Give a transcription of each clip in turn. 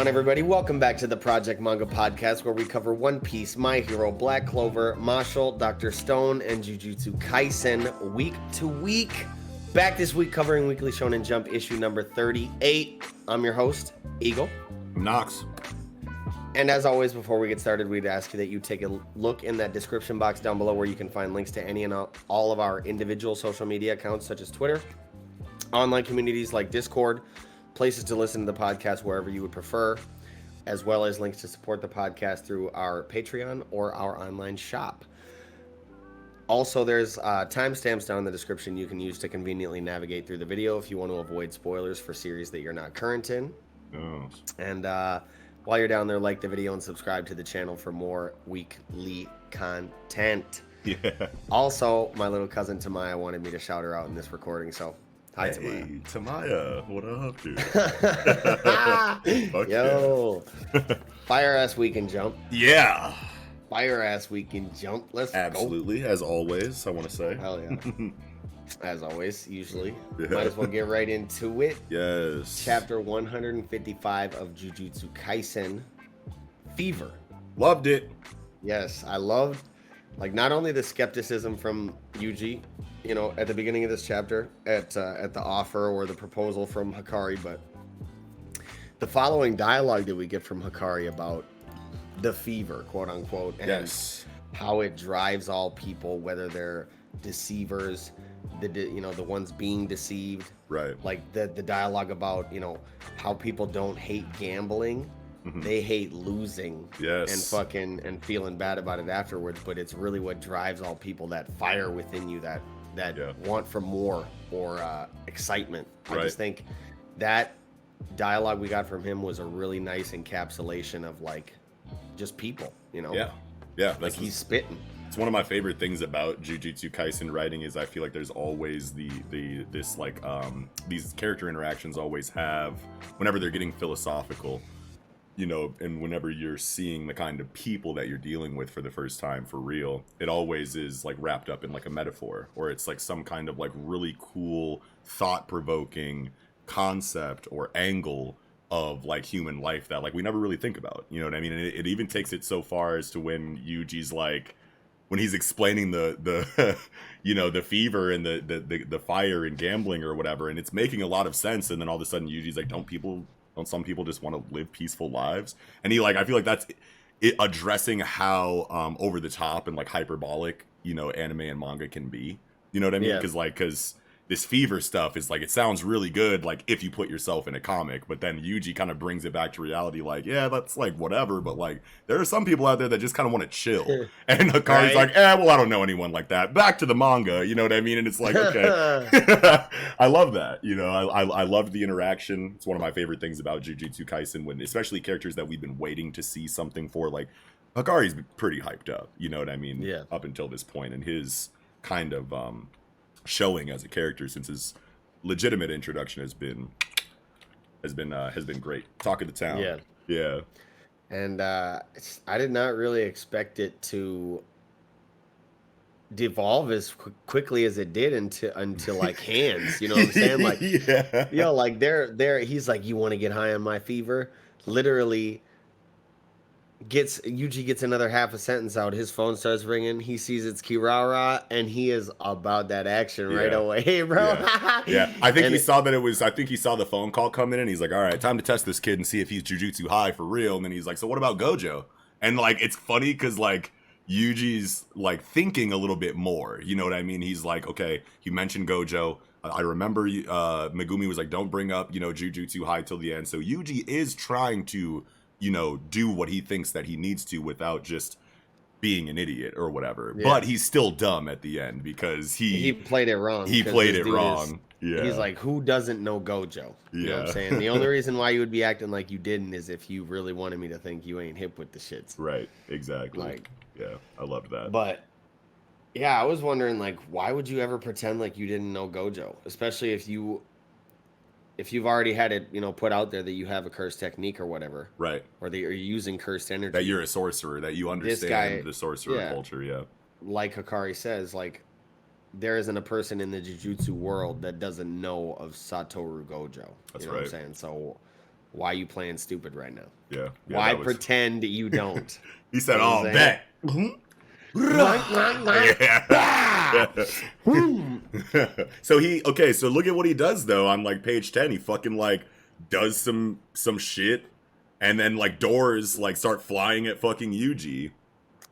on, everybody? Welcome back to the Project Manga Podcast, where we cover One Piece, My Hero, Black Clover, Mashle, Dr. Stone, and Jujutsu Kaisen week to week. Back this week covering Weekly Shonen Jump issue number 38. I'm your host, Eagle. I'm Knox. And as always, before we get started, we'd ask you that you take a look in that description box down below where you can find links to any and all of our individual social media accounts, such as Twitter, online communities like Discord, places to listen to the podcast wherever you would prefer, as well as links to support the podcast through our Patreon or our online shop. Also, there's timestamps down in the description you can use to conveniently navigate through the video if you want to avoid spoilers for series that you're not current in. Oh. And while you're down there, like the video and subscribe to the channel for more weekly content. Yeah. Also, my little cousin Tamaya wanted me to shout her out in this recording, so hi, hey, Tamaya. What up, dude? Yo. Fire ass weekend jump. Yeah. Fire ass weekend jump. Let's Absolutely, go. As always, I want to say. Hell yeah. As always, usually. Yeah. Might as well get right into it. Yes. Chapter 155 of Jujutsu Kaisen, Fever. Loved it. Yes, I loved, like, not only the skepticism from Yuji, you know, at the beginning of this chapter, at the offer or the proposal from Hikari, but the following dialogue that we get from Hikari about the fever, quote unquote, and Yes. how it drives all people, whether they're deceivers, the ones being deceived. Right. Like the dialogue about, you know, how people don't hate gambling. Mhm. They hate losing. Yes. And feeling bad about it afterwards, but it's really what drives all people, that fire within you, that Yeah. want for more or excitement. I Right. just think that dialogue we got from him was a really nice encapsulation of, like, just people, you know? Yeah. Yeah. Like, he's spitting. It's one of my favorite things about Jujutsu Kaisen writing is I feel like there's always these character interactions always have, whenever they're getting philosophical, you know, and whenever you're seeing the kind of people that you're dealing with for the first time for real, it always is like wrapped up in like a metaphor, or it's like some kind of like really cool, thought-provoking concept or angle of like human life that like we never really think about. You know what I mean? And it even takes it so far as to when Yuji's like, when he's explaining the you know, the fever and the fire and gambling or whatever, and it's making a lot of sense, and then all of a sudden Yuji's like, don't some people just want to live peaceful lives? And he, like, I feel like that's it, addressing how over the top and like hyperbolic, you know, anime and manga can be. You know what I mean? Yeah. Because this fever stuff is like, it sounds really good, like if you put yourself in a comic, but then Yuji kind of brings it back to reality, like, yeah, that's like whatever, but like there are some people out there that just kind of want to chill. And Hikari's Right. like, well, I don't know anyone like that. Back to the manga, you know what I mean? And it's like, okay. I love that. You know, I loved the interaction. It's one of my favorite things about Jujutsu Kaisen, when especially characters that we've been waiting to see something for, like Hikari's pretty hyped up, you know what I mean? Yeah. Up until this point, and his kind of showing as a character since his legitimate introduction has been great. Talk of the town. Yeah. And I did not really expect it to devolve as quickly as it did until like hands, you know what I'm saying? Like, yeah. you know, like they're he's like, you want to get high on my fever? Literally Yuji gets another half a sentence out. His phone starts ringing. He sees it's Kirara, and he is about that action right away, bro. Yeah. I think he saw the phone call come in, and he's like, all right, time to test this kid and see if he's Jujutsu high for real. And then he's like, so what about Gojo? And like, it's funny because like Yuji's like thinking a little bit more, you know what I mean? He's like, okay, you mentioned Gojo. I remember Megumi was like, don't bring up, you know, Jujutsu high till the end. So Yuji is trying to, you know, do what he thinks that he needs to without just being an idiot or whatever. Yeah. But he's still dumb at the end because he played it wrong. He played it wrong. He's like, who doesn't know Gojo? You know what I'm saying? The only reason why you would be acting like you didn't is if you really wanted me to think you ain't hip with the shits. Right. Exactly. Like, yeah, I loved that. But yeah, I was wondering, like, why would you ever pretend like you didn't know Gojo? Especially if you've already had it, you know, put out there that you have a cursed technique or whatever. Right. Or that you're using cursed energy. That you're a sorcerer, that you understand the sorcerer culture, yeah. Like Hikari says, like, there isn't a person in the Jujutsu world that doesn't know of Satoru Gojo. That's you know right. what I'm saying? So why you playing stupid right now? Yeah. Why pretend you don't? He said, You know "Oh, what I'm bet." Yeah. So look at what he does though on like page 10. He fucking like does some shit, and then like doors like start flying at fucking Yuji.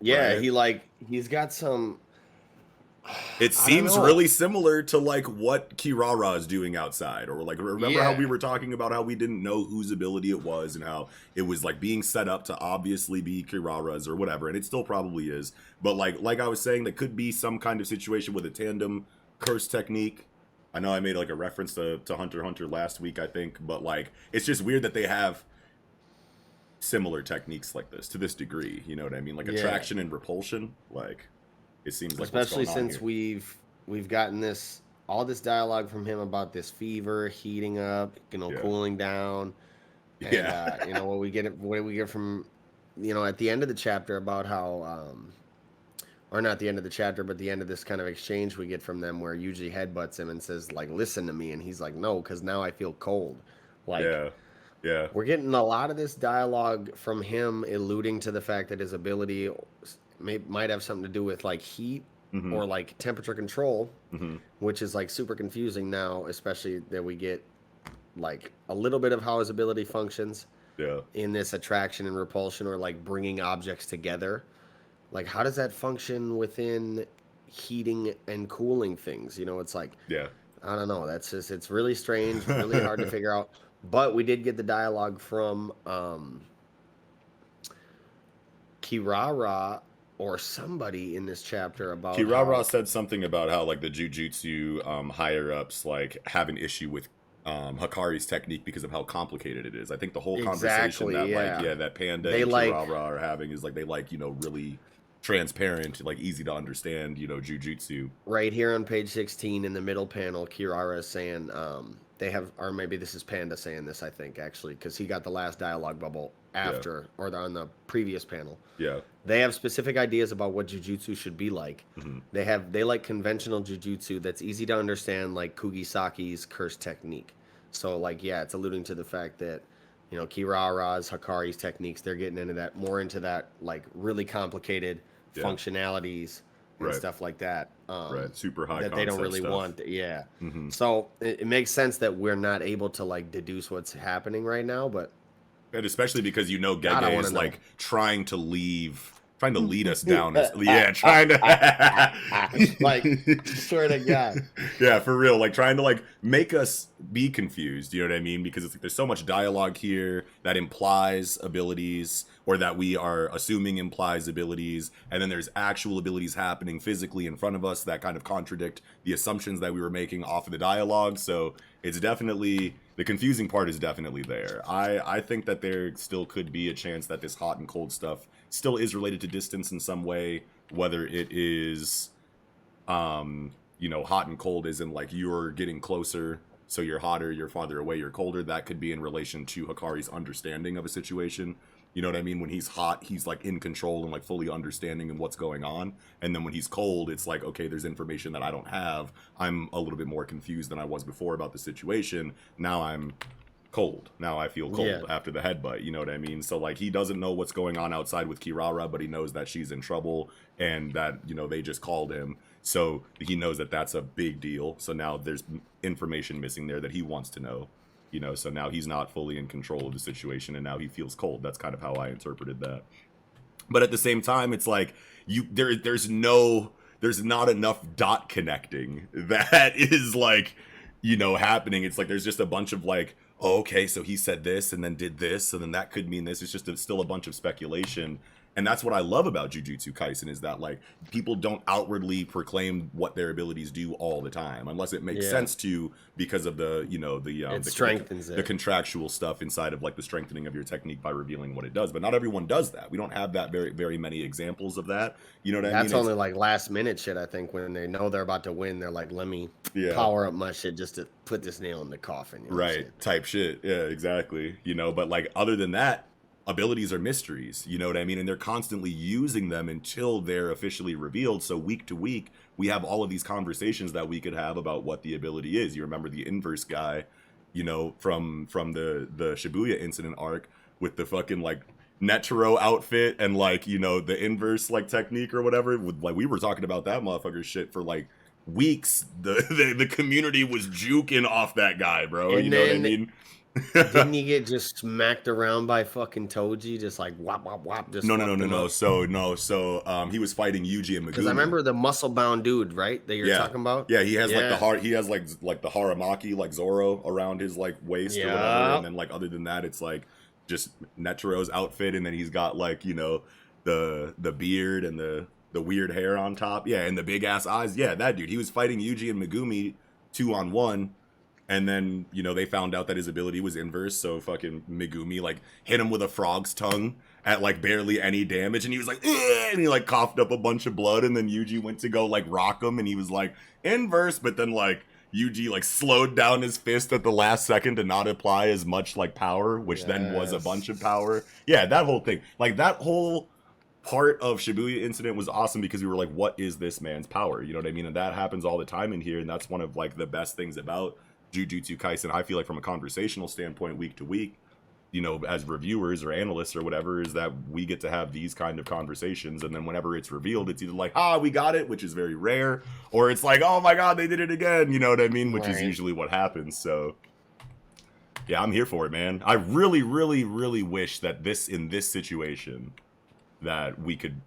Yeah, right? he's got some. It seems really similar to like what Kirara is doing outside, or like remember how we were talking about how we didn't know whose ability it was and how it was like being set up to obviously be Kirara's or whatever, and it still probably is. But like I was saying, that could be some kind of situation with a tandem curse technique. I know I made like a reference to Hunter x Hunter last week, I think, but like it's just weird that they have similar techniques like this to this degree. You know what I mean? Like attraction and repulsion, like. It seems like especially since we've gotten all this dialogue from him about this fever heating up, cooling down. And, what we get from, at the end of the chapter about how, or not the end of the chapter, but the end of this kind of exchange we get from them where Yuji headbutts him and says like, "Listen to me," and he's like, "No, because now I feel cold." Like, yeah, we're getting a lot of this dialogue from him alluding to the fact that his ability might have something to do with like heat or like temperature control, which is like super confusing now, especially that we get like a little bit of how his ability functions in this attraction and repulsion, or like bringing objects together. Like, how does that function within heating and cooling things? It's like, I don't know. That's just, it's really strange, really hard to figure out. But we did get the dialogue from Kirara or somebody in this chapter about Kirara said something about how like the Jujutsu higher ups like have an issue with Hikari's technique because of how complicated it is. I think the whole conversation that that Panda and Kirara are having is like they like really transparent, like easy to understand, Jujutsu. Right here on page 16 in the middle panel, Kirara is saying they have, or maybe this is Panda saying this, I think actually, because he got the last dialogue bubble after or on the previous panel. They have specific ideas about what jujutsu should be like. They like conventional jujutsu that's easy to understand, like Kugisaki's curse technique. So like it's alluding to the fact that Kirara's, Hikari's techniques, they're getting into that like really complicated functionalities and stuff like that. Super high that they don't really stuff. want. So it makes sense that we're not able to like deduce what's happening right now, but. And especially because Gege is like trying to lead us down. Trying to like swear to God. Yeah, for real. Like trying to like make us be confused. You know what I mean? Because it's like there's so much dialogue here that implies abilities, or that we are assuming implies abilities, and then there's actual abilities happening physically in front of us that kind of contradict the assumptions that we were making off of the dialogue. So it's definitely. The confusing part is definitely there. I think that there still could be a chance that this hot and cold stuff still is related to distance in some way, whether it is, hot and cold is in like you're getting closer, so you're hotter, you're farther away, you're colder. That could be in relation to Hikari's understanding of a situation. You know what I mean? When he's hot, he's like in control and like fully understanding of what's going on. And then when he's cold, it's like, okay, there's information that I don't have. I'm a little bit more confused than I was before about the situation. Now I'm cold. Now I feel cold after the headbutt. You know what I mean? So like he doesn't know what's going on outside with Kirara, but he knows that she's in trouble and that, they just called him. So he knows that that's a big deal. So now there's information missing there that he wants to know. So now he's not fully in control of the situation, and now he feels cold. That's kind of how I interpreted that. But at the same time, it's like there's not enough dot connecting that is like, happening. It's like there's just a bunch of like, oh, okay, so he said this and then did this, so then that could mean this. It's just still a bunch of speculation. And that's what I love about Jujutsu Kaisen, is that like people don't outwardly proclaim what their abilities do all the time, unless it makes sense to, because of the the contractual stuff inside of like the strengthening of your technique by revealing what it does. But not everyone does that. We don't have that very many examples of that. You know what I mean? That's only like last minute shit. I think when they know they're about to win, they're like, let me power up my shit just to put this nail in the coffin. Type shit. Yeah, exactly. But like other than that, abilities are mysteries, you know what I mean? And they're constantly using them until they're officially revealed. So week to week, we have all of these conversations that we could have about what the ability is. You remember the inverse guy you know, from the Shibuya incident arc with the fucking like Netero outfit and like, you know, the inverse like technique or whatever. Like we were talking about that motherfucker shit for like weeks. The community was juking off that guy, bro. And You know what I then mean? didn't he get just smacked around by fucking Toji? Just like whop whop whop, just No, fucked him up. So he was fighting Yuji and Megumi. Because I remember the muscle bound dude, right? That you're talking about. Yeah, he has like the heart. He has like the Haramaki, like Zoro, around his like waist or whatever. And then like other than that, it's like just Netero's outfit, and then he's got like, you know, the beard and the weird hair on top. Yeah, and the big ass eyes. Yeah, that dude. He was fighting Yuji and Megumi 2-on-1. And then, you know, they found out that his ability was inverse, so fucking Megumi, like, hit him with a frog's tongue at, like, barely any damage, and he was like, ugh! And he, like, coughed up a bunch of blood, and then Yuji went to go, like, rock him, and he was like, inverse, but then, like, Yuji, like, slowed down his fist at the last second to not apply as much, like, power, which then was a bunch of power. Yeah, that whole thing. Like, that whole part of Shibuya incident was awesome because we were like, what is this man's power? You know what I mean? And that happens all the time in here, and that's one of, like, the best things about Jujutsu Kaisen, I feel like from a conversational standpoint, week to week, you know, as reviewers or analysts or whatever, is that we get to have these kind of conversations, and then whenever it's revealed, it's either like, we got it, which is very rare, or it's like, oh my god, they did it again, you know what I mean, which is usually what happens. So yeah, I'm here for it, man. I really, really, really wish that in this situation, that we could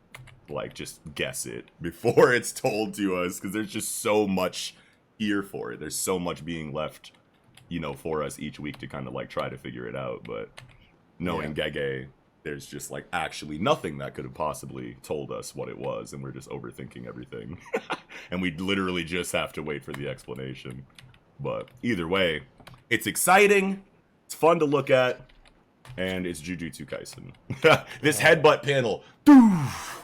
like just guess it before it's told to us, because there's just so much here for it. There's so much being left, you know, for us each week to kind of like try to figure it out. But knowing Gege, there's just like actually nothing that could have possibly told us what it was, and we're just overthinking everything. And we literally just have to wait for the explanation. But either way, it's exciting, it's fun to look at, and it's Jujutsu Kaisen. This headbutt panel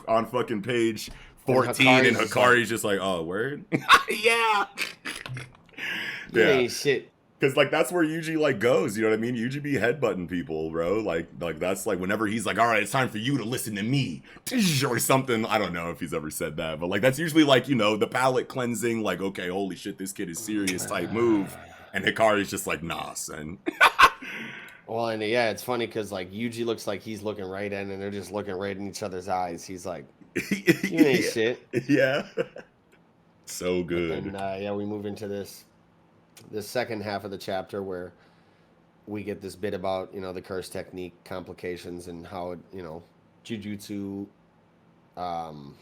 on fucking page 14, and Hikari's just like, oh, word? Yeah. Yeah, shit. Because, like, that's where Yuji, like, goes, you know what I mean? Yuji be headbutting people, bro. Like that's, like, whenever he's like, all right, it's time for you to listen to me. Or something. I don't know if he's ever said that. But, like, that's usually, like, you know, the palate cleansing, like, okay, holy shit, this kid is serious type move. And Hikari's just like, nah, son. Well, and yeah, it's funny because, like, Yuji looks like he's looking right in, and they're just looking right in each other's eyes. He's like, you ain't shit. Yeah. So good. And yeah, we move into this second half of the chapter where we get this bit about, you know, the curse technique complications and how it, you know, Jujutsu, the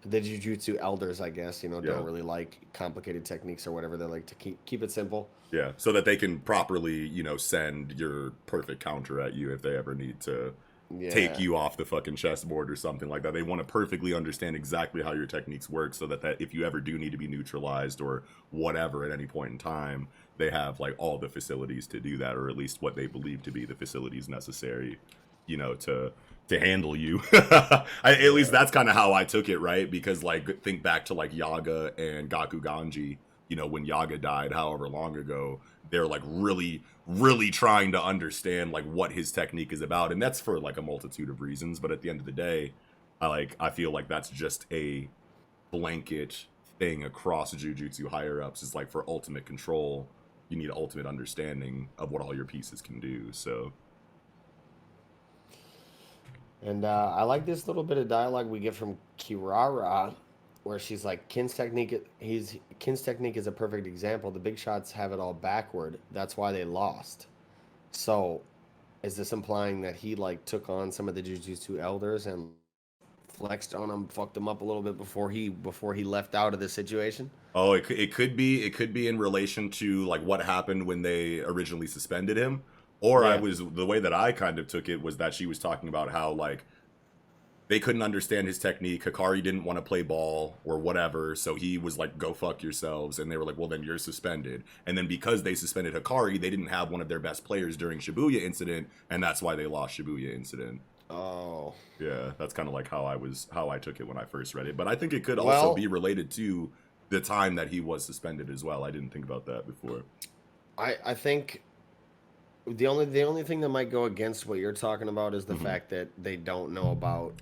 Jujutsu elders, I guess, you know, don't really like complicated techniques or whatever. They like to keep it simple. Yeah, so that they can properly, you know, send your perfect counter at you if they ever need to take you off the fucking chessboard or something like that. They want to perfectly understand exactly how your techniques work, so that if you ever do need to be neutralized or whatever at any point in time, they have like all the facilities to do that, or at least what they believe to be the facilities necessary, you know, to handle you. At least that's kind of how I took it, right? Because like think back to like Yaga and Gakuganji, you know, when Yaga died however long ago, they're like really trying to understand like what his technique is about, and that's for like a multitude of reasons. But at the end of the day, I feel like that's just a blanket thing across Jujutsu higher ups, is like for ultimate control, you need ultimate understanding of what all your pieces can do. So, and I like this little bit of dialogue we get from Kirara, where she's like, Kin's technique is a perfect example. The big shots have it all backward. That's why they lost. So is this implying that he like took on some of the Jujutsu elders and flexed on them, fucked them up a little bit before he left out of the situation? Oh, it could be in relation to like what happened when they originally suspended him. Or the way that I kind of took it was that she was talking about how like they couldn't understand his technique. Hikari didn't want to play ball or whatever, so he was like, go fuck yourselves. And they were like, well, then you're suspended. And then because they suspended Hikari, they didn't have one of their best players during Shibuya incident, and that's why they lost Shibuya incident. Oh. Yeah, that's kind of like how I took it when I first read it. But I think it could also be related to the time that he was suspended as well. I didn't think about that before. I think the only thing that might go against what you're talking about is the fact that they don't know about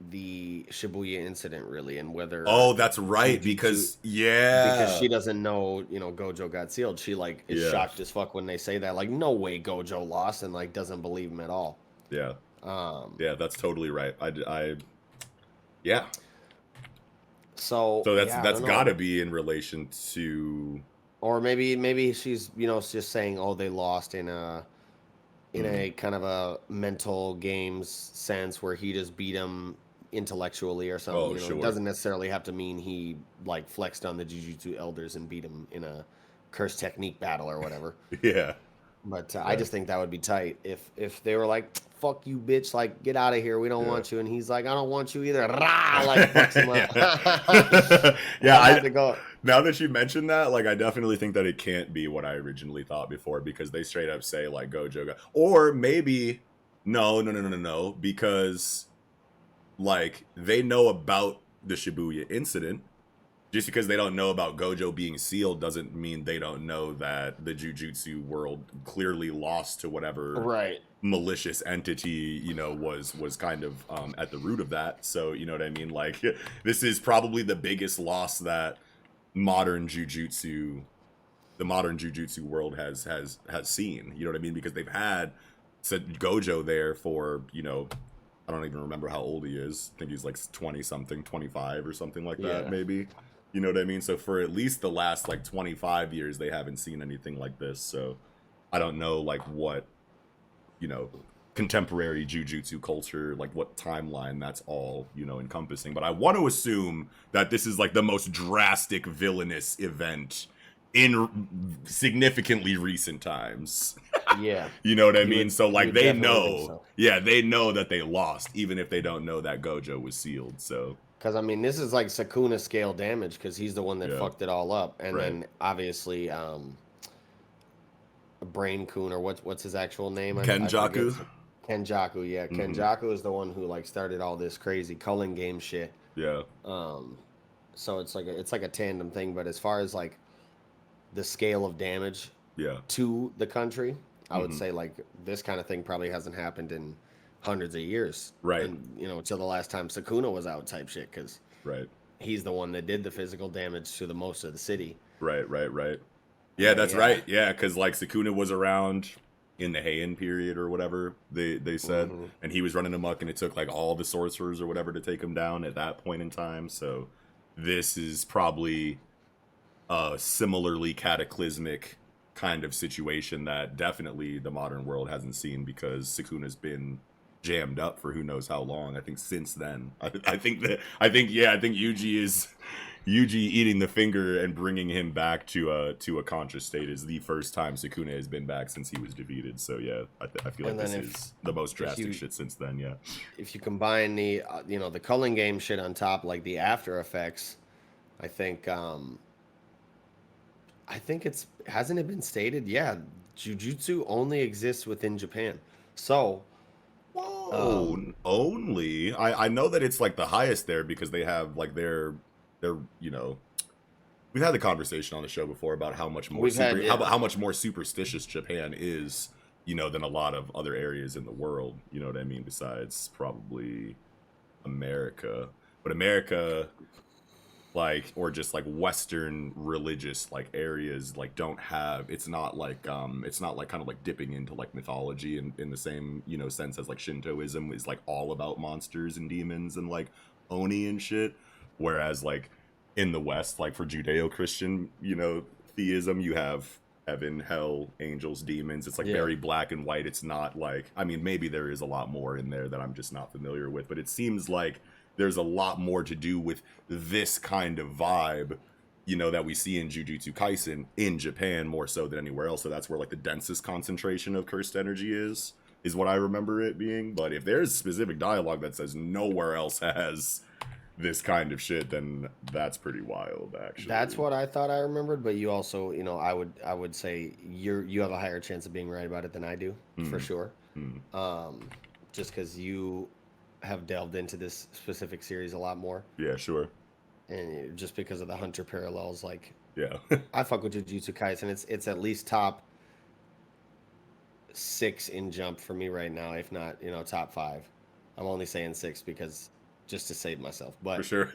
the Shibuya incident really, and whether Oh, that's right. Jujutsu, because Yeah, she doesn't know, Gojo got sealed. She like is yeah, shocked as fuck when they say that, like, no way Gojo lost, and like doesn't believe him at all. yeah, Um, yeah. That's totally right. Yeah. so So that's yeah, I that's don't got know. to be in relation to. Or maybe she's just saying, oh, they lost in Mm, a kind of a mental games sense where he just beat him intellectually or something. oh, It sure. doesn't necessarily have to mean he like flexed on the Jujutsu elders and beat him in a cursed technique battle or whatever. Yeah, But I yeah, just think that would be tight if they were like, "Fuck you, bitch! Like, get out of here. We don't yeah. want you." And he's like, "I don't want you either." Rah! Like, fucks him up. Yeah. Yeah, I'd have I to go. now that you mentioned that, like I definitely think that it can't be what I originally thought before because they straight up say like Gojo or maybe no, because like they know about the Shibuya incident. Just because they don't know about Gojo being sealed doesn't mean they don't know that the Jujutsu world clearly lost to whatever Right. malicious entity was kind of at the root of that. So you know what I mean, like this is probably the biggest loss that modern jujutsu the modern jujutsu world has seen, you know what I mean, because they've had said Gojo there for I don't even remember how old he is. I think he's like 20 something, 25 or something like that Yeah. maybe, you know what I mean. So for at least the last like 25 years they haven't seen anything like this. So I don't know like what you know contemporary jujutsu culture, like what timeline that's all encompassing, but I want to assume that this is like the most drastic villainous event in significantly recent times. Yeah. You know what I You mean? would So you like would they definitely think know, so. yeah, they know that they lost even if they don't know that Gojo was sealed. So Because I mean, this is like Sakuna scale damage because he's the one that yeah, fucked it all up, and right. then obviously, Brain Coon, or what's his actual name? I forget. Kenjaku. Kenjaku, yeah, Hmm. Kenjaku is the one who like started all this crazy culling game shit. Yeah, Um, so it's like a tandem thing. But as far as like the scale of damage yeah. to the country, I would Hmm. say like this kind of thing probably hasn't happened in hundreds of years, Right, and till the last time Sakuna was out, type shit, because right, he's the one that did the physical damage to the most of the city. right. Yeah, But that's yeah. right. Yeah, because like Sukuna was around in the Heian period or whatever they said, Hmm. and he was running amok, and it took like all the sorcerers or whatever to take him down at that point in time. So this is probably a similarly cataclysmic kind of situation that definitely the modern world hasn't seen because Sukuna's been jammed up for who knows how long. I think since then, I think Yuji eating the finger and bringing him back to a conscious state is the first time Sukuna has been back since he was defeated. So yeah, I feel like And then this is the most if drastic you shit since then. Yeah, if you combine the the culling game shit on top, like the after effects, I think it's, hasn't it been stated? Yeah, jujutsu only exists within Japan. So, whoa, um, only I know that it's like the highest there because they have like their we've had the conversation on the show before about how much more we've had, yeah. how much more superstitious Japan is, than a lot of other areas in the world. You know what I mean? Besides probably America, but America, like, or just like Western religious like areas, like don't have. It's not like kind of like dipping into like mythology in the same sense as like Shintoism is like all about monsters and demons and like oni and shit. Whereas like in the West, like for Judeo-Christian, theism, you have heaven, hell, angels, demons. It's like Yeah. very black and white. It's not like, I mean, maybe there is a lot more in there that I'm just not familiar with, but it seems like there's a lot more to do with this kind of vibe, that we see in Jujutsu Kaisen in Japan more so than anywhere else. So that's where like the densest concentration of cursed energy is what I remember it being. But if there's specific dialogue that says nowhere else has this kind of shit, then that's pretty wild, That's actually. what I thought I remembered, but you also, I would say you have a higher chance of being right about it than I do, for Hmm. sure. Hmm. Um, just because you have delved into this specific series a lot more, Yeah, sure. and just because of the Hunter parallels, like Yeah. I fuck with Jujutsu Kaisen. It's at least top six in Jump for me right now, if not top five. I'm only saying six because just to save myself. But For sure.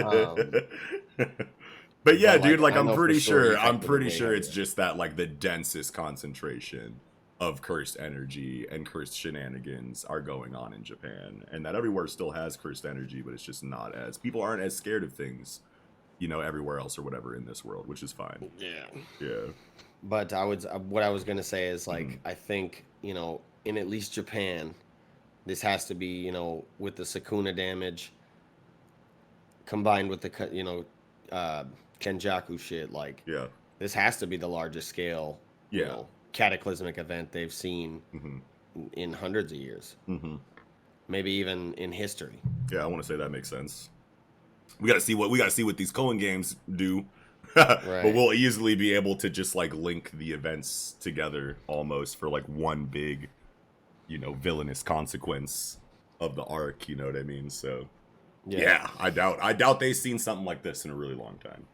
um, But yeah, but dude, like I know for sure he I'm affected it pretty way sure it's heavier. just that like the densest concentration of cursed energy and cursed shenanigans are going on in Japan, and that everywhere still has cursed energy, but it's just not as people aren't as scared of things, everywhere else or whatever in this world, which is fine. Yeah. Yeah. But what I was gonna say is Mhm. like I think in at least Japan, this has to be with the Sakuna damage combined with the uh, Kenjaku shit. Like Yeah. this has to be the largest scale Yeah. cataclysmic event they've seen hmm in hundreds of years, hmm maybe even in history. Yeah, I want to say that makes sense. We got to see what these Cohen games do. But Right. we'll easily be able to just like link the events together almost for like one big, villainous consequence of the arc, you know what I mean? So Yeah. yeah, I doubt they've seen something like this in a really long time.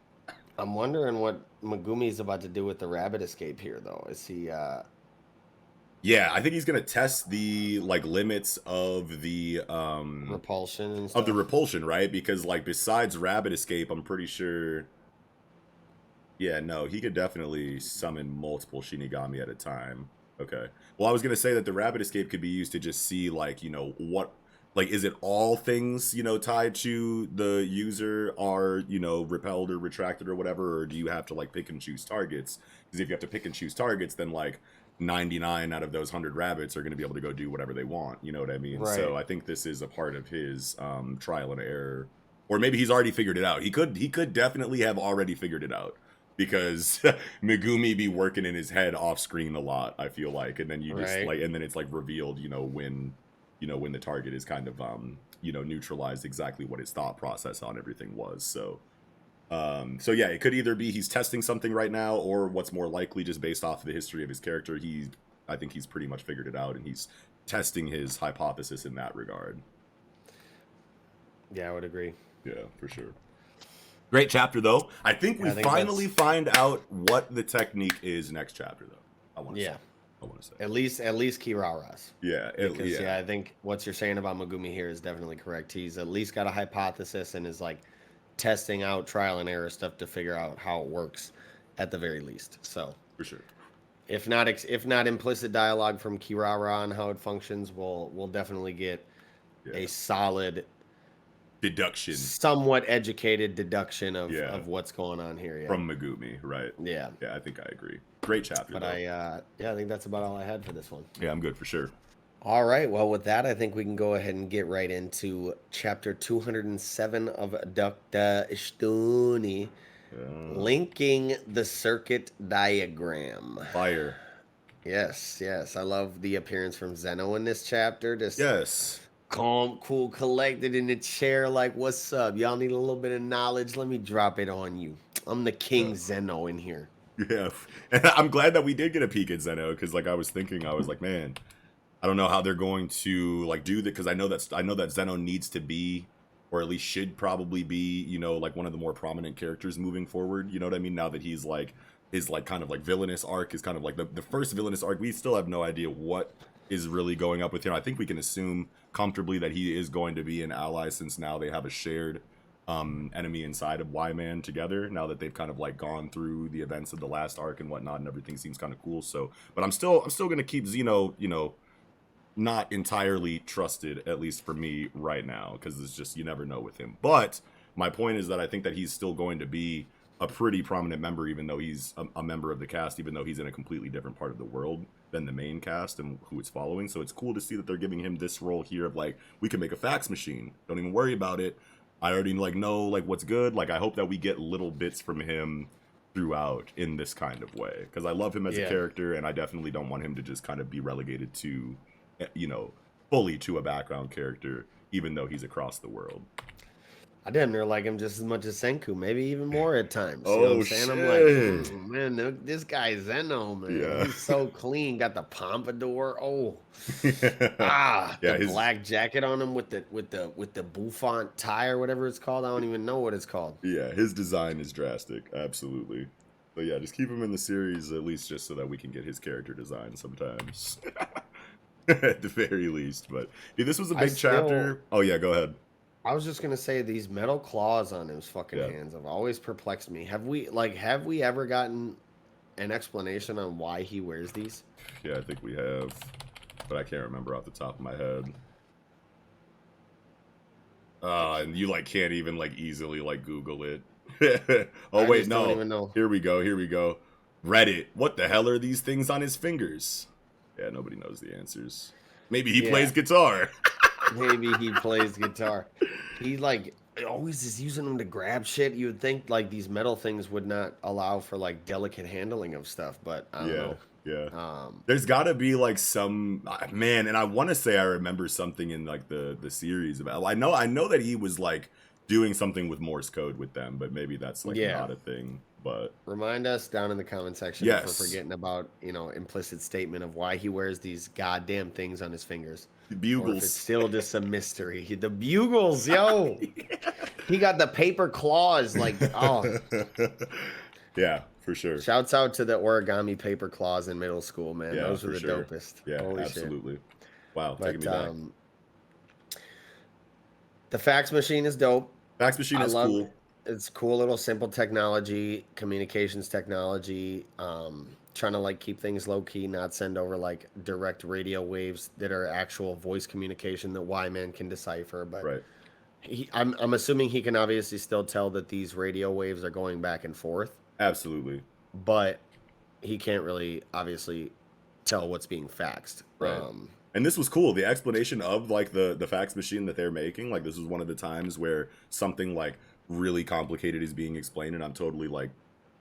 I'm wondering what Megumi's about to do with the rabbit escape here, though. Is he? Yeah, I think he's gonna test the like limits of the Repulsion and stuff. repulsion, right? Because like besides Rabbit Escape, I'm pretty sure. Yeah, no, he could definitely summon multiple Shinigami at a time. Okay. Well, I was gonna say that the Rabbit Escape could be used to just see like what. Like, is it all things, tied to the user are, repelled or retracted or whatever? Or do you have to, like, pick and choose targets? Because if you have to pick and choose targets, then, like, 99 out of those 100 rabbits are going to be able to go do whatever they want. You know what I mean? Right. So I think this is a part of his trial and error. Or maybe he's already figured it out. He could definitely have already figured it out. Because Megumi be working in his head off screen a lot, I feel like. And then you just, Right. like, and then it's, like, revealed, when the target is kind of neutralized exactly what his thought process on everything was. So yeah, it could either be he's testing something right now, or what's more likely, just based off of the history of his character, I think he's pretty much figured it out and he's testing his hypothesis in that regard. Yeah, I would agree. Yeah, for sure. Great chapter though. I think we finally find out what the technique is next chapter though. I want to say. At least Kirara's. Yeah, Because I think what you're saying about Megumi here is definitely correct. He's at least got a hypothesis and is like testing out trial and error stuff to figure out how it works, at the very least. So for sure. If not implicit dialogue from Kirara on how it functions, we'll definitely get a solid deduction, somewhat educated deduction of what's going on here. Yeah. From Megumi, right? Yeah. Yeah, I think I agree. Great chapter. But I think that's about all I had for this one. Yeah, I'm good for sure. All right. Well, with that, I think we can go ahead and get right into chapter 207 of Dr. Ishtuni, linking the circuit diagram. Fire. Yes. I love the appearance from Zeno in this chapter. Just calm, cool, collected in the chair, like, what's up? Y'all need a little bit of knowledge? Let me drop it on you. I'm the King Zeno in here. Yeah, and I'm glad that we did get a peek at Zeno, because like I was like, man, I don't know how they're going to like do that, because I know that Zeno needs to be, or at least should probably be, like one of the more prominent characters moving forward. You know what I mean? Now that he's like his like kind of like villainous arc is kind of like the first villainous arc. We still have no idea what is really going up with him. I think we can assume comfortably that he is going to be an ally, since now they have a shared enemy inside of Y-Man together, now that they've kind of like gone through the events of the last arc and whatnot, and everything seems kind of cool. So, but I'm still gonna keep Zeno, not entirely trusted, at least for me right now, because it's just, you never know with him. But my point is that I think that he's still going to be a pretty prominent member, even though he's a member of the cast, even though he's in a completely different part of the world than the main cast and who it's following. So it's cool to see that they're giving him this role here of like, we can make a fax machine, don't even worry about it, I already like know like what's good. Like I hope that we get little bits from him throughout in this kind of way, because I love him as a character, and I definitely don't want him to just kind of be relegated to, fully to a background character, even though he's across the world. I damn near like him just as much as Senku, maybe even more at times. Oh, you know what I'm saying? shit. I'm like, man, this guy Zeno, man. Yeah. He's so clean. Got the pompadour. Oh, the black jacket on him with the bouffant tie or whatever it's called. I don't even know what it's called. Yeah, his design is drastic, absolutely. But yeah, just keep him in the series at least, just so that we can get his character design sometimes. At the very least. But dude, this was a big chapter. Oh yeah, go ahead. I was just gonna say these metal claws on his fucking Yeah, hands have always perplexed me. Have we ever gotten an explanation on why he wears these? yeah, I think we have, but I can't remember off the top of my head. And you like can't even like easily like Google it. Oh I wait, just don't no. even know. Here we go. Here we go. Reddit. What the hell are these things on his fingers? Yeah, nobody knows the answers. Maybe he Yeah, plays guitar. maybe he plays guitar. He like always is using them to grab shit. You would think like these metal things would not allow for like delicate handling of stuff, but I don't Yeah, know. yeah. Um, There's got to be like some man, and I want to say I remember something in like the series about. I know that he was like doing something with Morse code with them, but maybe that's like yeah. not a thing. But Remind us down in the comment section if we're yes, forgetting about, implicit statement of why he wears these goddamn things on his fingers. the Or if it's bugles. still just a mystery. The bugles, yo. He got the paper claws. Like, oh, Yeah, for sure. shouts out to the origami paper claws in middle school, man. Yeah, Those were for the sure. dopest. Yeah, Holy shit. absolutely. Wow, taking But me back. the fax machine is dope. Fax machine I is love cool. it's cool little simple technology, communications technology, trying to like keep things low key, not send over like direct radio waves that are actual voice communication that Y-Man can decipher. But Right. I'm assuming he can obviously still tell that these radio waves are going back and forth, Absolutely. but he can't really obviously tell what's being faxed. Right. And this was cool. The explanation of like the fax machine that they're making, like this was one of the times where something like really complicated is being explained, and I'm totally like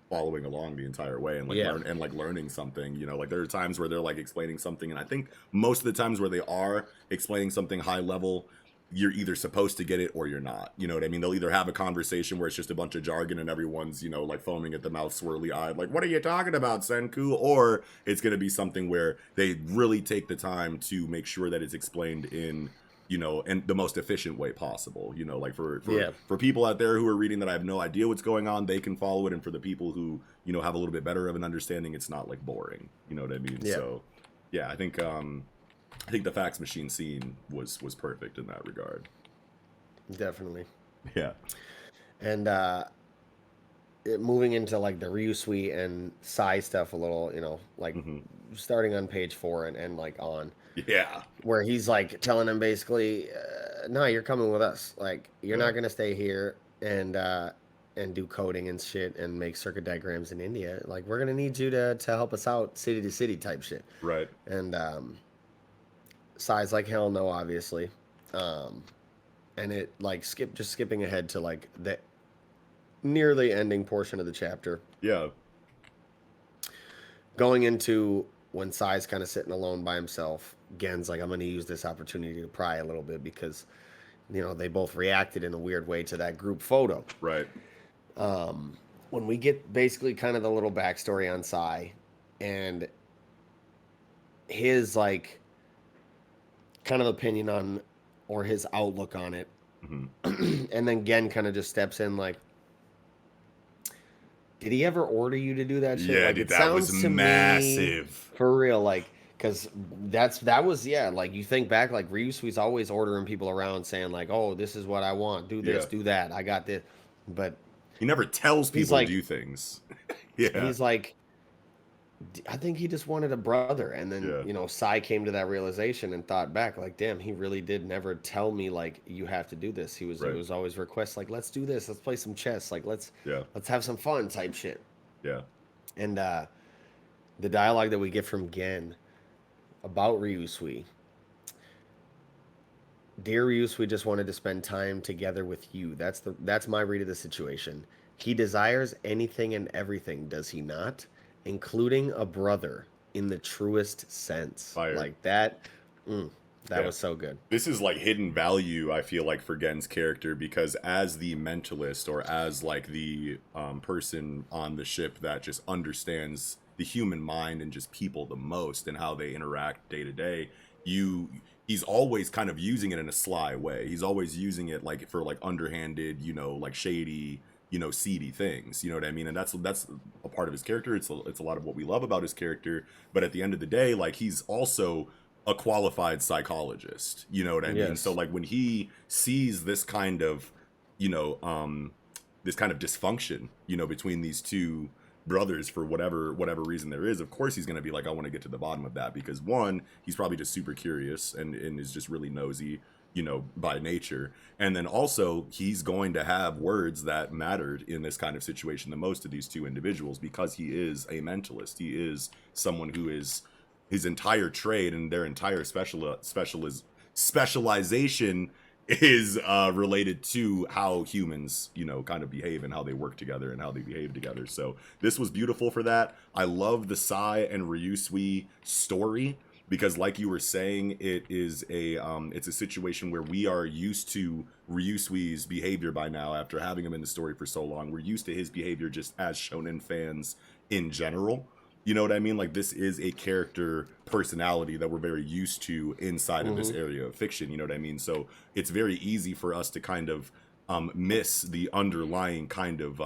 following along the entire way and like Yeah. learning something. Like there are times where they're like explaining something, and I think most of the times where they are explaining something high level, you're either supposed to get it or you're not. You know what I mean? They'll either have a conversation where it's just a bunch of jargon and everyone's, like foaming at the mouth, swirly eyed, like, what are you talking about, Senku? Or it's going to be something where they really take the time to make sure that it's explained in, in the most efficient way possible. Like for people out there who are reading that I have no idea what's going on, they can follow it. And for the people who, have a little bit better of an understanding, it's not like boring. You know what I mean? Yeah. So yeah, I think the fax machine scene was perfect in that regard. Definitely. Yeah. And moving into like the Ryusui and Sai stuff a little, like starting on page 4 and like on, Yeah. where he's like telling him basically, no, you're coming with us. Like you're Yeah. not gonna stay here and do coding and shit and make circuit diagrams in India. Like we're gonna need you to help us out, city to city type shit. Right. And Sai's like hell no, obviously. And it like skipping ahead to like the nearly ending portion of the chapter, Yeah. going into when Sai's kind of sitting alone by himself. Gen's like, I'm going to use this opportunity to pry a little bit because, they both reacted in a weird way to that group photo. Right. When we get basically kind of the little backstory on Sai and his like kind of opinion on or his outlook on it, and then Gen kind of just steps in like, did he ever order you to do that shit? Yeah, Like, dude, it that was sounds to me, massive. for real, like, because that was, yeah, like, you think back, like, Ryusui's always ordering people around saying, like, oh, this is what I want, do this, Yeah. do that, I got this, but He never tells He's people like- to do things. Yeah. he's like, I think he just wanted a brother, and then, Yeah. Sai came to that realization and thought back, like, damn, he really did never tell me, like, you have to do this. It Right. was always requests, like, let's do this, let's play some chess, like, let's Yeah. have some fun type shit. Yeah. And the dialogue that we get from Gen about Ryusui. Dear Ryusui just wanted to spend time together with you. That's my read of the situation. He desires anything and everything, does he not? Including a brother in the truest sense. Fire. Like that. That Yeah. was so good. This is like hidden value, I feel like, for Gen's character, because as the mentalist or as like the person on the ship that just understands the human mind and just people the most and how they interact day to day, he's always kind of using it in a sly way. He's always using it like for like underhanded, like shady, seedy things. You know what I mean? And that's a part of his character. It's a lot of what we love about his character. But at the end of the day, like he's also a qualified psychologist. You know what I mean? Yes. So like when he sees this kind of, you know, this kind of dysfunction, you know, between these two brothers for whatever reason there is, of course he's going to be like, I want to get to the bottom of that, because one, he's probably just super curious and is just really nosy, you know, by nature. And then also he's going to have words that mattered in this kind of situation the most to these two individuals, because he is a mentalist. He is someone who is, his entire trade and their entire specialization is related to how humans, you know, kind of behave and how they work together and how they behave together. So this was beautiful for that. I love the Sai and Ryusui story, because like you were saying, it is a it's a situation where we are used to Ryusui's behavior by now after having him in the story for so long. We're used to his behavior just as shonen fans in general. You know what I mean? Like, this is a character personality that we're very used to inside of this area of fiction. You know what I mean? So it's very easy for us to kind of miss the underlying kind of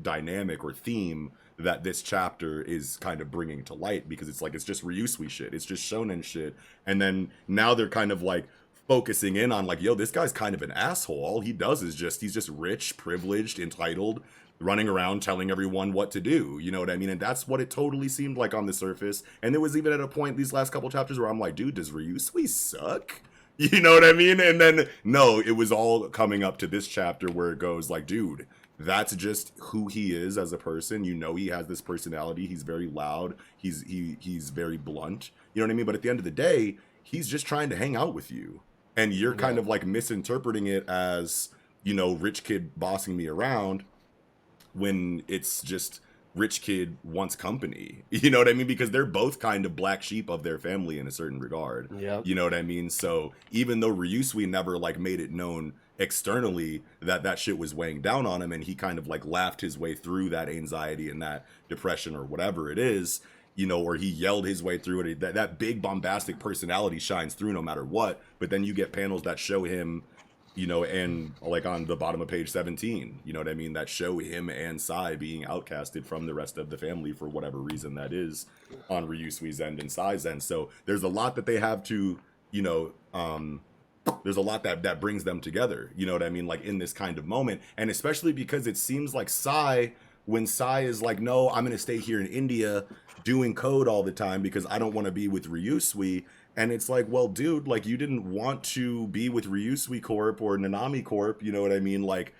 dynamic or theme that this chapter is kind of bringing to light, because it's like, it's just Ryusui shit. It's just shonen shit. And then now they're kind of like focusing in on like, yo, this guy's kind of an asshole. All he does is he's just rich, privileged, entitled, running around telling everyone what to do. You know what I mean? And that's what it totally seemed like on the surface. And there was even at a point these last couple chapters where I'm like, dude, does Ryusui suck? You know what I mean? And then, no, it was all coming up to this chapter where it goes like, dude, that's just who he is as a person. You know, he has this personality. He's very loud. He's very blunt. You know what I mean? But at the end of the day, he's just trying to hang out with you. And you're kind of like misinterpreting it as, you know, rich kid bossing me around, when it's just rich kid wants company. You know what I mean? Because they're both kind of black sheep of their family in a certain regard. Yeah. You know what I mean? So even though Ryusui never like made it known externally that shit was weighing down on him, and he kind of like laughed his way through that anxiety and that depression or whatever it is, you know, or he yelled his way through it, that big bombastic personality shines through no matter what. But then you get panels that show him, you know, and like on the bottom of page 17, you know what I mean, that show him and Sai being outcasted from the rest of the family for whatever reason that is on Ryusui's end and Sai's end. So there's a lot that they have to, you know, there's a lot that brings them together, you know what I mean, like in this kind of moment. And especially because it seems like when Sai is like, no, I'm going to stay here in India doing code all the time because I don't want to be with Ryusui. And it's like, well, dude, like, you didn't want to be with Ryusui Corp or Nanami Corp, you know what I mean? Like,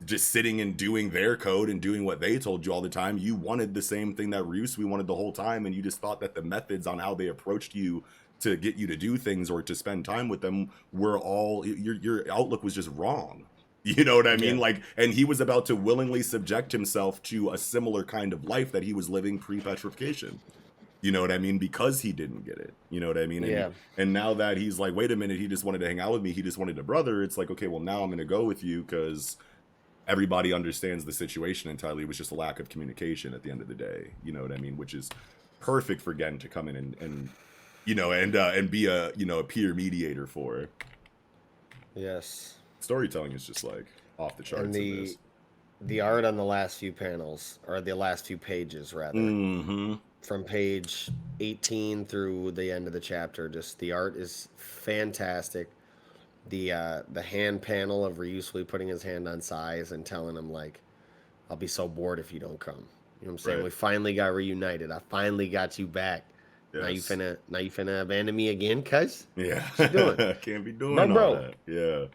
just sitting and doing their code and doing what they told you all the time. You wanted the same thing that Ryusui wanted the whole time, and you just thought that the methods on how they approached you to get you to do things or to spend time with them were all, your outlook was just wrong. You know what I mean? Yeah. Like, and he was about to willingly subject himself to a similar kind of life that he was living pre-petrification. You know what I mean? Because he didn't get it. You know what I mean? And, yeah. And now that he's like, wait a minute, he just wanted to hang out with me. He just wanted a brother. It's like, okay, well, now I'm going to go with you because everybody understands the situation entirely. It was just a lack of communication at the end of the day. You know what I mean? Which is perfect for Gen to come in and you know, and be a, you know, a peer mediator for. Yes. Storytelling is just like off the charts. And the art on the last few panels, or the last few pages rather, from page 18 through the end of the chapter, just the art is fantastic. The hand panel of Ryusui putting his hand on Sai's and telling him like, I'll be so bored if you don't come. You know what I'm saying? Right. We finally got reunited. I finally got you back. Yes. Now you finna abandon me again, cuz? Yeah. What you doing? Can't be doing all that. Yeah.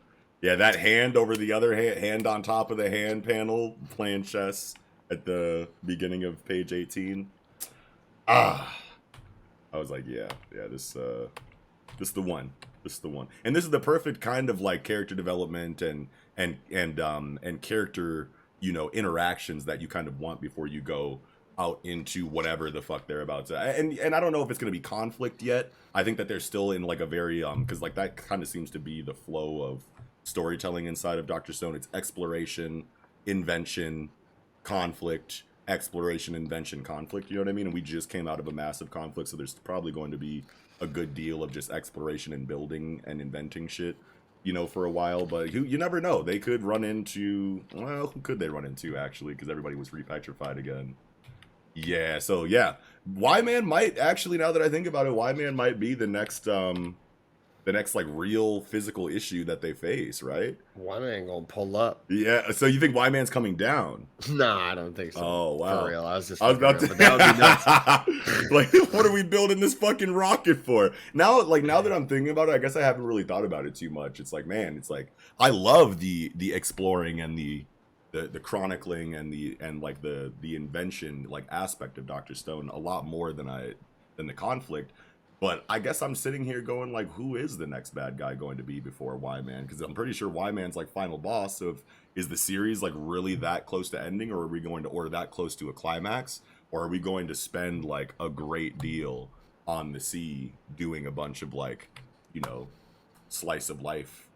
Yeah, that hand over the other hand on top of the hand panel playing chess at the beginning of page 18. I was like, yeah, this is the one. This is the one. And this is the perfect kind of like character development and character, you know, interactions that you kind of want before you go out into whatever the fuck they're about to. And I don't know if it's going to be conflict yet. I think that they're still in like a very because like that kind of seems to be the flow of storytelling inside of Dr. Stone. It's exploration, invention, conflict, exploration, invention, conflict. You know what I mean? And we just came out of a massive conflict, so there's probably going to be a good deal of just exploration and building and inventing shit, you know, for a while. But you never know. They could run into, well, who could they run into actually? Because everybody was repetrified again. Yeah, so yeah, Y-Man might actually, now that I think about it, Y-Man might be the next like real physical issue that they face, right? One ain't gonna pull up. Yeah, so you think Y-Man's coming down? No, I don't think so. Oh wow, For real, I was just I was fucking about around, to. but that would be nuts. Like, what are we building this fucking rocket for? Now, like now that I'm thinking about it, I guess I haven't really thought about it too much. It's like, man, it's like I love the exploring and the chronicling and like the invention like aspect of Dr. Stone a lot more than the conflict. But I guess I'm sitting here going like, who is the next bad guy going to be before Y-Man? Because I'm pretty sure Y-Man's like final boss. So is the series like really that close to ending, or are we going to, or that close to a climax, or are we going to spend like a great deal on the sea doing a bunch of like, you know, slice of life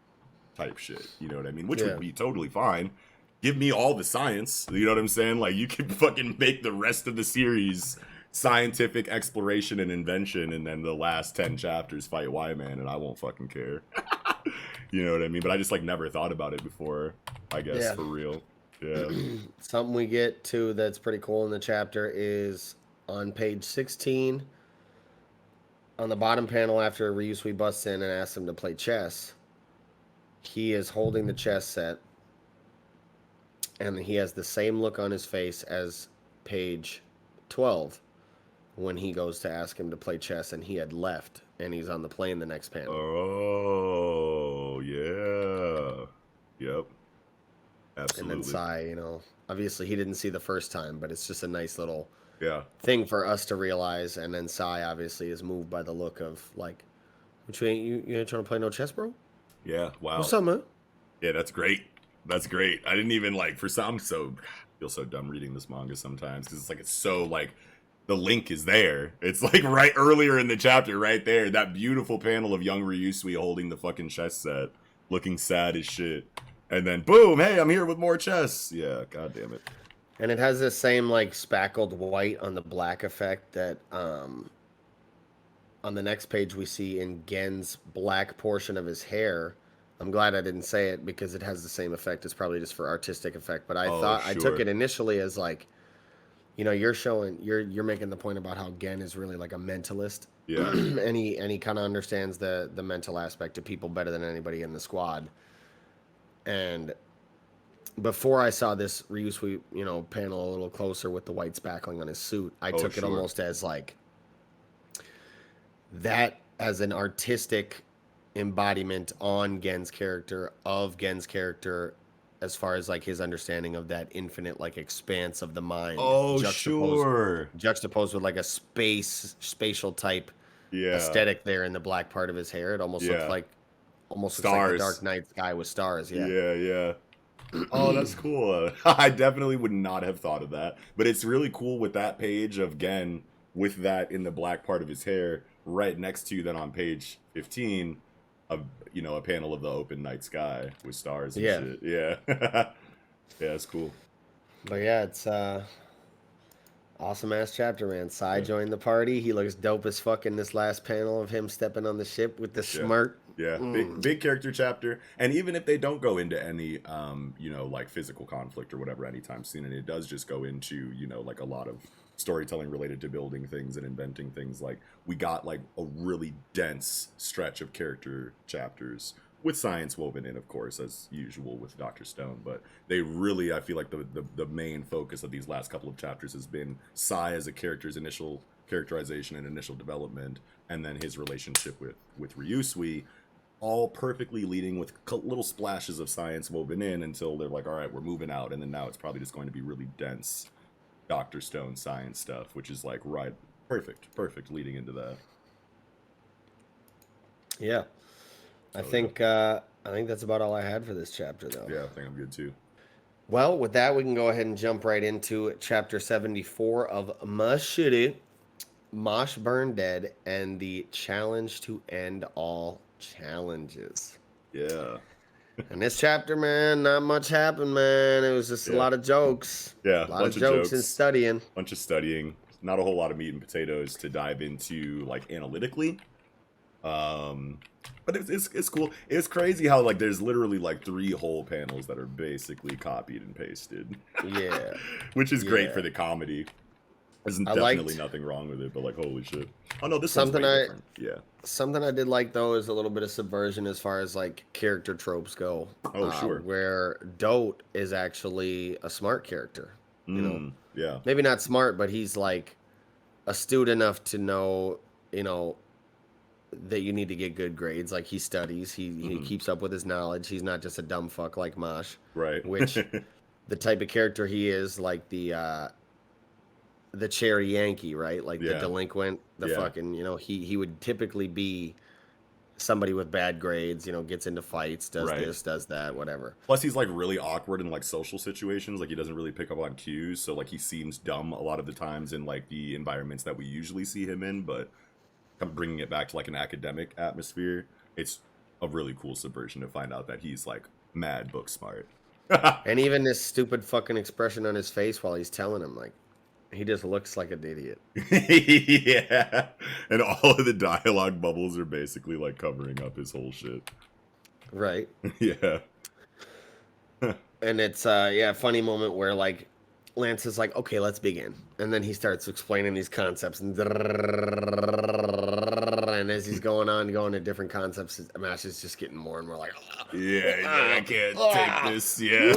type shit? You know what I mean? Which would be totally fine. Give me all the science. You know what I'm saying? Like, you can fucking make the rest of the series scientific exploration and invention, and then the last 10 chapters fight Y-Man, and I won't fucking care. You know what I mean? But I just like never thought about it before, I guess, for real. Yeah. Something we get to that's pretty cool in the chapter is on page 16, on the bottom panel, after Ryusui busts in and asks him to play chess. He is holding the chess set, and he has the same look on his face as page 12 when he goes to ask him to play chess, and he had left, and he's on the plane the next panel. Oh, yeah. Yep. Absolutely. And then Sai, you know, obviously he didn't see the first time, but it's just a nice little thing for us to realize. And then Sai obviously is moved by the look of like, you ain't trying to play no chess, bro? Yeah, wow. What's up, man? Yeah, that's great. That's great. I didn't even like, for some, feel so dumb reading this manga sometimes, because it's like, it's so like, the link is there. It's like right earlier in the chapter, right there, that beautiful panel of young Ryusui holding the fucking chess set, looking sad as shit. And then boom, hey, I'm here with more chess. Yeah, god damn it. And it has this same like spackled white on the black effect that on the next page we see in Gen's black portion of his hair. I'm glad I didn't say it because it has the same effect. It's probably just for artistic effect. But I took it initially as like, you know, you're making the point about how Gen is really like a mentalist. Yeah. and he kind of understands the mental aspect of people better than anybody in the squad. And before I saw this Ryusui, you know, panel a little closer with the white spackling on his suit, I took it almost as like that as an artistic embodiment on Gen's character, as far as like his understanding of that infinite like expanse of the mind. Juxtaposed with like a spatial type aesthetic there in the black part of his hair. It almost looks like looks like the Dark Knight sky with stars. Yeah. Oh, that's cool. I definitely would not have thought of that. But it's really cool with that page of Gen with that in the black part of his hair right next to then on page 15 of, you know, a panel of the open night sky with stars and shit. Yeah. Yeah, it's cool. But yeah, it's awesome ass chapter, man. Sai joined the party. He looks dope as fuck in this last panel of him stepping on the ship with the smirk. Yeah, big character chapter. And even if they don't go into any, you know, like physical conflict or whatever anytime soon, and it does just go into, you know, like a lot of storytelling related to building things and inventing things, like we got like a really dense stretch of character chapters with science woven in, of course, as usual with Dr. Stone. But they really, I feel like the main focus of these last couple of chapters has been Sai as a character's initial characterization and initial development, and then his relationship with Ryusui, all perfectly leading with little splashes of science woven in until they're like, all right, we're moving out. And then now it's probably just going to be really dense Dr. Stone science stuff, which is like perfect leading into that. Yeah. I think that's about all I had for this chapter, though. Yeah, I think I'm good too. Well, with that, we can go ahead and jump right into chapter 74 of Mashle, Mosh Burn Dead, and the challenge to end all challenges. Yeah. And this chapter, man, not much happened, man. It was just a lot of jokes. Yeah, a lot of jokes and studying. Bunch of studying. Not a whole lot of meat and potatoes to dive into, like, analytically. But it's cool. It's crazy how like there's literally like 3 whole panels that are basically copied and pasted. Yeah. Which is great for the comedy. There's I definitely liked nothing wrong with it, but like, holy shit. Oh no, this one's something way I different. Yeah. something I did like though is a little bit of subversion as far as like character tropes go, Oh, sure. where Dote is actually a smart character. You know, Yeah. maybe not smart, but he's like astute enough to know, you know, that you need to get good grades. Like he studies, he Hmm. keeps up with his knowledge. He's not just a dumb fuck like Mosh, Right. which the type of character he is, like the cherry Yankee, right? Like the Yeah. delinquent, the Yeah. fucking, you know, he would typically be somebody with bad grades, you know, gets into fights, does Right. this, does that, whatever. Plus, he's like really awkward in like social situations. Like he doesn't really pick up on cues, so like he seems dumb a lot of the times in like the environments that we usually see him in. But kind of bringing it back to like an academic atmosphere, it's a really cool subversion to find out that he's like mad book smart. And even this stupid fucking expression on his face while he's telling him, like, he just looks like an idiot. Yeah, and all of the dialogue bubbles are basically like covering up his whole shit. Right. Yeah. And it's yeah, a funny moment where like Lance is like, okay, let's begin. And then he starts explaining these concepts and as he's going to different concepts, Mash is just getting more and more like Yeah, I can't take this. Yeah.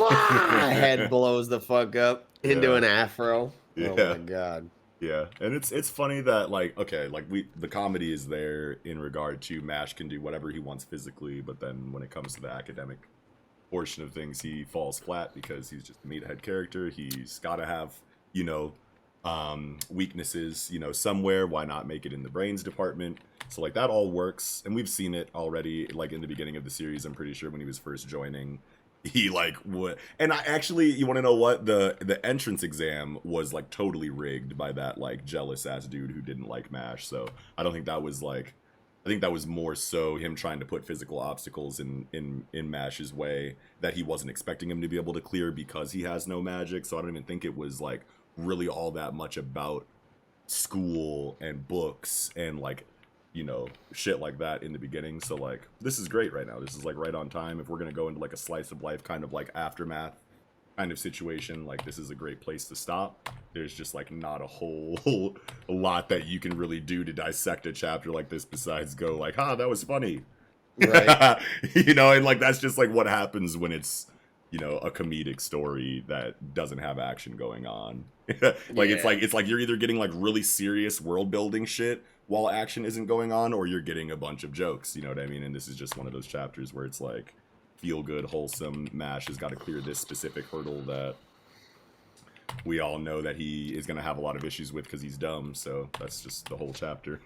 head blows the fuck up into Yeah. an afro. Yeah. Oh my god. Yeah, and it's funny that like okay, like the comedy is there in regard to Mash can do whatever he wants physically, but then when it comes to the academic portion of things, he falls flat because he's just a meathead character. He's got to have, you know, weaknesses, you know, somewhere. Why not make it in the brains department? So like that all works, and we've seen it already. Like in the beginning of the series, I'm pretty sure when he was first joining, he like what? And I actually, you want to know what the entrance exam was like totally rigged by that like jealous ass dude who didn't like Mash. So I don't think that was like. I think that was more so him trying to put physical obstacles in Mash's way that he wasn't expecting him to be able to clear because he has no magic. So I don't even think it was like really all that much about school and books and like, you know, shit like that in the beginning. So like this is great right now. This is like right on time. If we're gonna go into like a slice of life kind of like aftermath kind of situation, like this is a great place to stop. There's just like not a whole lot that you can really do to dissect a chapter like this besides go like, that was funny. Right. You know, and like that's just like what happens when it's, you know, a comedic story that doesn't have action going on. Like Yeah. it's like you're either getting like really serious world building shit while action isn't going on, or you're getting a bunch of jokes, you know what I mean? And this is just one of those chapters where it's like feel good, wholesome. Mash has got to clear this specific hurdle that we all know that he is going to have a lot of issues with because he's dumb. So that's just the whole chapter.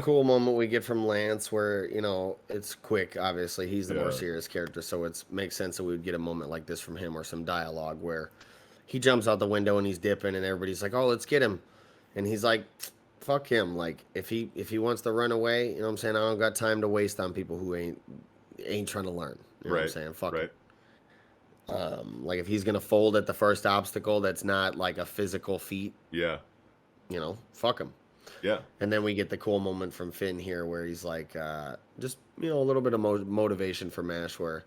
Cool moment we get from Lance where, you know, it's quick, obviously. He's the more Yeah. serious character, so it makes sense that we would get a moment like this from him or some dialogue where he jumps out the window and he's dipping and everybody's like, oh, let's get him. And he's like, fuck him. Like, if he wants to run away, you know what I'm saying? I don't got time to waste on people who ain't trying to learn. You know what I'm saying? Fuck right. it. Like if he's gonna fold at the first obstacle that's not like a physical feat, Yeah. you know, fuck him. Yeah. And then we get the cool moment from Finn here where he's like, just, you know, a little bit of motivation for Mash where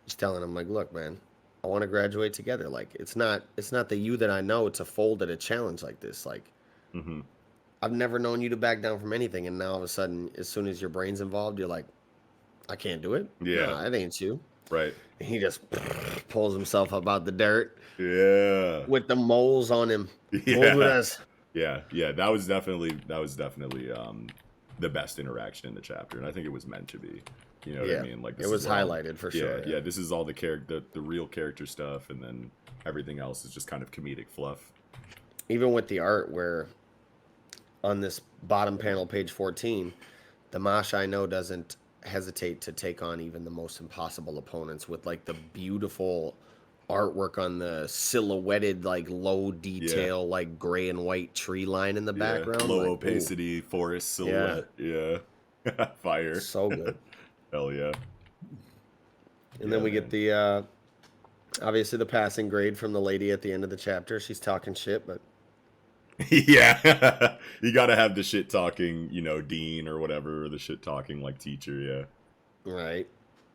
he's telling him like, look, man, I want to graduate together. Like, it's not the you that I know to fold at a challenge like this. Like, Mm-hmm. I've never known you to back down from anything. And now all of a sudden, as soon as your brain's involved, you're like, I can't do it. Yeah. Nah, that ain't you. Right. And he just pulls himself up out the dirt Yeah. with the moles on him. Yeah. Moles with us. Yeah. That was definitely the best interaction in the chapter, and I think it was meant to be. You know what I mean? Like it was highlighted for sure. Yeah. This is all the real character stuff, and then everything else is just kind of comedic fluff. Even with the art where on this bottom panel, page 14, the Mashle I know doesn't hesitate to take on even the most impossible opponents with like the beautiful artwork on the silhouetted, like low detail, like gray and white tree line in the background. Low like, opacity forest silhouette. Yeah. Fire. So good. Hell yeah. And then we get the obviously the passing grade from the lady at the end of the chapter. She's talking shit, but yeah. You gotta have the shit talking, you know, dean or whatever, or the shit talking like teacher, yeah. right.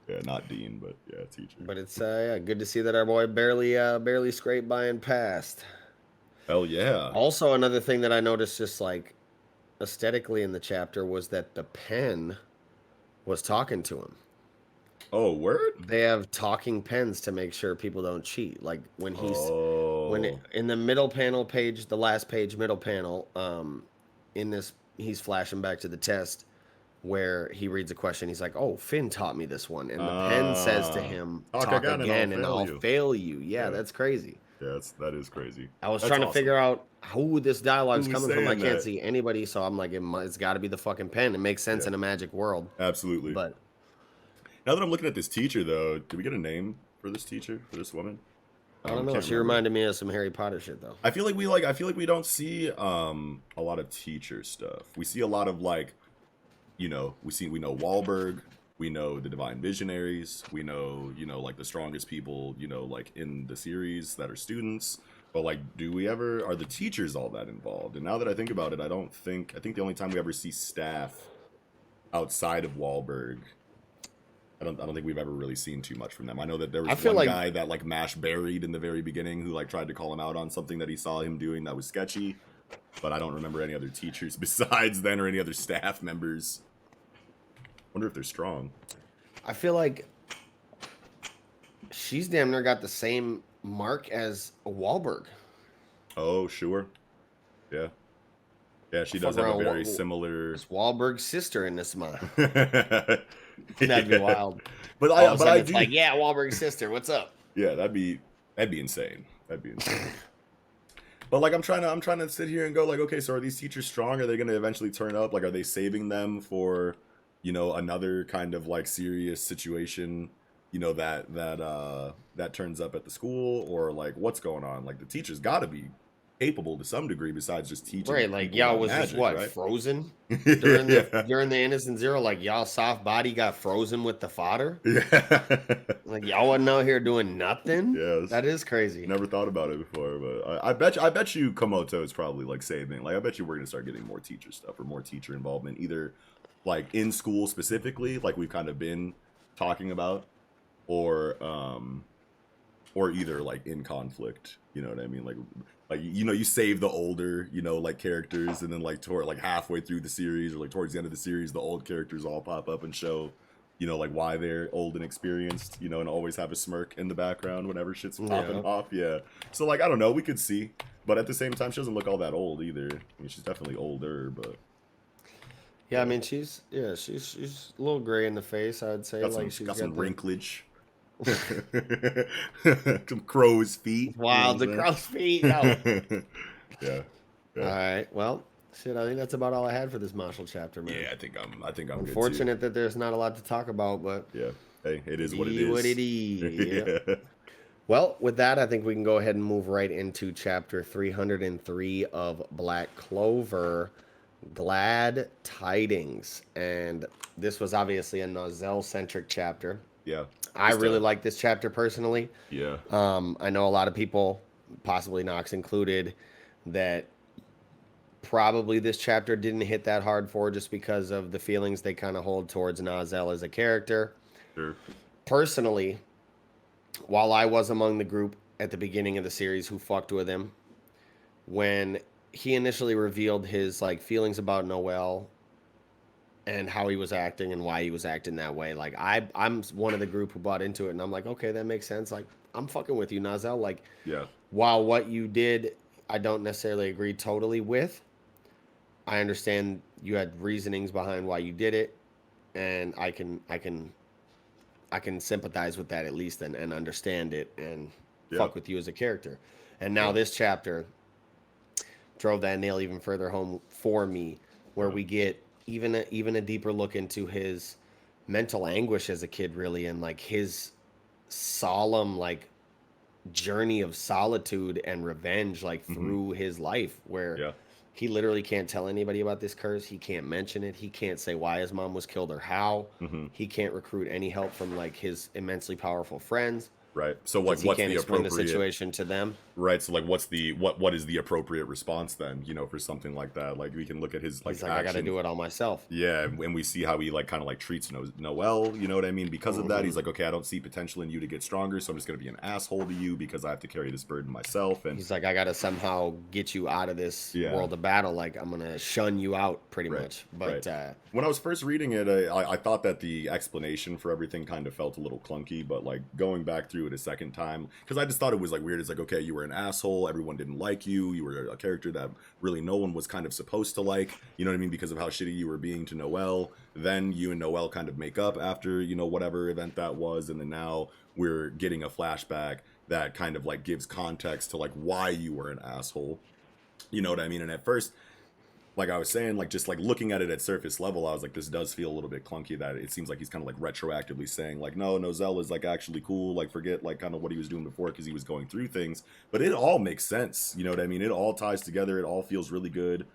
Yeah, not dean, but yeah, teacher. But it's yeah, good to see that our boy barely scraped by and passed. Hell yeah. Also, another thing that I noticed just like aesthetically in the chapter was that the pen was talking to him. Oh, word? They have talking pens to make sure people don't cheat. Like when Oh. in the middle panel page, the last page middle panel, in this he's flashing back to the test where he reads a question. He's like, "Oh, Finn taught me this one," and the pen says to him, Talk "Talk again again, and and I'll I'll fail you." fail you." Yeah, Yeah. that's crazy. Yeah, that is crazy. I was That's trying to awesome. figure out who this dialogue's Who was coming from. I saying can't that? see anybody, so I'm like, it's got to be the fucking pen. It makes sense Yeah. in a magic world. Absolutely. But Now that I'm looking at this teacher, though, do we get a name for this teacher, for this woman? I don't know. Can't She remember. reminded me of some Harry Potter shit, though. I feel like we don't see a lot of teacher stuff. We see a lot of like, we know Wahlberg, we know the Divine Visionaries, we know like the strongest people like in the series that are students. But like, are the teachers all that involved? And now that I think about it, I think the only time we ever see staff outside of Wahlberg, I don't think we've ever really seen too much from them. I know that there was one guy that like Mash buried in the very beginning who like tried to call him out on something that he saw him doing that was sketchy, but I don't remember any other teachers besides then or any other staff members. Wonder if they're strong. I feel like she's damn near got the same mark as a Wahlberg. Oh, sure. Yeah. Yeah, she does have a very similar... It's Wahlberg's sister in this month. That'd That'd be wild. But I do... like, yeah, Wahlberg's sister, what's up? Yeah, that'd be insane. That'd be insane. But like I'm trying to sit here and go like, okay, so are these teachers strong? Are they gonna eventually turn up? Like, are they saving them for, another kind of like serious situation, that turns up at the school, or like what's going on? Like the teachers gotta be capable to some degree besides just teaching. Right, like y'all was magic, just what, right? Frozen during the Innocent Zero, like y'all soft body got frozen with the fodder. Yeah. Like y'all wasn't out here doing nothing. Yes. That is crazy. Never thought about it before, but I bet you Komoto is probably like saving. Like I bet you we're gonna start getting more teacher stuff or more teacher involvement, either like in school specifically, like we've kind of been talking about, or either like in conflict. You know what I mean? Like you save the older like characters, and then like toward like halfway through the series or like towards the end of the series, the old characters all pop up and show like why they're old and experienced, and always have a smirk in the background whenever shit's popping off. Yeah, so like I don't know, we could see, but at the same time she doesn't look all that old either. I mean, she's definitely older, but yeah, I mean she's a little gray in the face, I'd say. She's got some wrinklage. Some crow's feet. Wow, the crow's feet. No. Yeah. All right. Well, shit. I think that's about all I had for this Mashle chapter, man. Yeah, I think I'm unfortunate that there's not a lot to talk about, but yeah. Hey, it is what it is. What it is. Yeah. Well, with that, I think we can go ahead and move right into chapter 303 of Black Clover, Glad Tidings, and this was obviously a Nozel-centric chapter. Yeah. I really like this chapter personally. Yeah. I know a lot of people, possibly Knox included, that probably this chapter didn't hit that hard for just because of the feelings they kind of hold towards Nozel as a character. Sure. Personally, while I was among the group at the beginning of the series who fucked with him, when he initially revealed his like feelings about Noel and how he was acting and why he was acting that way, like I'm one of the group who bought into it, and I'm like, okay, that makes sense. Like, I'm fucking with you, Nozel. Like, yeah, while what you did, I don't necessarily agree totally with. I understand you had reasonings behind why you did it, and I can sympathize with that at least, and understand it, and fuck with you as a character. And now this chapter drove that nail even further home for me, where we get even a deeper look into his mental anguish as a kid, really, and like his solemn like journey of solitude and revenge, like through his life, where he literally can't tell anybody about this curse. He can't mention it. He can't say why his mom was killed or how. He can't recruit any help from like his immensely powerful friends. Right. So like, he can't explain the situation to them. Right, so like what is the appropriate response then, for something like that? Like we can look at his like He's like, I got to action. do it all myself. Yeah, and we see how he like kind of like treats Noel, you know what I mean? Because of that, Hmm. he's like, okay, I don't see potential in you to get stronger, so I'm just gonna be an asshole to you because I have to carry this burden myself. And He's like, I got to somehow get you out of this yeah, world of battle. Like, I'm going to shun you out pretty right, much. right. But When I was first reading it, I thought that the explanation for everything kind of felt a little clunky, but like going back through it a second time, because I just thought it was like weird. It's like, okay, you were an asshole, everyone didn't like you, you were a character that really no one was kind of supposed to like, you know what I mean, because of how shitty you were being to Noel. Then you and Noel kind of make up after, whatever event that was, and then now we're getting a flashback that kind of like gives context to like why you were an asshole. You know what I mean? And at first, like I was saying, like just like looking at it at surface level, I was like, this does feel a little bit clunky. That it seems like he's kind of like retroactively saying like, no, Nozel is like actually cool. Like forget like kind of what he was doing before because he was going through things. But it all makes sense. You know what I mean? It all ties together. It all feels really good.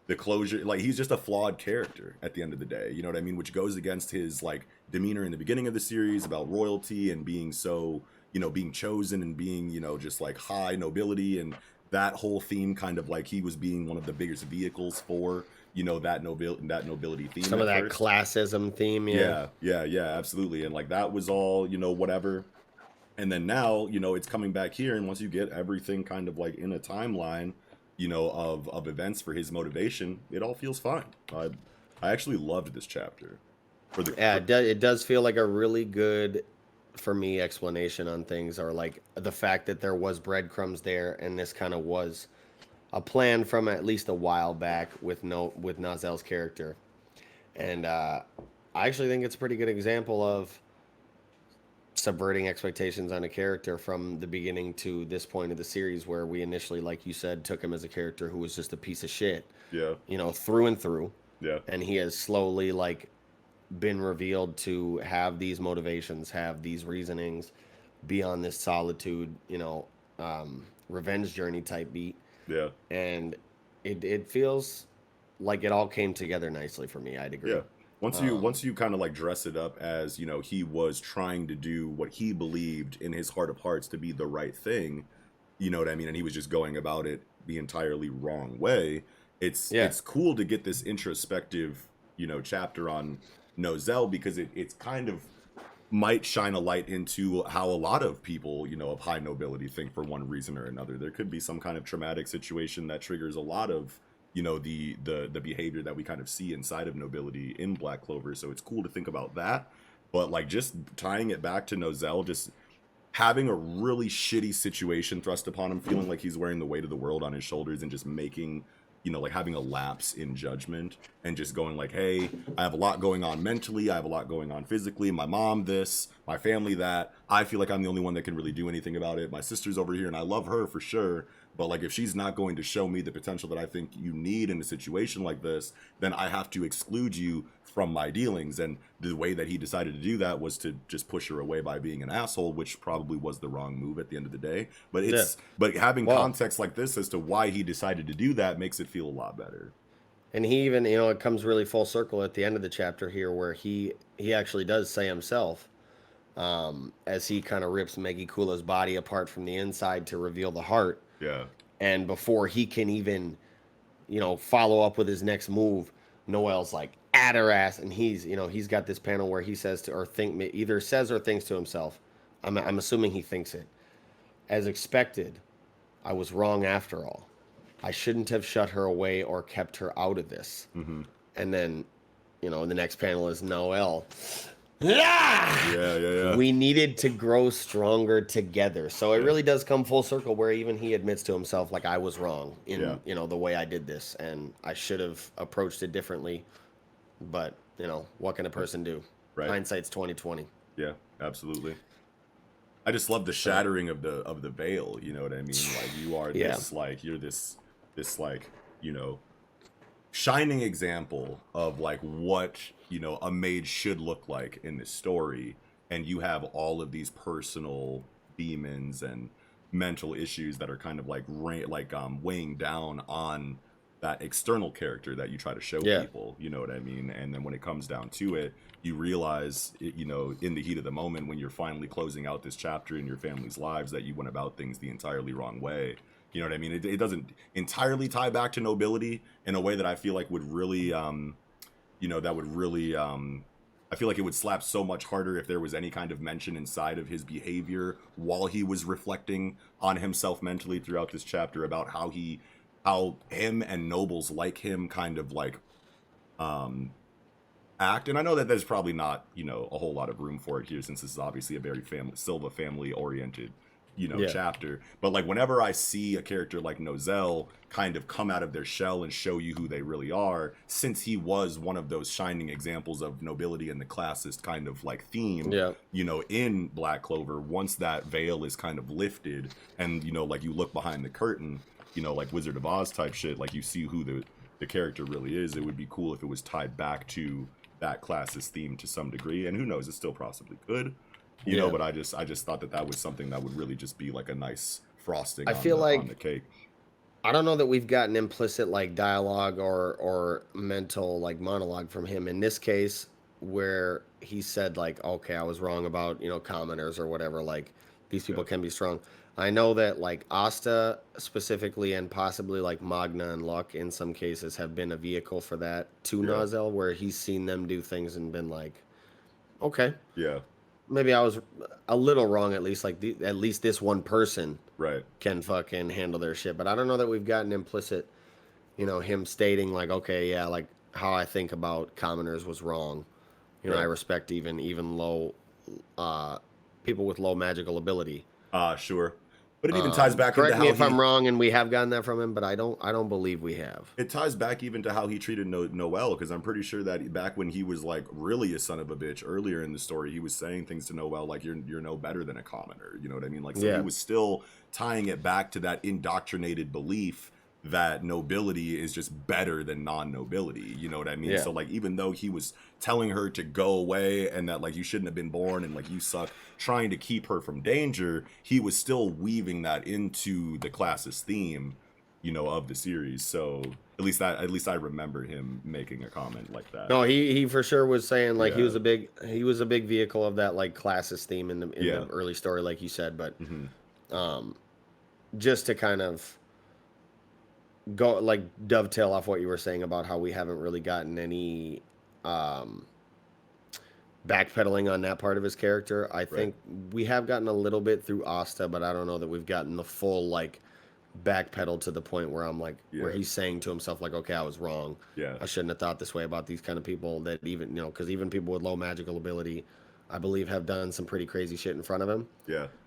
The closure, like he's just a flawed character at the end of the day. You know what I mean? Which goes against his like demeanor in the beginning of the series about royalty and being so, being chosen and being, just like high nobility, and that whole theme kind of like he was being one of the biggest vehicles for that nobility theme some of at that first. classism theme, yeah. Yeah, absolutely. And like that was all, whatever. And then now, it's coming back here, and once you get everything kind of like in a timeline, of events for his motivation, it all feels fine. I actually loved this chapter. Yeah, it does feel like a really good, for me, explanation on things, or like the fact that there was breadcrumbs there, and this kind of was a plan from at least a while back with Nazel's character. And I actually think it's a pretty good example of subverting expectations on a character from the beginning to this point of the series, where we initially, like you said, took him as a character who was just a piece of shit, Yeah, through and through. yeah, And he has slowly like been revealed to have these motivations, have these reasonings, be on this solitude, revenge journey type beat. yeah. And it feels like it all came together nicely for me. I'd agree. Yeah. Once you kind of like dress it up as, he was trying to do what he believed in his heart of hearts to be the right thing, you know what I mean? And he was just going about it the entirely wrong way. It's Yeah. it's cool to get this introspective, chapter on Nozel, because it's kind of might shine a light into how a lot of people, of high nobility think for one reason or another. There could be some kind of traumatic situation that triggers a lot of, the behavior that we kind of see inside of nobility in Black Clover. So it's cool to think about that. But like just tying it back to Nozel, just having a really shitty situation thrust upon him, feeling like he's wearing the weight of the world on his shoulders, and just making, like having a lapse in judgment, and just going like, hey, I have a lot going on mentally, I have a lot going on physically, my mom this, my family that, I feel like I'm the only one that can really do anything about it, my sister's over here and I love her for sure, but like if she's not going to show me the potential that I think you need in a situation like this, then I have to exclude you from my dealings. And the way that he decided to do that was to just push her away by being an asshole, which probably was the wrong move at the end of the day. But but having context like this as to why he decided to do that makes it feel a lot better. And he even, it comes really full circle at the end of the chapter here, where he actually does say himself, as he kind of rips Meggy Kula's body apart from the inside to reveal the heart. Yeah. And before he can even, follow up with his next move, Noel's like at her ass, and he's got this panel where he says to, or either says or thinks to himself, I'm assuming he thinks it, as expected, I was wrong after all. I shouldn't have shut her away or kept her out of this. Mm-hmm. And then, the next panel is Noel. Yeah. We needed to grow stronger together. So it really does come full circle, where even he admits to himself, like, I was wrong in, the way I did this, and I should have approached it differently. But, what can a person do? Right. Hindsight's 20/20. Yeah, absolutely. I just love the shattering of the veil, you know what I mean? Like you are this like you're this like, shining example of like what, a mage should look like in this story, and you have all of these personal demons and mental issues that are kind of like weighing down on that external character that you try to show people, you know what I mean? And then when it comes down to it, you realize, you know, in the heat of the moment, when you're finally closing out this chapter in your family's lives, that you went about things the entirely wrong way. You know what I mean? It doesn't entirely tie back to nobility in a way that I feel like would really, you know, that would really, I feel like it would slap so much harder if there was any kind of mention inside of his behavior while he was reflecting on himself mentally throughout this chapter about how him and nobles like him kind of like, act. And I know that there's probably not, you know, a whole lot of room for it here, since this is obviously a very Silva family oriented, you know, chapter. But like whenever I see a character like Nozel kind of come out of their shell and show you who they really are, since he was one of those shining examples of nobility and the classist kind of like theme, you know, in Black Clover, once that veil is kind of lifted and, you know, like you look behind the curtain, you know, like Wizard of Oz type shit, like you see who the character really is. It would be cool if it was tied back to that classist theme to some degree, and who knows, it still possibly could, you know. But I just thought that was something that would really just be like a nice frosting on the cake. I don't know that we've gotten implicit like dialogue or mental like monologue from him in this case, where he said like, okay, I was wrong about, you know, commoners or whatever, like these people can be strong. I know that like Asta specifically, and possibly like Magna and Luck in some cases, have been a vehicle for that to Nozel, where he's seen them do things and been like, okay, maybe I was a little wrong, at least like at least this one person can fucking handle their shit. But I don't know that we've gotten implicit, you know, him stating like, okay, yeah, like how I think about commoners was wrong. You know, I respect even low people with low magical ability. Sure. But it even ties back into how me if I'm wrong, and we have gotten that from him, but I don't believe we have. It ties back even to how he treated Noel, because I'm pretty sure that back when he was like really a son of a bitch earlier in the story, he was saying things to Noel like you're no better than a commoner. You know what I mean? Like, so he was still tying it back to that indoctrinated belief that nobility is just better than non-nobility, you know what I mean? So like, even though he was telling her to go away and that like you shouldn't have been born and like you suck, trying to keep her from danger, he was still weaving that into the classist theme, you know, of the series. So at least I remember him making a comment like that. No, he for sure was saying like he was a big vehicle of that like classist theme in the early story, like you said. But just to kind of go like dovetail off what you were saying about how we haven't really gotten any backpedaling on that part of his character. I think we have gotten a little bit through Asta, but I don't know that we've gotten the full like backpedal to the point where I'm like where he's saying to himself like, okay, I was wrong. I shouldn't have thought this way about these kind of people, that even, you know, because even people with low magical ability, I believe, have done some pretty crazy shit in front of him.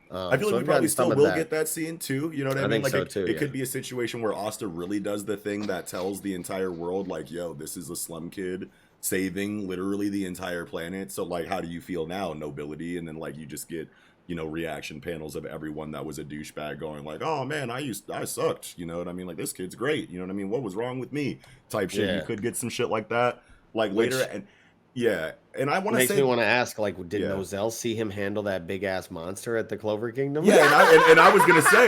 I feel like we probably still will get that scene too. You know what I mean? Like so too, it could be a situation where Asta really does the thing that tells the entire world, like, yo, this is a slum kid saving literally the entire planet. So like, how do you feel now, nobility? And then like you just get, you know, reaction panels of everyone that was a douchebag going like, oh man, I sucked. You know what I mean? Like, this kid's great. You know what I mean? What was wrong with me? Type shit. You could get some shit like that like later. And and I want to say, makes me want to ask, like, did Nozel see him handle that big ass monster at the Clover Kingdom? And I was gonna say,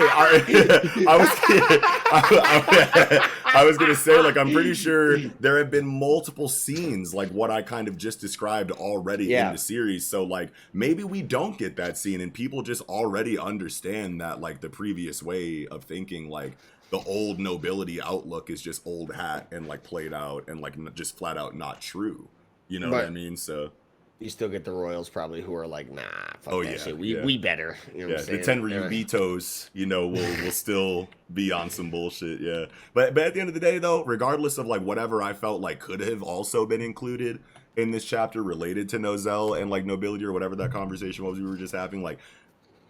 I was gonna say, like, I'm pretty sure there have been multiple scenes like what I kind of just described already in the series. So like, maybe we don't get that scene, and people just already understand that like the previous way of thinking, like the old nobility outlook is just old hat and like played out and like just flat out not true. You know what I mean? So you still get the royals probably who are like, nah, fuck that shit. We better. You know what I'm saying? The Tenryu vetoes, you know, will still be on some bullshit. But at the end of the day, though, regardless of like whatever I felt like could have also been included in this chapter related to Nozel and like nobility or whatever that conversation was we were just having, like,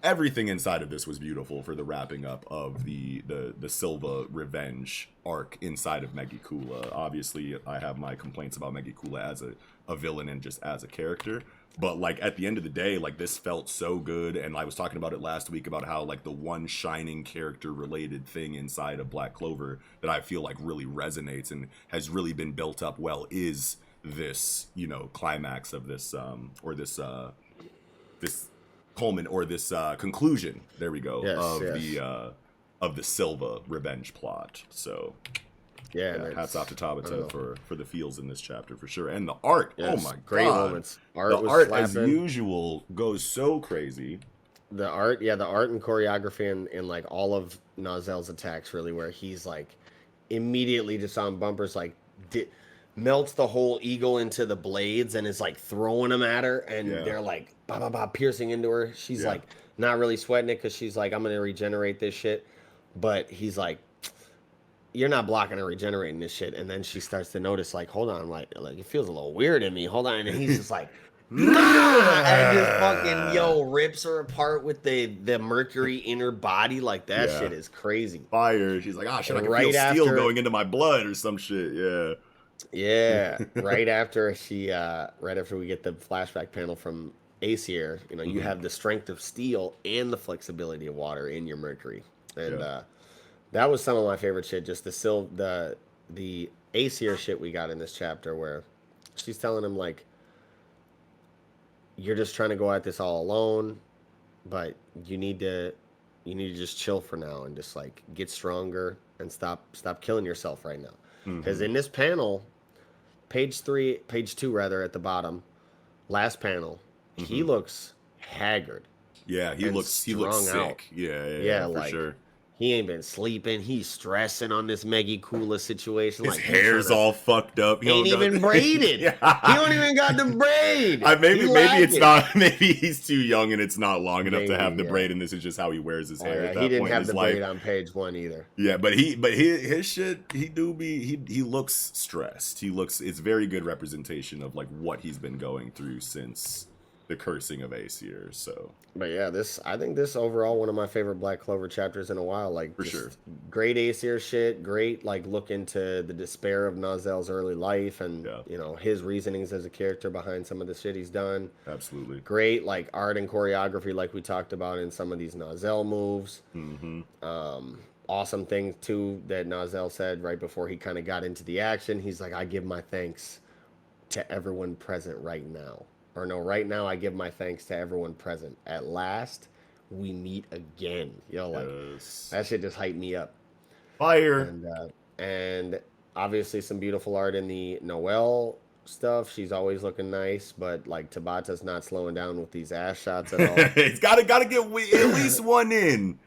everything inside of this was beautiful for the wrapping up of the Silva revenge arc inside of Megikula. Obviously, I have my complaints about Megikula as a villain and just as a character. But, like, at the end of the day, like, this felt so good. And I was talking about it last week about how, like, the one shining character-related thing inside of Black Clover that I feel like really resonates and has really been built up well is this, you know, climax of this, this conclusion, there we go, of the Silva revenge plot. So Yeah, hats off to Tabata for the feels in this chapter for sure, and the art. Yeah, oh my great god, moments. The was art as slapping. usual goes so crazy. The art and choreography and like all of Nozel's attacks really, where he's like immediately just on bumpers, like melts the whole eagle into the blades and is like throwing them at her, and they're like piercing into her. She's like not really sweating it because she's like, I'm gonna regenerate this shit, but he's like, you're not blocking or regenerating this shit. And then she starts to notice, like, hold on, like it feels a little weird in me. Hold on, and he's just like, and just fucking rips her apart with the mercury in her body. Like that shit is crazy. Fire. She's like, shit, I can feel steel going into my blood or some shit. Yeah. Right after we get the flashback panel from Aesir, you have the strength of steel and the flexibility of water in your mercury, and that was some of my favorite shit. Just the Aesir shit we got in this chapter, where she's telling him like, you're just trying to go at this all alone, but you need to just chill for now and just like get stronger and stop killing yourself right now. Because in this panel, page 2 rather, at the bottom, last panel, he looks haggard. Yeah, he looks sick. Out. Yeah, for like, sure. He ain't been sleeping. He's stressing on this Meggy Kula situation. His hair's all fucked up. He ain't even braided. He don't even got the braid. Maybe it's not. Maybe he's too young and it's not long enough to have the braid, and this is just how he wears his hair. At that he didn't point have in the his life. braid on page 1 either. Yeah, but his shit, he looks stressed. It's very good representation of like what he's been going through since the cursing of Aesir. So, but yeah, I think this overall one of my favorite Black Clover chapters in a while. Like, for sure, great Aesir shit. Great like look into the despair of Nozel's early life and his reasonings as a character behind some of the shit he's done. Absolutely great like art and choreography, like we talked about in some of these Nozel moves. Awesome thing too that Nozel said right before he kind of got into the action. He's like, I give my thanks to everyone present right now. Or no, right now I give my thanks to everyone present. At last, we meet again. That shit just hyped me up. Fire. And obviously some beautiful art in the Noelle stuff. She's always looking nice, but like Tabata's not slowing down with these ass shots at all. It's gotta get at least one in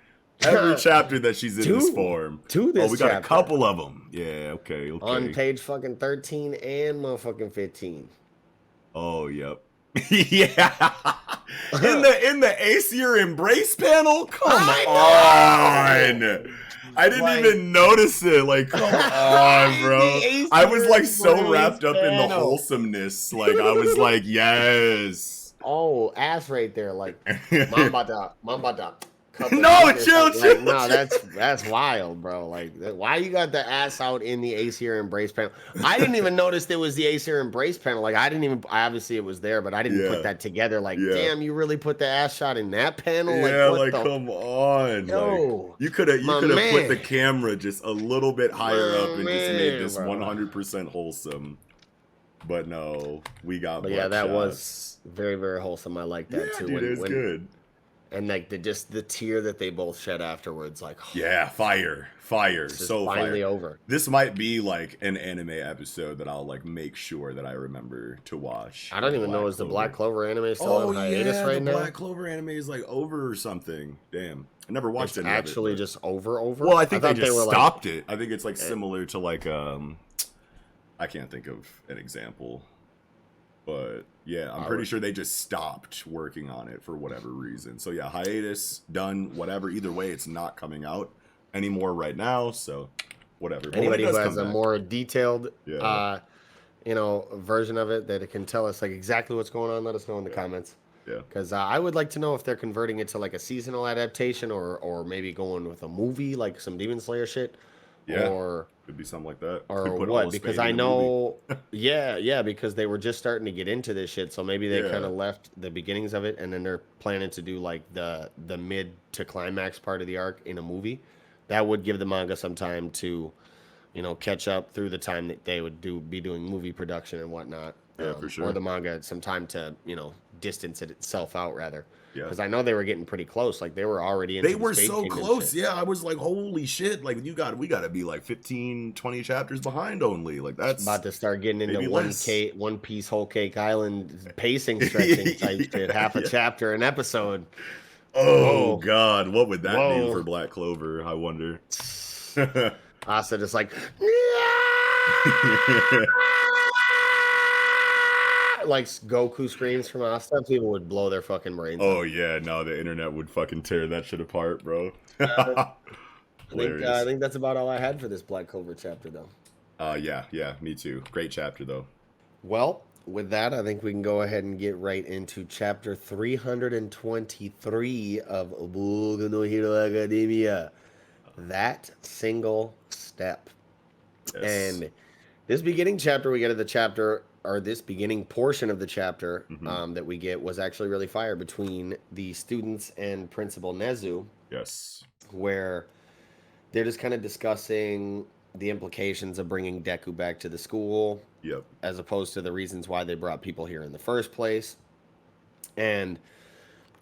every chapter that she's in this form. We got a couple of them. Yeah, okay. On page fucking 13 and motherfucking 15. Oh, yep. Yeah. In the Aesir embrace panel? Come on. I didn't even notice it. Like, come on, bro. I was like so wrapped up in the wholesomeness. Like, I was like, yes. Oh, ass right there. Like, mom about to no, chill. No, that's wild, bro. Like, why you got the ass out in the Aesir embrace panel? I didn't even notice there was the Aesir embrace panel. Like, obviously it was there, but I didn't put that together. Like, damn, you really put the ass shot in that panel? Yeah, like come on. Yo, like, you could have put the camera just a little bit higher up and just made this 100% wholesome. But no, we got. But yeah, that was very, very wholesome. I like that too. Dude, it was good. And like the tear that they both shed afterwards, like fire, so finally fire. Over. This might be like an anime episode that I'll like make sure that I remember to watch. I don't even know, is the Black Clover anime still on hiatus right now? The Black Clover anime is like over or something. Damn, I never watched it. Actually, just over. Well, I think they just stopped it. I think it's like similar to like I can't think of an example. But yeah, I'm pretty sure they just stopped working on it for whatever reason. So yeah, hiatus, done, whatever. Either way, it's not coming out anymore right now. So whatever. Anybody who has a more detailed, version of it that it can tell us like exactly what's going on, let us know in the comments. Yeah. Because I would like to know if they're converting it to like a seasonal adaptation or maybe going with a movie like some Demon Slayer shit. Yeah. Or could be something like that. Or what? Because I know, because they were just starting to get into this shit. So maybe they kind of left the beginnings of it, and then they're planning to do like the mid to climax part of the arc in a movie. That would give the manga some time to, catch up through the time that they would be doing movie production and whatnot. Yeah, for sure. Or the manga some time to, distance itself out rather. Yeah. Because I know they were getting pretty close. Like they were already into They the were Space so Kingdom close. shit. Yeah, I was like, holy shit. Like we got to be like 15, 20 chapters behind only. Like that's About to start getting into maybe less. One Piece Whole Cake Island pacing stretching type shit. Half a Yeah. chapter an episode. Oh Whoa. God, what would that do for Whoa. Black Clover? I wonder. Asa just like like Goku screams from Asta, people would blow their fucking brains Oh out. yeah, no, the internet would fucking tear that shit apart, bro. I Hilarious. think that's about all I had for this Black Clover chapter, though. Yeah, me too. Great chapter though. Well, with that, I think we can go ahead and get right into chapter 323 of Boku no Hero Academia. That single step. Yes. And this beginning chapter we get of the chapter, or this beginning portion of the chapter that we get was actually really fire between the students and Principal Nezu, Yes. where they're just kind of discussing the implications of bringing Deku back to the school, Yep. as opposed to the reasons why they brought people here in the first place. And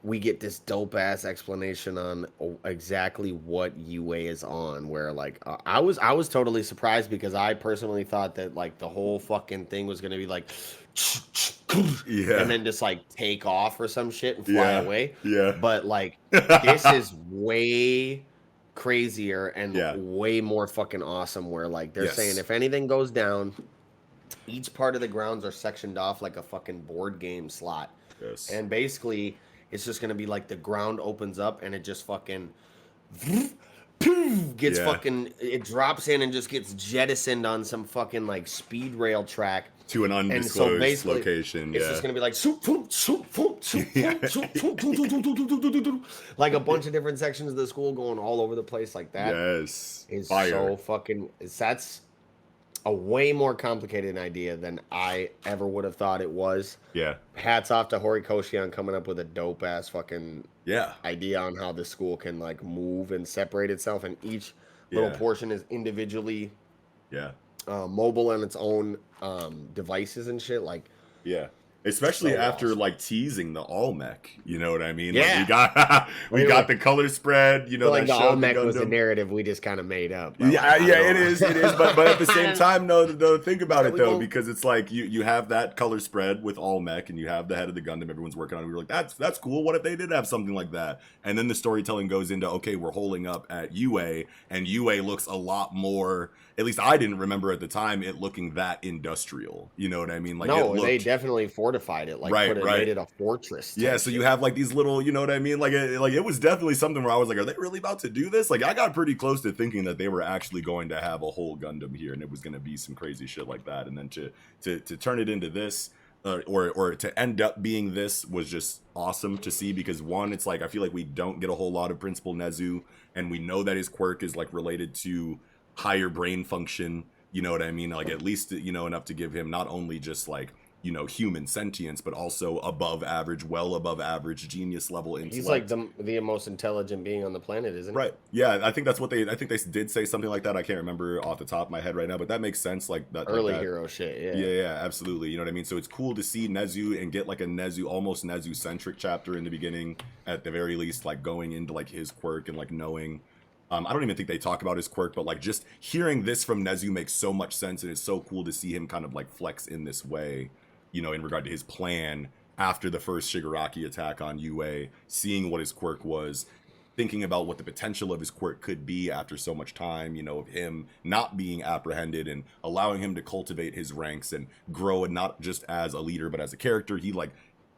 we get this dope ass explanation on exactly what UA is on, where like I was totally surprised because I personally thought that like the whole fucking thing was going to be like Yeah. and then just like take off or some shit and fly away. Yeah. But like this is way crazier and way more fucking awesome, where like they're saying if anything goes down, each part of the grounds are sectioned off like a fucking board game slot. Yes. And basically it's just gonna be like the ground opens up and it just fucking gets fucking, it drops in and just gets jettisoned on some fucking like speed rail track to an undisclosed location. It's just gonna be like like a bunch of different sections of the school going all over the place like that. Yes. Is so fucking. That's a way more complicated idea than I ever would have thought it was. Yeah. Hats off to Horikoshi on coming up with a dope ass fucking idea on how the school can like move and separate itself, and each little portion is individually mobile on its own devices and shit. Like especially so after awesome. like teasing the all mech, you know what I mean? Yeah, like we got the color spread, you know. Like the all mech was a narrative we just kind of made up. It is. But at the same time, no, think about it though, because it's like you have that color spread with all mech, and you have the head of the Gundam everyone's working on. We were like, that's cool. What if they did have something like that? And then the storytelling goes into, okay, we're holding up at UA, and UA looks a lot more. At least I didn't remember at the time it looking that industrial. You know what I mean? Like they definitely fortified it. Like made it a fortress. Yeah, so you have like these little, you know what I mean? Like it was definitely something where I was like, are they really about to do this? Like I got pretty close to thinking that they were actually going to have a whole Gundam here, and it was going to be some crazy shit like that. And then to turn it into this, or to end up being this, was just awesome to see, because one, it's like I feel like we don't get a whole lot of Principal Nezu, and we know that his quirk is like related to higher brain function, you know what I mean? Like at least, you know, enough to give him not only just like, you know, human sentience, but also well above average genius level intellect. He's like the most intelligent being on the planet, isn't he? Right. Yeah, I think I think they did say something like that. I can't remember off the top of my head right now, but that makes sense. Like that early hero shit. Yeah, absolutely. You know what I mean? So it's cool to see Nezu and get like a almost Nezu centric chapter in the beginning, at the very least, like going into like his quirk and like knowing. I don't even think they talk about his quirk, but like just hearing this from Nezu makes so much sense, and it's so cool to see him kind of like flex in this way, you know, in regard to his plan after the first Shigaraki attack on UA, seeing what his quirk was, thinking about what the potential of his quirk could be after so much time, you know, of him not being apprehended and allowing him to cultivate his ranks and grow, and not just as a leader, but as a character. He like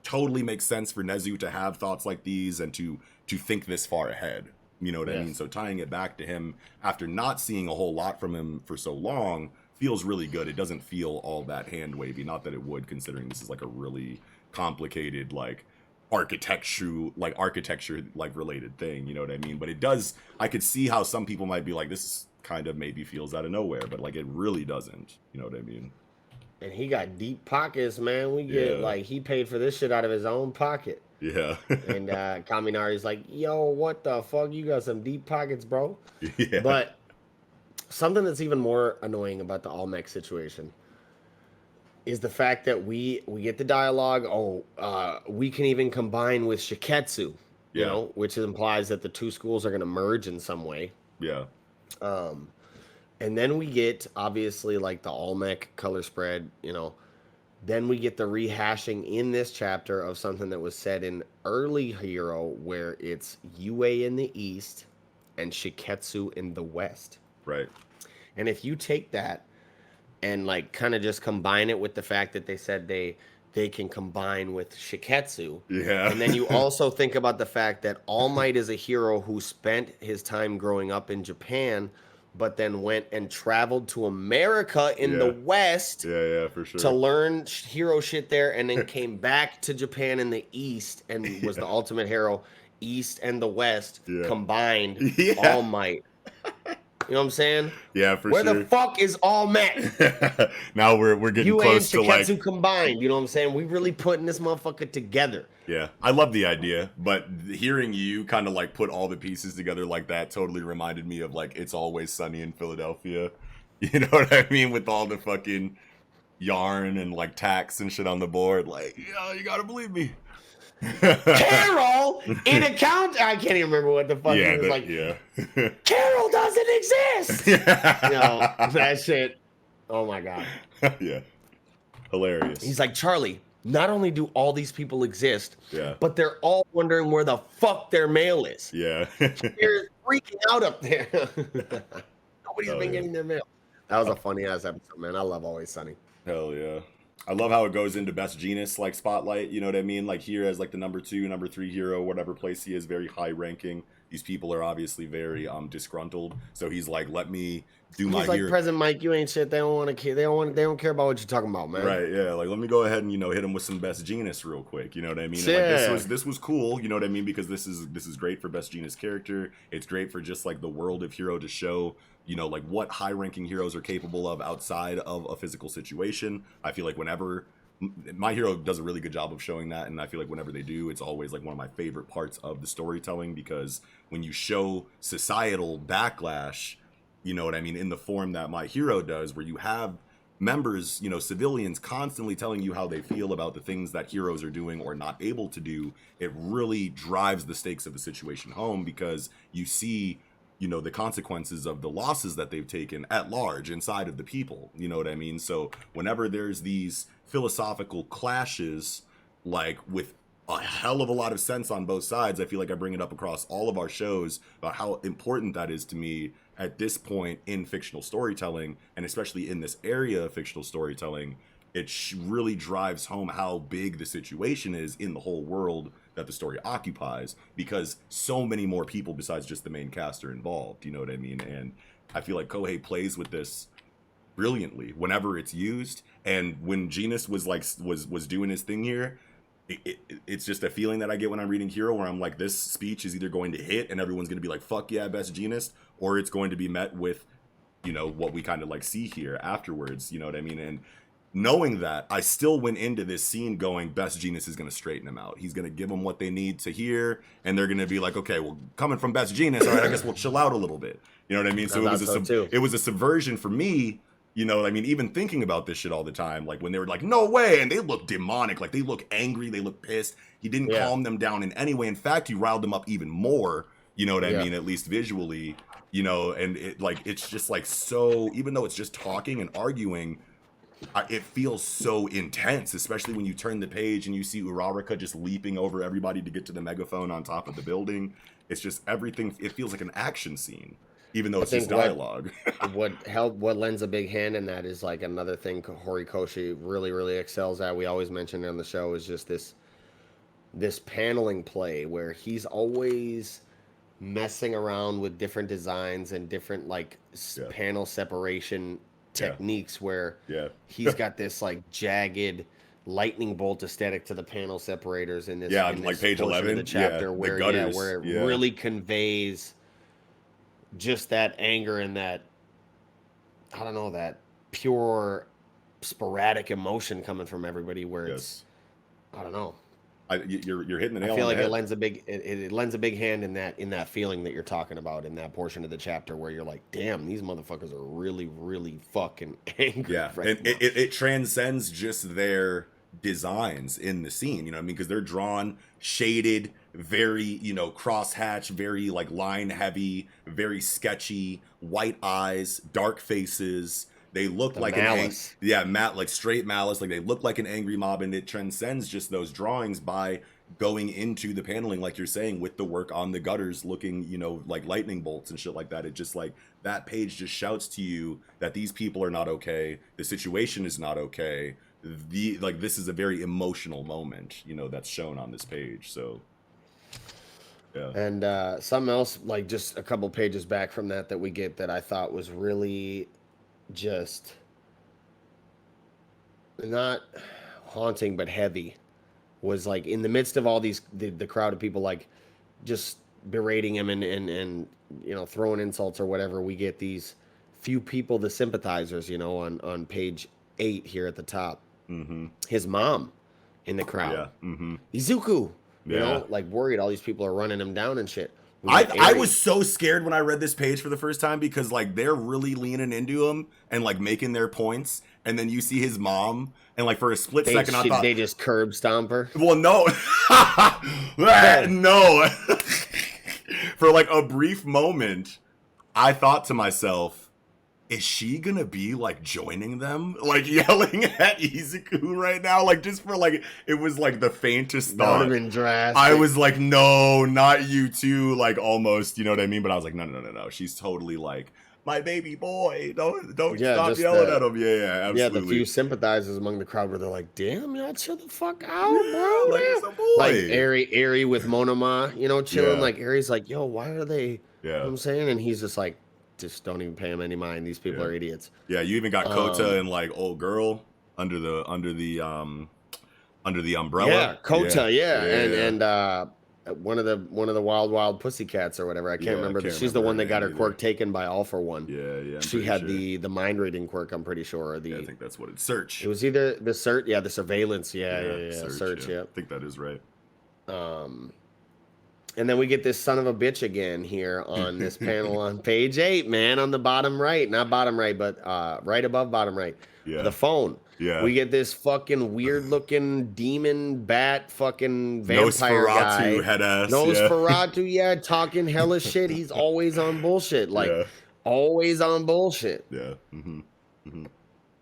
totally makes sense for Nezu to have thoughts like these and to think this far ahead. You know what I mean? So tying it back to him after not seeing a whole lot from him for so long feels really good. It doesn't feel all that hand-wavy. Not that it would, considering this is like a really complicated like architecture like related thing. You know what I mean? But it does. I could see how some people might be like, this kind of maybe feels out of nowhere, but like it really doesn't. You know what I mean? And he got deep pockets, man. We get like he paid for this shit out of his own pocket. Yeah. And Kaminari's like, yo, what the fuck? You got some deep pockets, bro. Yeah. But something that's even more annoying about the all mech situation. is the fact that we get the dialogue. We can even combine with Shiketsu, Yeah. which implies that the two schools are going to merge in some way. Yeah. Um, and then we get obviously like the Olmec color spread. Then we get the rehashing in this chapter of something that was said in early Hero, where it's Yue in the east and Shiketsu in the west. Right. And if you take that and like kind of just combine it with the fact that they said they can combine with Shiketsu. Yeah. And then you also think about the fact that All Might is a hero who spent his time growing up in Japan, but then went and traveled to America in the West Yeah, for sure. to learn hero shit there, and then came back to Japan in the East and was the ultimate hero. East and the West combined, All Might. You know what I'm saying? Yeah, for Where sure. the fuck is All Might? Now we're getting You close and to like Shiketsu combined. You know what I'm saying? We really putting this motherfucker together. Yeah, I love the idea, but hearing you kind of like put all the pieces together like that totally reminded me of like It's Always Sunny in Philadelphia. You know what I mean? With all the fucking yarn and like tacks and shit on the board. Like, you gotta believe me. Carol in account. I can't even remember what the fuck he was like. Yeah. Carol doesn't exist. That shit. Oh my god. Yeah. Hilarious. He's like, Charlie, not only do all these people exist, Yeah. but they're all wondering where the fuck their mail is. Yeah. They're freaking out up there. Nobody's been getting their mail. That was a funny ass episode, man. I love Always Sunny. Hell yeah. I love how it goes into Best Genus like spotlight, you know what I mean? Like here as like the number 2, number 3 hero, whatever place he is, very high ranking. These people are obviously very disgruntled. So he's like, let me do my He's like, hero. President Mike, you ain't shit. They don't want to. They don't care about what you're talking about, man. Right, yeah. Like let me go ahead and hit him with some Best Genus real quick. You know what I mean? And, Yeah. like, this was cool. You know what I mean? Because this is great for Best Genus character. It's great for just like the world of hero to show. Like what high-ranking heroes are capable of outside of a physical situation. I feel like whenever My Hero does a really good job of showing that, and I feel like whenever they do, it's always like one of my favorite parts of the storytelling, because when you show societal backlash, you know what I mean, in the form that My Hero does, where you have members, civilians constantly telling you how they feel about the things that heroes are doing or not able to do, it really drives the stakes of the situation home, because you see the consequences of the losses that they've taken at large inside of the people. You know what I mean? So whenever there's these philosophical clashes, like with a hell of a lot of sense on both sides, I feel like I bring it up across all of our shows about how important that is to me at this point in fictional storytelling, and especially in this area of fictional storytelling. It really drives home how big the situation is in the whole world that the story occupies, because so many more people besides just the main cast are involved. You know what I mean? And I feel like Kohei plays with this brilliantly whenever it's used. And when Genus was doing his thing here, it's just a feeling that I get when I'm reading Hero, where I'm like, this speech is either going to hit and everyone's going to be like, fuck yeah, Best Genus, or it's going to be met with, what we kind of like see here afterwards. You know what I mean? And knowing that, I still went into this scene going, Best Genus is going to straighten them out. He's going to give them what they need to hear, and they're going to be like, okay, well, coming from Best Genus, all right, I guess we'll chill out a little bit. You know what I mean? So it was a subversion for me. You know what I mean? Even thinking about this shit all the time, like when they were like, no way, and they look demonic, like they look angry, they look pissed. He didn't calm them down in any way. In fact, he riled them up even more. You know what I mean? At least visually, and it's just like, so even though it's just talking and arguing, it feels so intense, especially when you turn the page and you see Uraraka just leaping over everybody to get to the megaphone on top of the building. It's just everything. It feels like an action scene, even though it's just dialogue. What lends a big hand in that is like another thing Horikoshi really, really excels at. We always mention it on the show, is just this paneling play where he's always messing around with different designs and different panel separation techniques, where he's got this like jagged lightning bolt aesthetic to the panel separators in this like page 11 of the chapter, where it really conveys just that anger and that, I don't know, that pure sporadic emotion coming from everybody, where it's, I don't know. You're hitting the nail I feel on like the it head. lends a big hand in that feeling that you're talking about in that portion of the chapter where you're like, damn, these motherfuckers are really, really fucking angry Yeah, right and now. it transcends just their designs in the scene, you know what I mean? Because they're drawn, shaded, very, crosshatch, very like line heavy, very sketchy, white eyes, dark faces. They look The like malice. like straight malice, like they look like an angry mob, and it transcends just those drawings by going into the paneling, like you're saying, with the work on the gutters looking, like lightning bolts and shit like that. It just like that page just shouts to you that these people are not okay, the situation is not okay, this is a very emotional moment, that's shown on this page. So yeah. And something else, like just a couple pages back from that we get that I thought was really just not haunting but heavy was like in the midst of all the crowd of people like just berating him and throwing insults or whatever. We get these few people, the sympathizers, on page 8 here at the top. Mm-hmm. His mom in the Yeah. crowd. Mm-hmm. Izuku, Yeah. like worried. All these people are running him down and shit. I was so scared when I read this page for the first time because like they're really leaning into him and like making their points, and then you see his mom, and like for a split second I thought they just curb stomp her. Well, no, no. For like a brief moment, I thought to myself, is she gonna be like joining them, like yelling at Izuku right now? Like just for like, it was like the faintest That would thought. have been drastic. I was like, no, not you too, like almost, you know what I mean? But I was like, no. She's totally like, my baby boy, don't stop yelling at him. Yeah, absolutely. Yeah, the few sympathizers among the crowd where they're like, damn, y'all chill the fuck out, bro. Like, it's a boy. Like Eri with Monoma, chilling. Yeah. Like Eri's like, yo, why are they? Yeah. You know what I'm saying? And he's just like, just don't even pay him any mind. These people Yeah. are idiots. Yeah, you even got Kota and like old girl under the umbrella. Yeah, Kota, and one of the wild pussycats or whatever. I can't remember. She's the one that got her quirk taken by All for One. Yeah. She had the mind reading quirk. I'm pretty sure. I think that's what it's. Search. It was either the search. Yeah, the surveillance. Yeah. Search. Yeah. I think that is right. And then we get this son of a bitch again here on this panel on page 8, man, on the bottom right. Not bottom right, but right above bottom right. Yeah. The phone. Yeah. We get this fucking weird looking demon bat fucking vampire guy. Nosferatu head ass. Nosferatu, talking hella shit. He's always on bullshit. Always on bullshit. Yeah. Mm-hmm. Mm-hmm.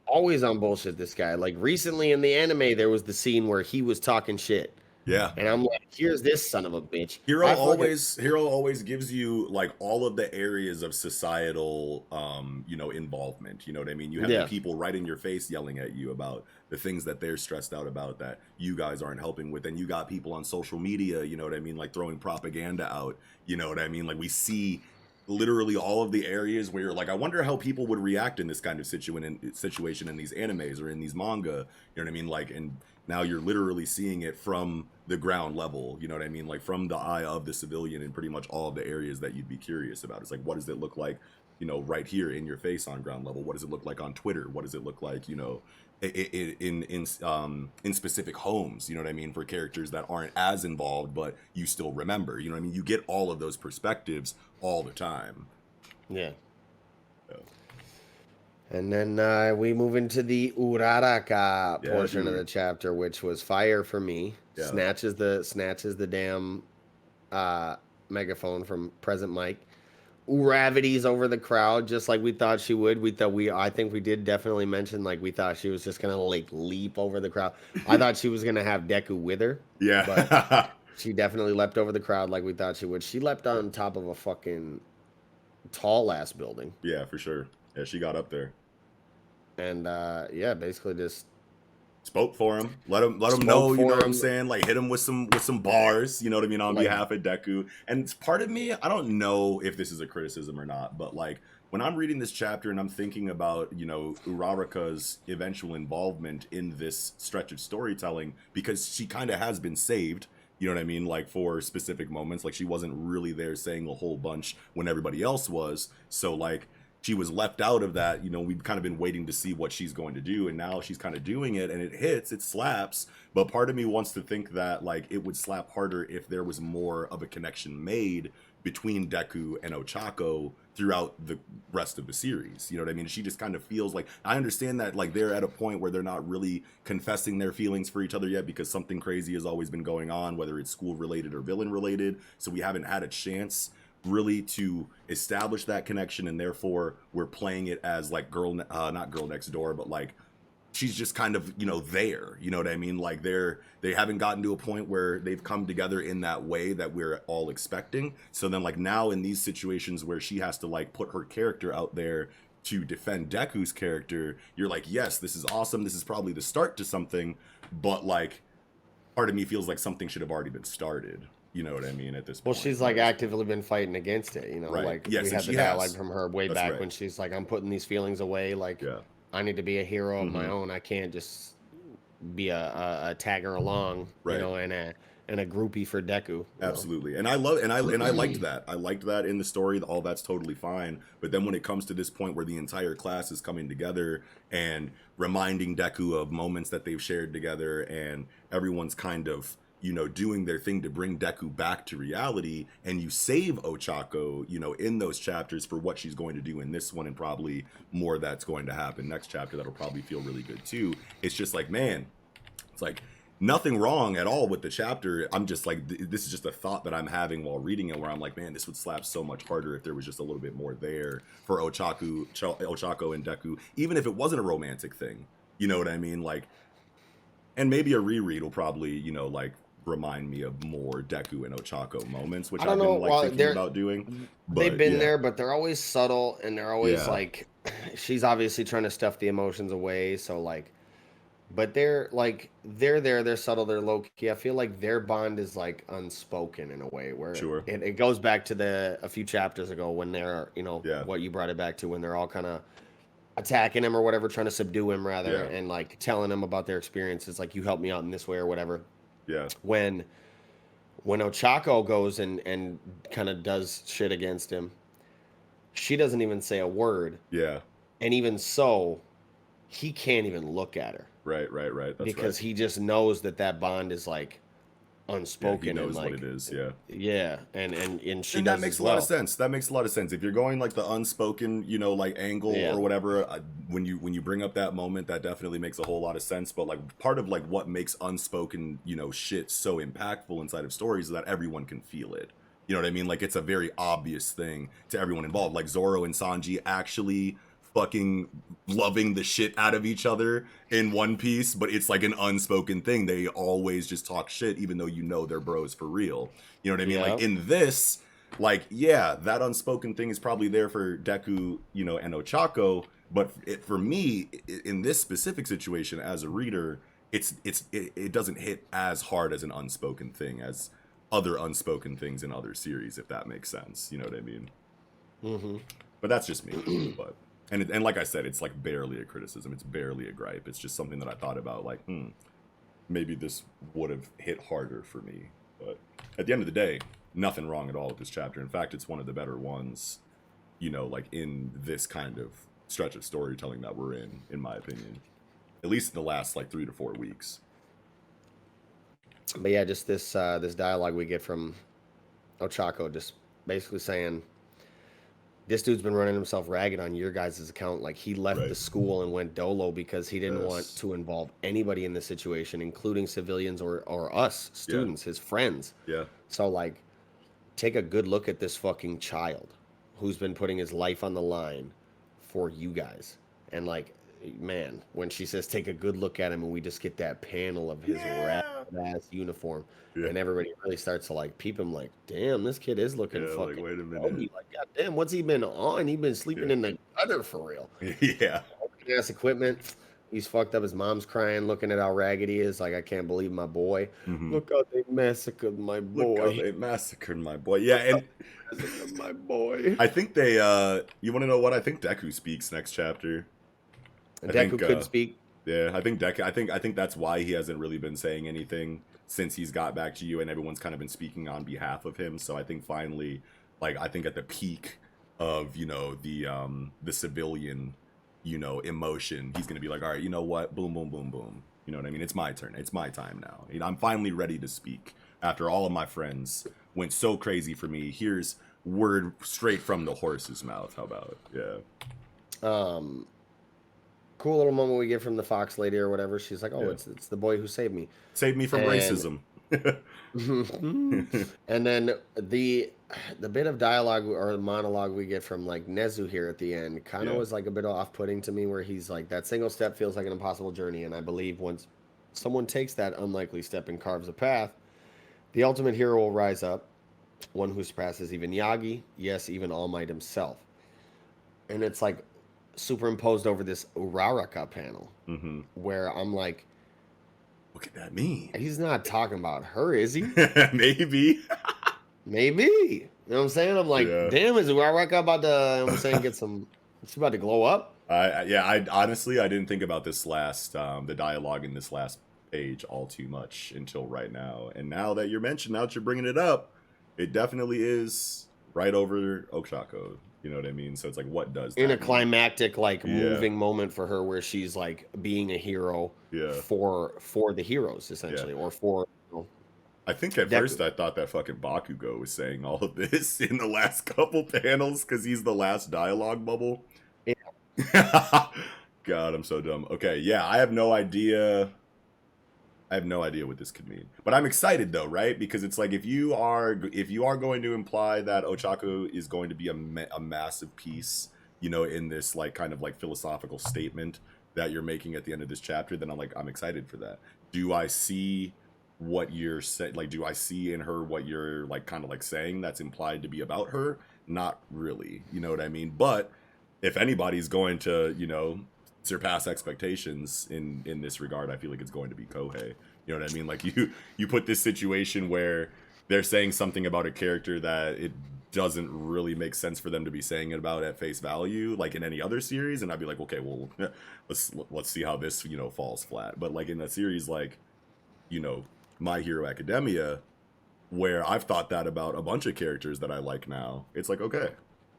Always on bullshit, this guy. Like recently in the anime, there was the scene where he was talking shit. Yeah. And I'm like, here's this son of a bitch. Hero always gives you like all of the areas of societal involvement. You know what I mean? You have the people right in your face yelling at you about the things that they're stressed out about that you guys aren't helping with. And you got people on social media, you know what I mean, like throwing propaganda out. You know what I mean? Like we see literally all of the areas where you're like, I wonder how people would react in this kind of situation in these animes or in these manga. You know what I mean? Like, and now you're literally seeing it from the ground level, you know what I mean? Like from the eye of the civilian in pretty much all of the areas that you'd be curious about. It's like, what does it look like, right here in your face on ground level? What does it look like on Twitter? What does it look like, in specific homes, you know what I mean? For characters that aren't as involved, but you still remember, you know what I mean? You get all of those perspectives all the time. Yeah. And then we move into the Uraraka portion of the chapter, which was fire for me. Yeah. Snatches the damn megaphone from Present Mike. Uravity's over the crowd, just like we thought she would. I think we did definitely mention like we thought she was just gonna like leap over the crowd. I thought she was gonna have Deku with her. Yeah. But she definitely leapt over the crowd like we thought she would. She leapt on top of a fucking tall ass building. Yeah, for sure. Yeah, she got up there. And basically just spoke for him. Let him know, you know what I'm saying? Like hit him with some bars, you know what I mean, on behalf of Deku. And part of me, I don't know if this is a criticism or not, but like when I'm reading this chapter and I'm thinking about, Uraraka's eventual involvement in this stretch of storytelling, because she kind of has been saved, you know what I mean? Like for specific moments, like she wasn't really there saying a whole bunch when everybody else was. So like, she was left out of that. You know, we've kind of been waiting to see what she's going to do, and now she's kind of doing it, and it hits, it slaps. But part of me wants to think that like it would slap harder if there was more of a connection made between Deku and Ochako throughout the rest of the series. You know what I mean? She just kind of feels like, I understand that like they're at a point where they're not really confessing their feelings for each other yet because something crazy has always been going on, whether it's school related or villain related. So we haven't had a chance really to establish that connection, and therefore we're playing it as like not girl next door, but like she's just kind of, you know, there, you know what I mean? Like they haven't gotten to a point where they've come together in that way that we're all expecting. So then like now in these situations where she has to like put her character out there to defend Deku's character, you're like, yes, this is awesome. This is probably the start to something, but like part of me feels like something should have already been started. You know what I mean? At this point. Well, she's like actively been fighting against it, you know, Right. like Yes, we and had the she dialogue has. from her way That's back right. when she's like, I'm putting these feelings away. Like, Yeah. I need to be a hero of my Mhm. own. I can't just be a tagger along, Right. you know, and a groupie for Deku. You know? Absolutely. And I love and I liked that. I liked that in the story. All that's totally fine. But then when it comes to this point where the entire class is coming together and reminding Deku of moments that they've shared together, and everyone's kind of, you know, doing their thing to bring Deku back to reality, and you save Ochako, you know, in those chapters for what she's going to do in this one, and probably more that's going to happen next chapter that'll probably feel really good too. It's just like, man, it's like nothing wrong at all with the chapter. I'm just like, this is just a thought that I'm having while reading it, where I'm like, man, this would slap so much harder if there was just a little bit more there for Ochako and Deku, even if it wasn't a romantic thing. You know what I mean? Like, and maybe a reread will probably, you know, like remind me of more Deku and Ochako moments, which I I've don't been know. like Well, thinking about doing. they've But, been yeah. there, but they're always subtle, and they're always Yeah. like, she's obviously trying to stuff the emotions away. So like, but they're subtle, they're low key. I feel like their bond is like unspoken in a way where Sure. it goes back to a few chapters ago when they're, you know, Yeah. what you brought it back to, when they're all kind of attacking him or whatever, trying to subdue him rather, Yeah. and like telling him about their experiences, like you helped me out in this way or whatever. Yeah. When Ochako goes and kind of does shit against him, she doesn't even say a word, Yeah. and even so, he can't even look at her Right. That's because right. he just knows that bond is like Yeah, unspoken, he knows and like what it is. Yeah. yeah, and she And does that makes as a lot well. of sense. That makes a lot of sense. If you're going like the unspoken, you know, like angle Yeah. or whatever, when you bring up that moment, that definitely makes a whole lot of sense. But like part of like what makes unspoken, you know, shit so impactful inside of stories is that everyone can feel it. You know what I mean? Like it's a very obvious thing to everyone involved. Like Zoro and Sanji actually fucking loving the shit out of each other in One Piece, but it's like an unspoken thing. They always just talk shit, even though you know they're bros for real. You know what I mean? Yeah. Like in this, like, yeah, that unspoken thing is probably there for Deku, you know, and Ochako, but for me, in this specific situation as a reader, it doesn't hit as hard as an unspoken thing as other unspoken things in other series, if that makes sense. You know what I mean? Mm-hmm. But that's just me. But and like I said, it's like barely a criticism. It's barely a gripe. It's just something that I thought about, like, maybe this would have hit harder for me. But at the end of the day, nothing wrong at all with this chapter. In fact, it's one of the better ones, you know, like in this kind of stretch of storytelling that we're in my opinion. At least in the last like 3 to 4 weeks. But yeah, just this dialogue we get from Ochako, just basically saying, this dude's been running himself ragged on your guys' account. Like, he left the school and went dolo because he didn't want to involve anybody in the situation, including civilians or us, students, his friends. Yeah. So, like, take a good look at this fucking child who's been putting his life on the line for you guys. And, like, man, when she says take a good look at him, and we just get that panel of his rad-ass uniform, and everybody really starts to like peep him, like, damn, this kid is looking fucking. Like, wait a minute. Like, God damn, what's he been on? He been sleeping in the gutter for real. Yeah. Ass equipment. He's fucked up. His mom's crying, looking at how ragged he is. Like, I can't believe my boy. Look how they massacred my boy. Look how they massacred my boy. Yeah, and massacred my boy. I think they you want to know what? I think Deku speaks next chapter. And Deku could speak. Yeah, I think Deku. I think that's why he hasn't really been saying anything since he's got back to you, and everyone's kind of been speaking on behalf of him. So I think finally, like, I think at the peak of, you know, the civilian, you know, emotion. He's gonna be like, all right, you know what, boom, boom, boom, boom. You know what I mean? It's my turn. It's my time now. I'm finally ready to speak. After all of my friends went so crazy for me, here's word straight from the horse's mouth. How about it? Yeah. Cool little moment we get from the fox lady or whatever. She's like, "Oh, Yeah. it's the boy who saved me." Saved me from racism. And then the bit of dialogue or monologue we get from like Nezu here at the end kind of was like a bit off-putting to me, where he's like, that single step feels like an impossible journey, and I believe once someone takes that unlikely step and carves a path, the ultimate hero will rise up, one who surpasses even Yagi, yes, even All Might himself. And it's like superimposed over this Uraraka panel, where I'm like, what could that mean? he's not talking about her, is he? Maybe. Maybe. You know what I'm saying? I'm like, damn, is Uraraka about to, you know what I'm saying, get some, it's about to glow up? I honestly, I didn't think about this last, the dialogue in this last page all too much until right now. And now that you're bringing it up, it definitely is right over Ochako. You know what I mean? So it's like, what does that in a mean? Climactic, like, moving moment for her, where she's like being a hero for the heroes, essentially, or for, you know, I think at first I thought that fucking Bakugo was saying all of this in the last couple panels because he's the last dialogue bubble. Yeah. God, I'm so dumb. Okay, yeah, I have no idea. What this could mean, but I'm excited though, right? Because it's like, if you are going to imply that Ochako is going to be a massive piece, you know, in this like kind of like philosophical statement that you're making at the end of this chapter, then I'm excited for that. Do I see what you're saying? Like, do I see in her what you're like kind of like saying that's implied to be about her? Not really, you know what I mean? But if anybody's going to, you know, surpass expectations in this regard, I feel like it's going to be Kohei. You know what I mean? Like, you put this situation where they're saying something about a character that it doesn't really make sense for them to be saying it about at face value, like in any other series, and I'd be like, okay, well, let's see how this, you know, falls flat. But like in a series like, you know, My Hero Academia, where I've thought that about a bunch of characters that I like now, it's like, okay,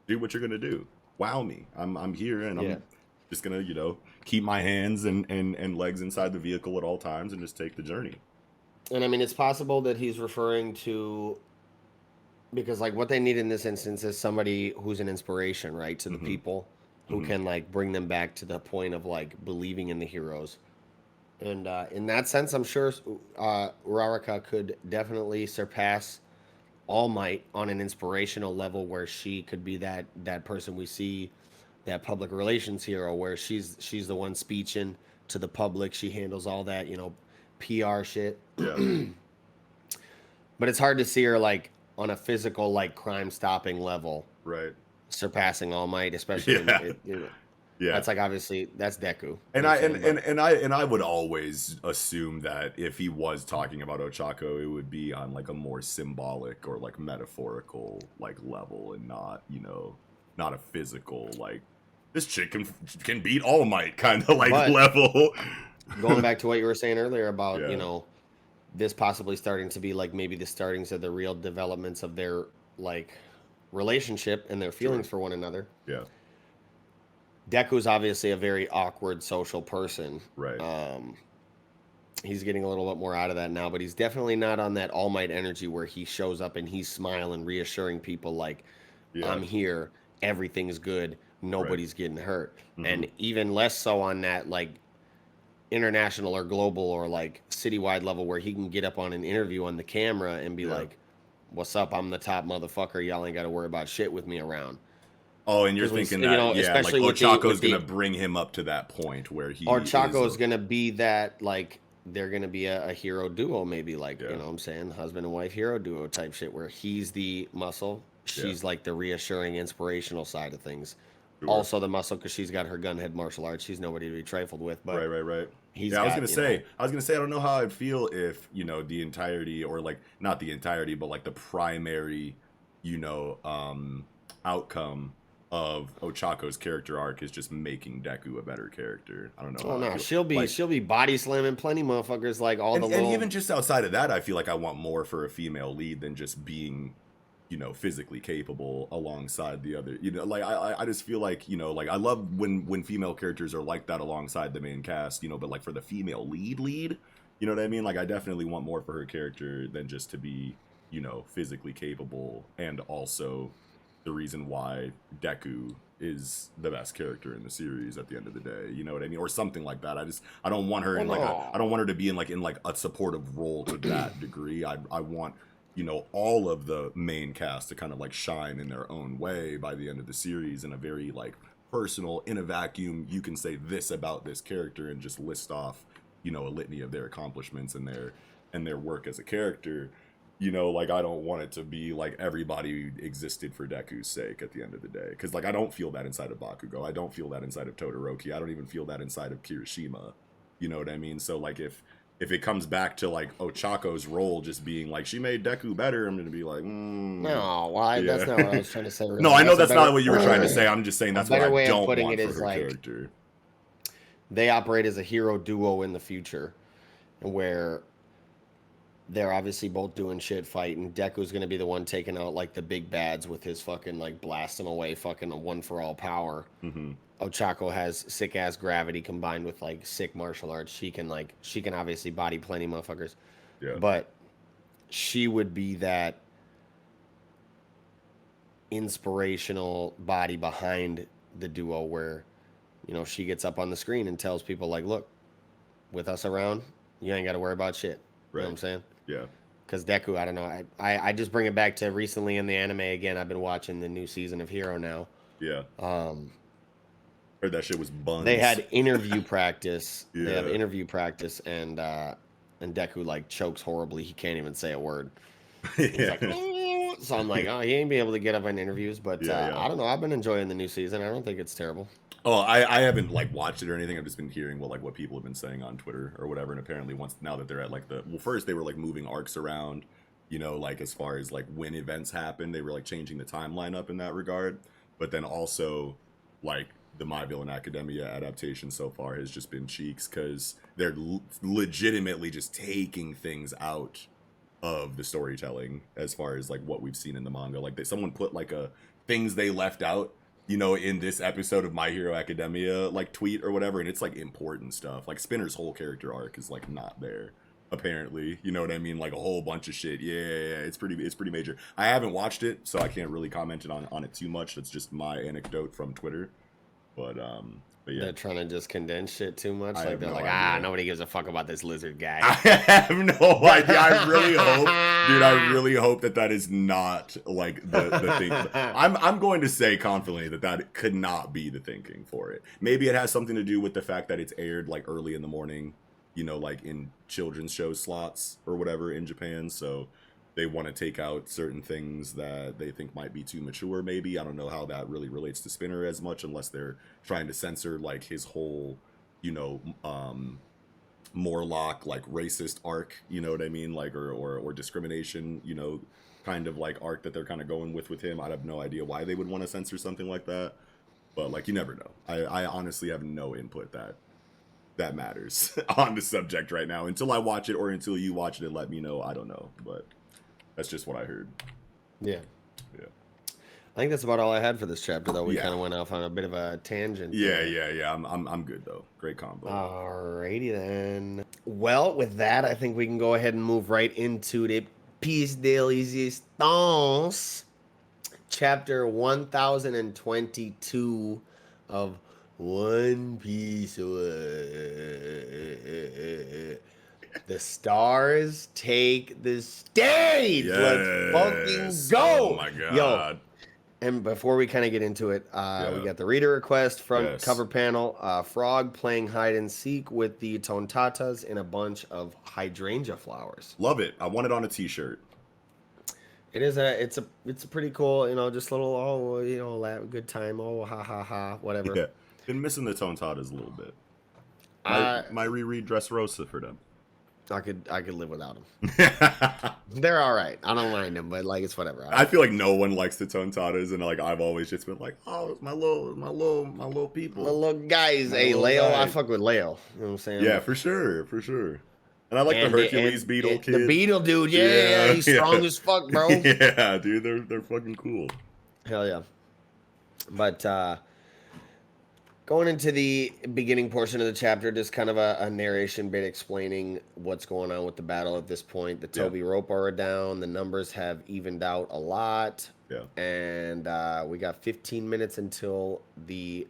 do what you're gonna do. Wow me. I'm here, and I'm just gonna, you know, keep my hands and legs inside the vehicle at all times and just take the journey. And I mean, it's possible that he's referring to, because like what they need in this instance is somebody who's an inspiration, right, to the people, who can like bring them back to the point of like believing in the heroes. And in that sense, I'm sure Uraraka could definitely surpass All Might on an inspirational level, where she could be that person we see, that public relations hero, where she's the one speeching to the public. She handles all that, you know, PR shit. Yeah. But it's hard to see her like on a physical, like, crime stopping level, Right. surpassing All Might, especially in, you know, Yeah. that's like, obviously that's Deku. And I would always assume that if he was talking about Ochako, it would be on like a more symbolic or like metaphorical like level, and not, you know, not a physical like, this chick can beat All Might kind of like level. Going back to what you were saying earlier about, Yeah. you know, this possibly starting to be like maybe the startings of the real developments of their like relationship and their feelings for one another. Yeah. Deku's obviously a very awkward social person. Right. He's getting a little bit more out of that now, but he's definitely not on that All Might energy where he shows up and he's smiling, reassuring people like, I'm here, everything's good, nobody's getting hurt. And even less so on that like international or global or like citywide level, where he can get up on an interview on the camera and be like, what's up, I'm the top motherfucker, y'all ain't got to worry about shit with me around. Oh, and you're thinking that, you know, especially like Ochako's going to bring him up to that point where he, or Chaco's going to be that, like, they're going to be a hero duo, maybe, like, you know what I'm saying, husband and wife hero duo type shit, where he's the muscle, she's like the reassuring, inspirational side of things. Sure. Also the muscle, because she's got her gunhead martial arts, she's nobody to be trifled with. But right. He's I was gonna say, I don't know how I'd feel if, you know, the entirety, or like not the entirety, but like the primary, you know, outcome of Ochako's character arc is just making Deku a better character. I don't know. Oh no, she'll be body slamming plenty motherfuckers, like all the little... And even just outside of that, I feel like I want more for a female lead than just being, you know, physically capable alongside the other, you know, like I just feel like, you know, like I love when female characters are like that alongside the main cast, you know, but like for the female lead, you know what I mean? Like I definitely want more for her character than just to be, you know, physically capable, and also the reason why Deku is the best character in the series at the end of the day, you know what I mean, or something like that. I don't want her in like I don't want her to be in like a supportive role to that degree. I want, you know, all of the main cast to kind of like shine in their own way by the end of the series in a very like personal, in a vacuum, you can say this about this character and just list off, you know, a litany of their accomplishments and their work as a character. You know, like I don't want it to be like everybody existed for Deku's sake at the end of the day, because like I don't feel that inside of Bakugo, I don't feel that inside of Todoroki, I don't even feel that inside of Kirishima, you know what I mean? So like if it comes back to like Ochako's role just being like she made Deku better, I'm gonna be like, no, well, yeah. That's not what I was trying to say. Really. No, I know that's not what you were trying to say. I'm just saying that's what I don't want it for her like, character. They operate as a hero duo in the future, where they're obviously both doing shit, fighting. Deku's gonna be the one taking out like the big bads with his fucking like blasting away fucking one for all power. Mm-hmm. Ochako has sick ass gravity combined with like sick martial arts. She can obviously body plenty motherfuckers. Yeah. But she would be that inspirational body behind the duo where, you know, she gets up on the screen and tells people like, look, with us around, you ain't got to worry about shit. Right. You know what I'm saying? Yeah. Because Deku, I don't know. I just bring it back to recently in the anime again. I've been watching the new season of Hero now. Yeah. Heard that shit was buns. They had interview practice. Yeah. They have interview practice, and Deku like chokes horribly. He can't even say a word. He's like, oh. So I'm like, oh, he ain't be able to get up in interviews. But I don't know. I've been enjoying the new season. I don't think it's terrible. Oh, I haven't like watched it or anything. I've just been hearing what people have been saying on Twitter or whatever. And apparently now that they're at like first they were like moving arcs around, you know, like as far as like when events happen, they were like changing the timeline up in that regard. But then also like the My Villain Academia adaptation so far has just been cheeks, because they're legitimately just taking things out of the storytelling as far as like what we've seen in the manga. Like someone put like a things they left out, you know, in this episode of My Hero Academia like tweet or whatever, and it's like important stuff. Like Spinner's whole character arc is like not there apparently, you know what I mean? Like a whole bunch of shit. Yeah, it's pretty major. I haven't watched it, so I can't really comment on it too much. That's just my anecdote from Twitter. But yeah, they're trying to just condense shit too much. Like they're like, nobody gives a fuck about this lizard guy. I have no idea. I really hope, dude. I really hope that is not like the thing. I'm going to say confidently that could not be the thinking for it. Maybe it has something to do with the fact that it's aired like early in the morning, you know, like in children's show slots or whatever in Japan. So they want to take out certain things that they think might be too mature, maybe. I don't know how that really relates to Spinner as much, unless they're trying to censor like his whole, you know, Morlock like racist arc, you know what I mean, like or discrimination, you know, kind of like arc that they're kind of going with him. I have no idea why they would want to censor something like that, but like you never know. I honestly have no input that matters on the subject right now until I watch it, or until you watch it and let me know. I don't know, but that's just what I heard. Yeah. I think that's about all I had for this chapter, though. We kind of went off on a bit of a tangent. Yeah. I'm good though. Great combo. Alrighty then. Well, with that, I think we can go ahead and move right into the piece de resistance, chapter 1022 of One Piece. The stars take the stage. Yes. Let's fucking go. Oh my god. Yo. And before we kind of get into it, we got the reader request front cover panel. Frog playing hide and seek with the Tontatas in a bunch of hydrangea flowers. Love it. I want it on a t-shirt. It's a pretty cool, you know, just little good time, ha ha ha, whatever. Yeah. Been missing the Tontatas a little bit. My reread Dressrosa for them. I could live without them. They're all right. I don't mind them, but like it's whatever. I feel like no one likes the Tontatas, and like I've always just been like, oh, it's my little people, my little guys. Hey, Leo, I fuck with Leo. You know what I'm saying? Yeah, for sure. And I like the Hercules beetle The kid. beetle dude, yeah, he's strong as fuck, bro. Yeah, dude, they're fucking cool. Hell yeah. But going into the beginning portion of the chapter, just kind of a narration bit explaining what's going on with the battle at this point. The Toby Roper are down. The numbers have evened out a lot. Yeah. And we got 15 minutes until the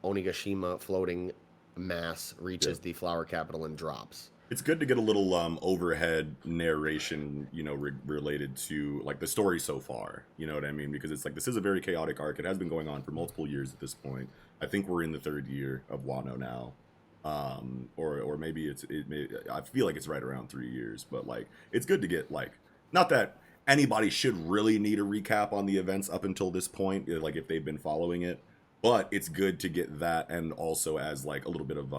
Onigashima floating mass reaches the flower capital and drops. It's good to get a little overhead narration, you know, related to like the story so far. You know what I mean? Because it's like this is a very chaotic arc. It has been going on for multiple years at this point. I think we're in the 3rd year of Wano now, or maybe I feel like it's right around 3 years. But like, it's good to get like, not that anybody should really need a recap on the events up until this point, like if they've been following it. But it's good to get that, and also as like a little bit of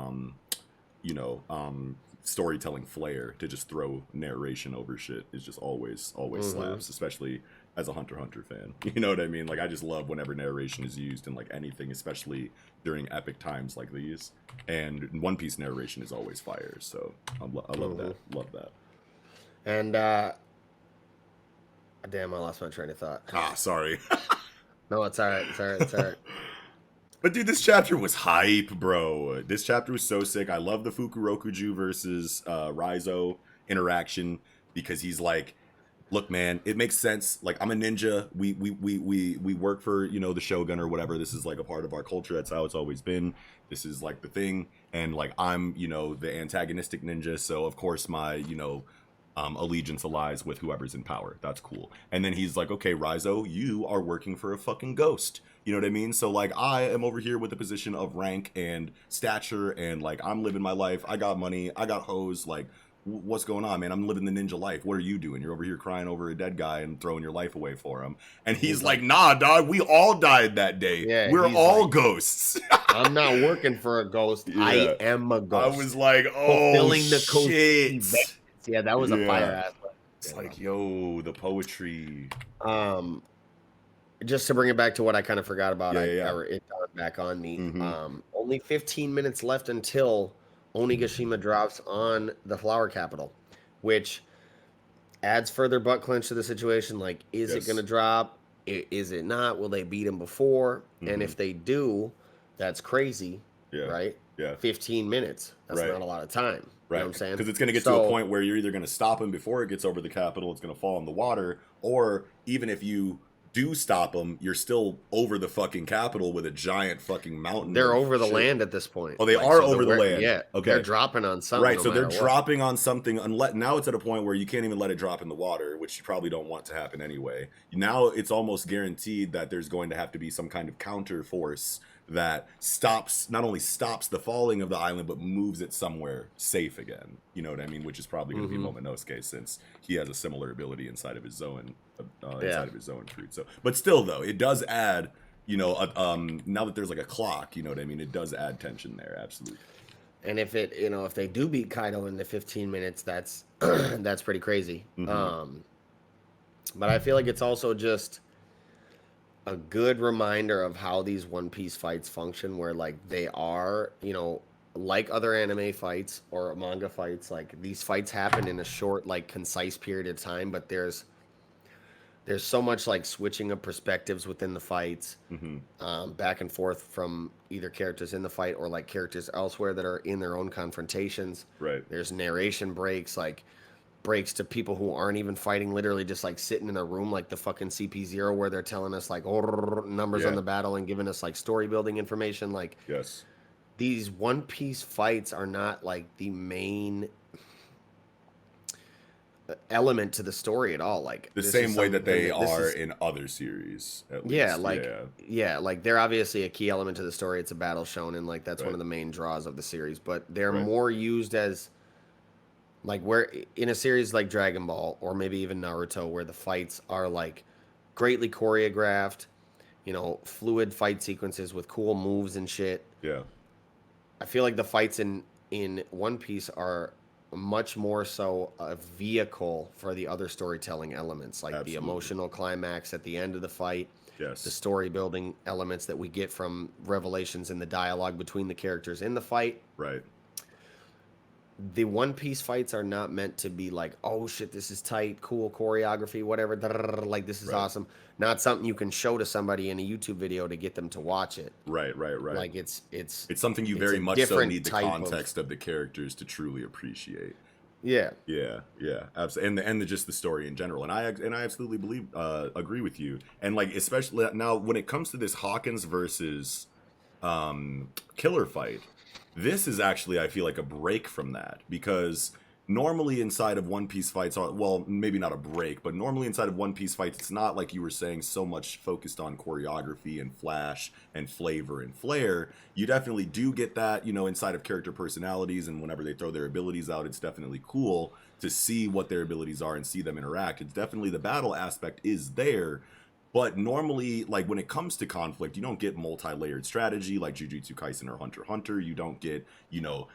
storytelling flair to just throw narration over shit is just always slaps, especially as a Hunter x Hunter fan. You know what I mean? Like I just love whenever narration is used in like anything, especially during epic times like these. And One Piece narration is always fire, so I love that. And damn, I lost my train of thought. Sorry. No, it's all right. But dude, this chapter was hype, bro. This chapter was so sick. I love the Fukurokuju versus Raizo interaction, because he's like, look, man, it makes sense. Like, I'm a ninja. We work for, you know, the Shogun or whatever. This is like a part of our culture. That's how it's always been. This is like the thing. And like, I'm, you know, the antagonistic ninja. So of course my, you know, allegiance lies with whoever's in power. That's cool. And then he's like, okay, Raizo, you are working for a fucking ghost. You know what I mean? So like, I am over here with a position of rank and stature, and like, I'm living my life. I got money. I got hoes. Like, what's going on, man? I'm living the ninja life. What are you doing? You're over here crying over a dead guy and throwing your life away for him. And he's like, nah, dog, we all died that day. Yeah, we're all like, ghosts. I'm not working for a ghost. Yeah. I am a ghost. I was like, oh, fulfilling the shit. Yeah, that was a fire ass. It's like, yo, the poetry. Just to bring it back to what I kind of forgot about, it dawned back on me. Only 15 minutes left until Onigashima drops on the flower capital, which adds further butt clench to the situation. Like, is it going to drop? Is it not? Will they beat him before? And if they do, that's crazy, right? Yeah. 15 minutes. That's not a lot of time. Right. You know what I'm saying? Because it's going to get to a point where you're either going to stop him before it gets over the capital, it's going to fall in the water, or even if you do stop them, you're still over the fucking capital with a giant fucking mountain. They're over the land at this point. Oh, they are over the land. Yeah. Okay. They're dropping on something. Right. So they're dropping on something. Unless now it's at a point where you can't even let it drop in the water, which you probably don't want to happen anyway. Now it's almost guaranteed that there's going to have to be some kind of counter force that not only stops the falling of the island, but moves it somewhere safe again. You know what I mean? Which is probably going to be Momonosuke, since he has a similar ability inside of his zone, fruit. So, but still, though, it does add, you know, now that there's like a clock, you know what I mean? It does add tension there, absolutely. And if they do beat Kaido in the 15 minutes, that's that's pretty crazy. But I feel like it's also just a good reminder of how these One Piece fights function, where like they are, you know, like other anime fights or manga fights, like these fights happen in a short, like concise period of time, but there's so much like switching of perspectives within the fights, back and forth from either characters in the fight or like characters elsewhere that are in their own confrontations. Right. There's narration breaks, like breaks to people who aren't even fighting, literally just like sitting in a room, like the fucking CP0, where they're telling us like numbers on the battle and giving us like story building information. Like, these One Piece fights are not like the main element to the story at all. Like the same way that they are in other series, at least. Like they're obviously a key element to the story. It's a battle shonen, like that's one of the main draws of the series, but they're more used as like, where in a series like Dragon Ball or maybe even Naruto, where the fights are like greatly choreographed, you know, fluid fight sequences with cool moves and shit. Yeah. I feel like the fights in One Piece are much more so a vehicle for the other storytelling elements, like the emotional climax at the end of the fight, the story building elements that we get from revelations in the dialogue between the characters in the fight. Right. the One Piece fights are not meant to be like, oh shit, this is tight, cool choreography, whatever, like this is Right. awesome. Not something you can show to somebody in a YouTube video to get them to watch it. Right. Like It's something you it's very a much so different need the type context of the characters to truly appreciate. yeah. Yeah, absolutely, and just the story in general, and I absolutely believe agree with you, and like especially now when it comes to this Hawkins versus Killer fight, this is actually I feel like a break from that because normally inside of One Piece fights are well maybe not a break, but normally inside of One Piece fights it's not like you were saying so much focused on choreography and flash and flavor and flair. You definitely do get that, you know, inside of character personalities, and whenever they throw their abilities out, it's definitely cool to see what their abilities are and see them interact. It's definitely the battle aspect is there. But normally, like when it comes to conflict, you don't get multi-layered strategy like Jujutsu Kaisen or Hunter x Hunter. You don't get, you know,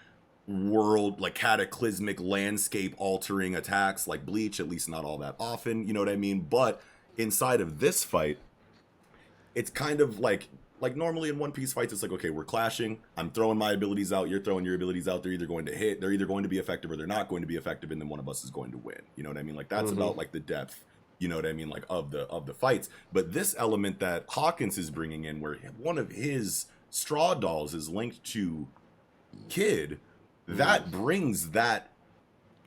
world like cataclysmic landscape altering attacks like Bleach, at least not all that often, you know what I mean? But inside of this fight, it's kind of like normally in One Piece fights, it's like, okay, we're clashing. I'm throwing my abilities out. You're throwing your abilities out. They're either going to hit. They're either going to be effective or they're not going to be effective. And then one of us is going to win. You know what I mean? Like that's about like the depth, you know what I mean? Like of the fights. But this element that Hawkins is bringing in where one of his straw dolls is linked to Kid, that brings that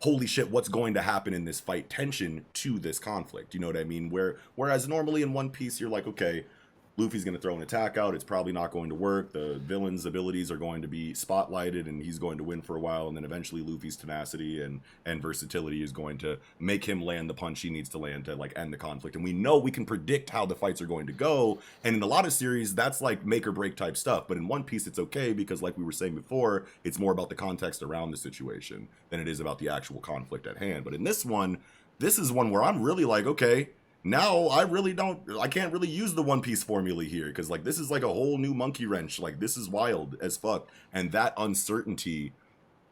holy shit, what's going to happen in this fight tension to this conflict. You know what I mean? Whereas normally in One Piece, you're like, okay, Luffy's going to throw an attack out. It's probably not going to work. The villain's abilities are going to be spotlighted and he's going to win for a while. And then eventually Luffy's tenacity and versatility is going to make him land the punch he needs to land to like end the conflict. And we know we can predict how the fights are going to go. And in a lot of series, that's like make or break type stuff. But in One Piece, it's okay because like we were saying before, it's more about the context around the situation than it is about the actual conflict at hand. But in this one, this is one where I'm really like, okay, now I can't really use the One Piece formula here because like this is like a whole new monkey wrench. Like this is wild as fuck, and that uncertainty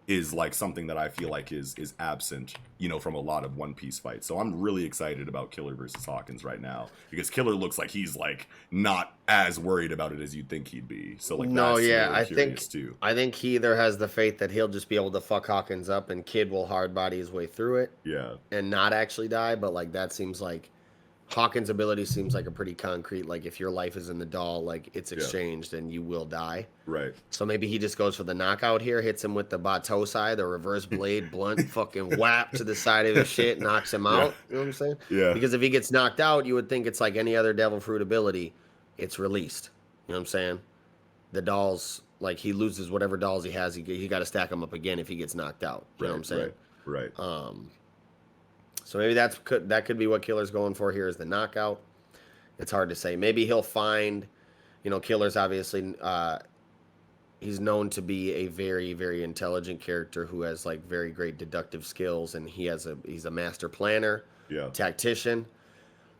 is like something that I feel like is absent, you know, from a lot of One Piece fights. So I'm really excited about Killer versus Hawkins right now because Killer looks like he's like not as worried about it as you'd think he'd be. So like No, that's yeah, really I curious think too. I think he either has the faith that he'll just be able to fuck Hawkins up and Kid will hard body his way through it Yeah, and not actually die, but like that seems like Hawkins' ability seems like a pretty concrete, like if your life is in the doll, like it's yeah, exchanged and you will die. right. So maybe he just goes for the knockout here, hits him with the Batou side, the reverse blade, blunt, fucking whap to the side of his shit, knocks him Yeah, out. You know what I'm saying? yeah, Because if he gets knocked out, you would think it's like any other Devil Fruit ability, it's released. You know what I'm saying? The dolls, like he loses whatever dolls he has, he got to stack them up again if he gets knocked out. You know what I'm saying? right. So maybe that could be what Killer's going for here is the knockout. It's hard to say. Maybe he'll find, you know, Killer's obviously he's known to be a very, very intelligent character who has like very great deductive skills, and he's a master planner, Yeah, tactician.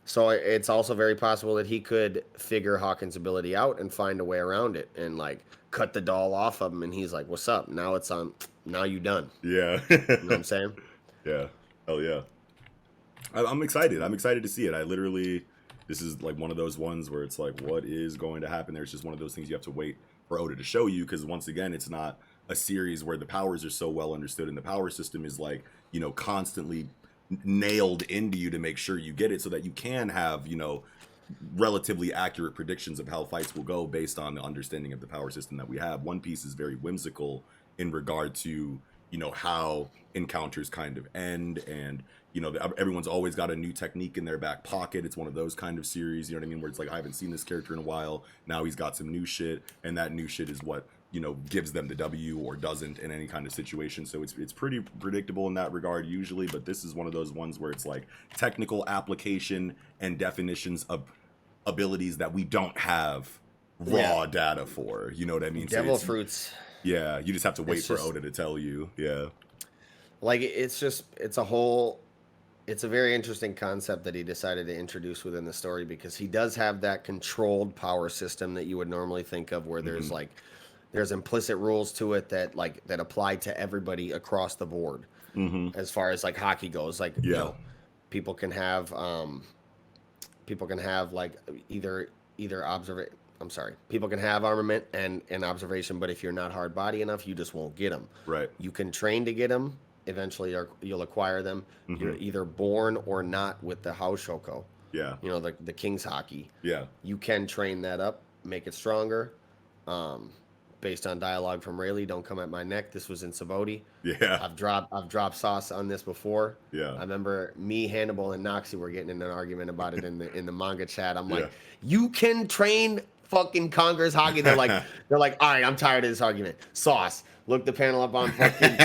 So it's also very possible that he could figure Hawkins' ability out and find a way around it and like cut the doll off of him, and he's like, "What's up? Now it's on. Now you done." yeah, You know what I'm saying? yeah. Hell yeah. I'm excited. I'm excited to see it. This is like one of those ones where it's like, what is going to happen there? It's just one of those things you have to wait for Oda to show you because once again, it's not a series where the powers are so well understood and the power system is like, you know, constantly nailed into you to make sure you get it so that you can have, you know, relatively accurate predictions of how fights will go based on the understanding of the power system that we have. One Piece is very whimsical in regard to, you know, how encounters kind of end and you know everyone's always got a new technique in their back pocket. It's one of those kind of series, you know what I mean, where it's like I haven't seen this character in a while, now he's got some new shit, and that new shit is what, you know, gives them the W or doesn't in any kind of situation. So it's pretty predictable in that regard usually, but this is one of those ones where it's like technical application and definitions of abilities that we don't have raw data for, you know what I mean? Devil So Fruits. yeah, you just have to wait for Oda to tell you. Yeah. Like it's a very interesting concept that he decided to introduce within the story because he does have that controlled power system that you would normally think of where there's like there's implicit rules to it that apply to everybody across the board as far as like hockey goes. Like you know, people can have like either I'm sorry. People can have armament and observation, but if you're not hard body enough, you just won't get them. Right. You can train to get them. Eventually, you'll acquire them. Mm-hmm. You're either born or not with the Haoshoko. Yeah. You know, the King's Haki. Yeah. You can train that up, make it stronger. Based on dialogue from Rayleigh, don't come at my neck. This was in Saboti. Yeah. I've dropped sauce on this before. Yeah. I remember me, Hannibal, and Noxie were getting in an argument about it in the manga chat. I'm Yeah. like, you can train fucking Conqueror's Haki. They're like, all right, I'm tired of this argument. Sauce. Look the panel up on fucking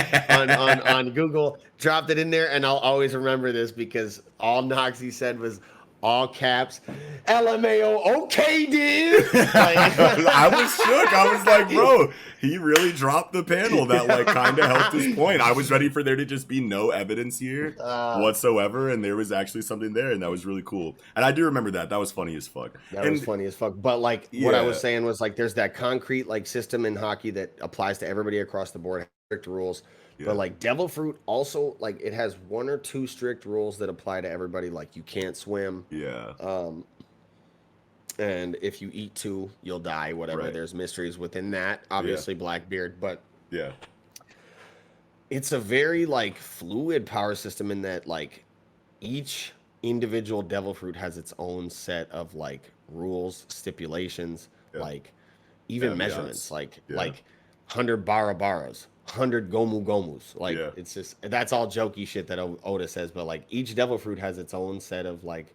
on Google, dropped it in there, and I'll always remember this because all Noxie said was all caps, LMAO, okay, dude. I was shook. I was like, bro, he really dropped the panel that like kind of helped his point. I was ready for there to just be no evidence here whatsoever, and there was actually something there, and that was really cool. And I do remember that. That was funny as fuck. That was funny as fuck. But like what I was saying was like there's that concrete like system in hockey that applies to everybody across the board, strict rules. Yeah. But like Devil Fruit also like it has 1 or 2 strict rules that apply to everybody. Like you can't swim. Yeah. And if you eat 2, you'll die. Whatever. Right. There's mysteries within that. Obviously, Blackbeard, but yeah, it's a very like fluid power system in that like each individual Devil Fruit has its own set of like rules, stipulations, like even measurements, like 100 Barabaras. 100 Gomu Gomus. Like it's just that's all jokey shit that Oda says, but like each Devil Fruit has its own set of like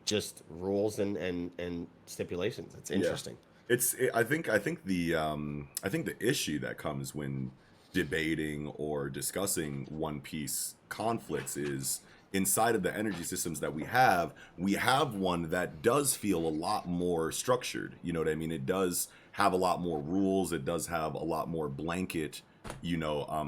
just rules and stipulations. It's interesting. I think the issue that comes when debating or discussing One Piece conflicts is inside of the energy systems that we have one that does feel a lot more structured. You know what I mean? It does have a lot more rules. It does have a lot more blanket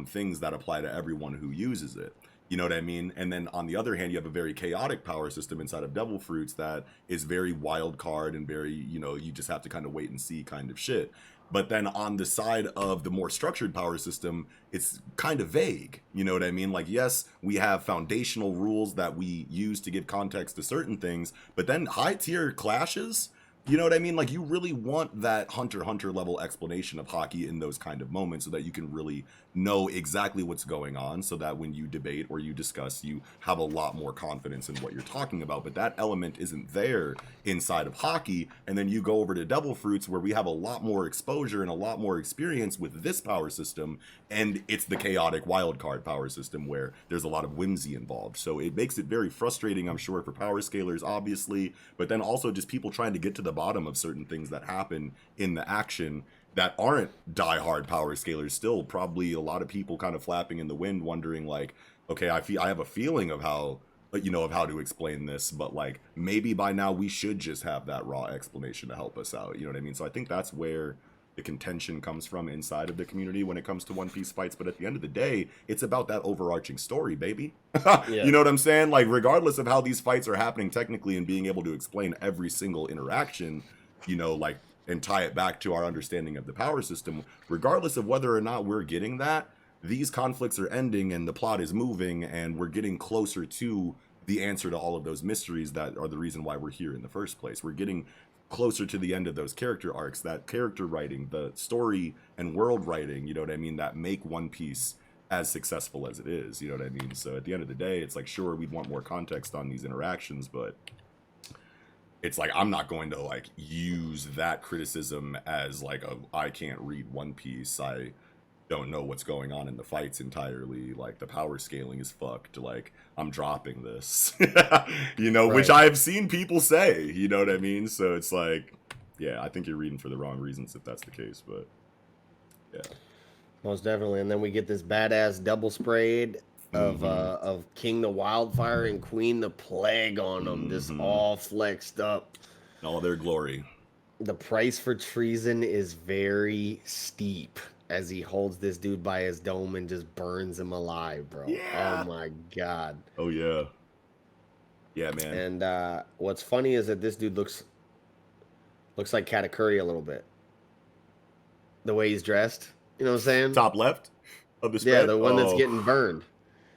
things that apply to everyone who uses it. You know what I mean? And then on the other hand, you have a very chaotic power system inside of Devil Fruits that is very wild card and very, you just have to kind of wait and see kind of shit. But then on the side of the more structured power system, it's kind of vague. You know what I mean? Like, yes, we have foundational rules that we use to give context to certain things, but then high tier clashes. You know what I mean? Like, you really want that Hunter x Hunter level explanation of hockey in those kind of moments so that you can really know exactly what's going on, so that when you debate or you discuss, you have a lot more confidence in what you're talking about. But that element isn't there inside of hockey. And then you go over to Devil Fruits, where we have a lot more exposure and a lot more experience with this power system. And it's the chaotic wildcard power system where there's a lot of whimsy involved. So it makes it very frustrating, I'm sure, for power scalers, obviously, but then also just people trying to get to the bottom of certain things that happen in the action that aren't diehard power scalers. Still probably a lot of people kind of flapping in the wind, wondering like, okay, I have a feeling of how to explain this, but like maybe by now we should just have that raw explanation to help us out. You know what I mean? So I think that's where the contention comes from inside of the community when it comes to One Piece fights. But at the end of the day, it's about that overarching story, baby. You know what I'm saying? Like, regardless of how these fights are happening technically and being able to explain every single interaction, like, and tie it back to our understanding of the power system, regardless of whether or not we're getting that, these conflicts are ending and the plot is moving and we're getting closer to the answer to all of those mysteries that are the reason why we're here in the first place. We're getting closer to the end of those character arcs, that character writing, the story and world writing, you know what I mean, that make One Piece as successful as it is, you know what I mean? So at the end of the day, it's like, sure, we'd want more context on these interactions, but it's like, I'm not going to like use that criticism as like I can't read One Piece, I don't know what's going on in the fights entirely, like the power scaling is fucked, like I'm dropping this. Right. Which I've seen people say, you know what I mean? So it's like, yeah, I think you're reading for the wrong reasons if that's the case, but yeah. Most definitely. And then we get this badass double sprayed of King the Wildfire and Queen the Plague on them, just all flexed up. In all their glory. The price for treason is very steep as he holds this dude by his dome and just burns him alive, bro. Yeah. Oh my god. Oh yeah. Yeah, man. And what's funny is that this dude looks like Katakuri a little bit. The way he's dressed. You know what I'm saying? Top left of the spread? Yeah, the one that's getting burned.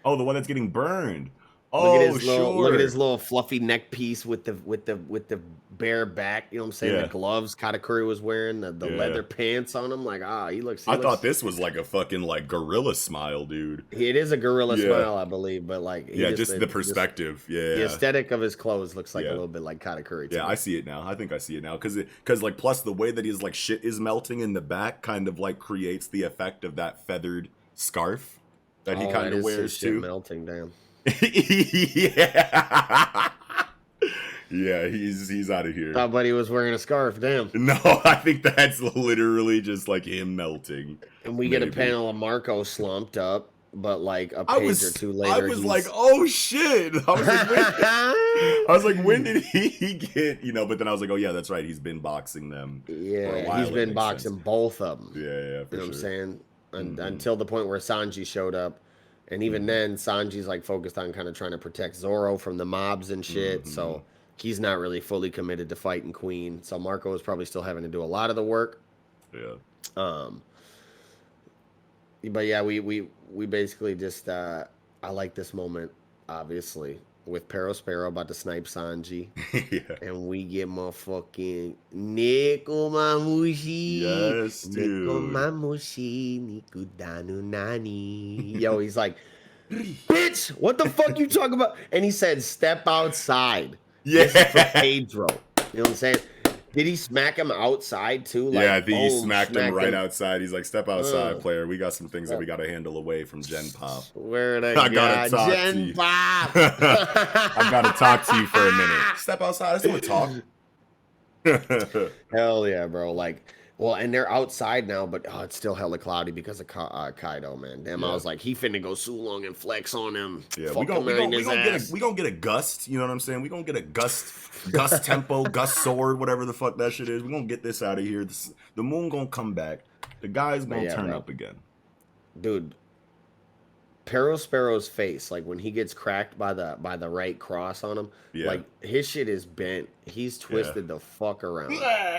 Oh, the one that's getting burned. Oh, look at his sure. little fluffy neck piece with the bare back. You know what I'm saying? Yeah. The gloves Katakuri was wearing, the Yeah. leather pants on him. Like, he looks. I thought this was like a fucking like gorilla smile, dude. It is a gorilla Yeah. smile, I believe, but like Yeah, just the perspective. the Yeah. aesthetic of his clothes looks like a Yeah. little bit like Katakuri. Yeah, I see it now. I think I see it now because like plus the way that his like shit is melting in the back kind of like creates the effect of that feathered scarf that he kind of wears too. Melting, damn. Yeah. Yeah, he's out of here. Thought Buddy was wearing a scarf, damn. No, I think that's literally just like him melting. And we get a panel of Marco slumped up, but like a page or two later, I was like, oh shit. I was like, when did he get, but then I was like, oh yeah, that's right. He's been boxing them. Yeah, for a while, he's been boxing both of them. Yeah, for you know sure. what I'm saying? Until the point where Sanji showed up. And even then, Sanji's like focused on kind of trying to protect Zoro from the mobs and shit. So he's not really fully committed to fighting Queen. So Marco is probably still having to do a lot of the work. Yeah. But yeah, we basically just I like this moment, obviously, with Perospero about to snipe Sanji. Yeah. And we get motherfucking Nekomamushi. Yes, dude. Nekomamushi Nikudanu Nani. Yo, he's like, bitch, what the fuck you talking about? And he said, step outside. Yeah. This is for Pedro. You know what I'm saying? Did he smack him outside too? Like, yeah, I think he smacked him right outside. He's like, step outside, Ugh. player. We got some things that we got to handle away from Gen Pop. Where to I gotta talk to Gen you. Pop. I got to talk to you for a minute. Step outside. I still want to talk. Hell yeah, bro. Like, well, and they're outside now, but it's still hella cloudy because of Kaido, man. Damn, Yeah. I was like, he finna go Sulong and flex on him. Yeah, Fuck him in his ass. we gonna get a gust, you know what I'm saying? We gonna get a gust tempo, gust sword, whatever the fuck that shit is. We gonna get this out of here. The moon gonna come back. The guy's gonna turn up again. Dude, Perospero's face, like when he gets cracked by the right cross on him, like his shit is bent. He's twisted the fuck around.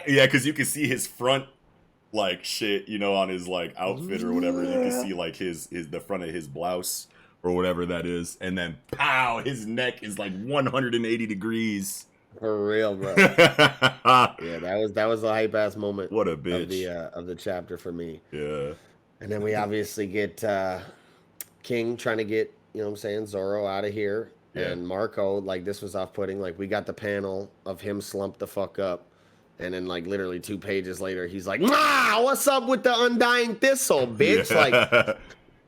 Yeah, because you can see his front like shit, on his like outfit or whatever. You can see like his the front of his blouse or whatever that is, and then pow, his neck is like 180 degrees. For real, bro. Yeah, that was a hype ass moment. What a bitch of the chapter for me. Yeah. And then we obviously get King trying to get, Zoro out of here. Yeah. And Marco, like, this was off-putting. Like, we got the panel of him slumped the fuck up. And then, like, literally 2 pages later, he's like, what's up with the Undying Thistle, bitch? Yeah. Like,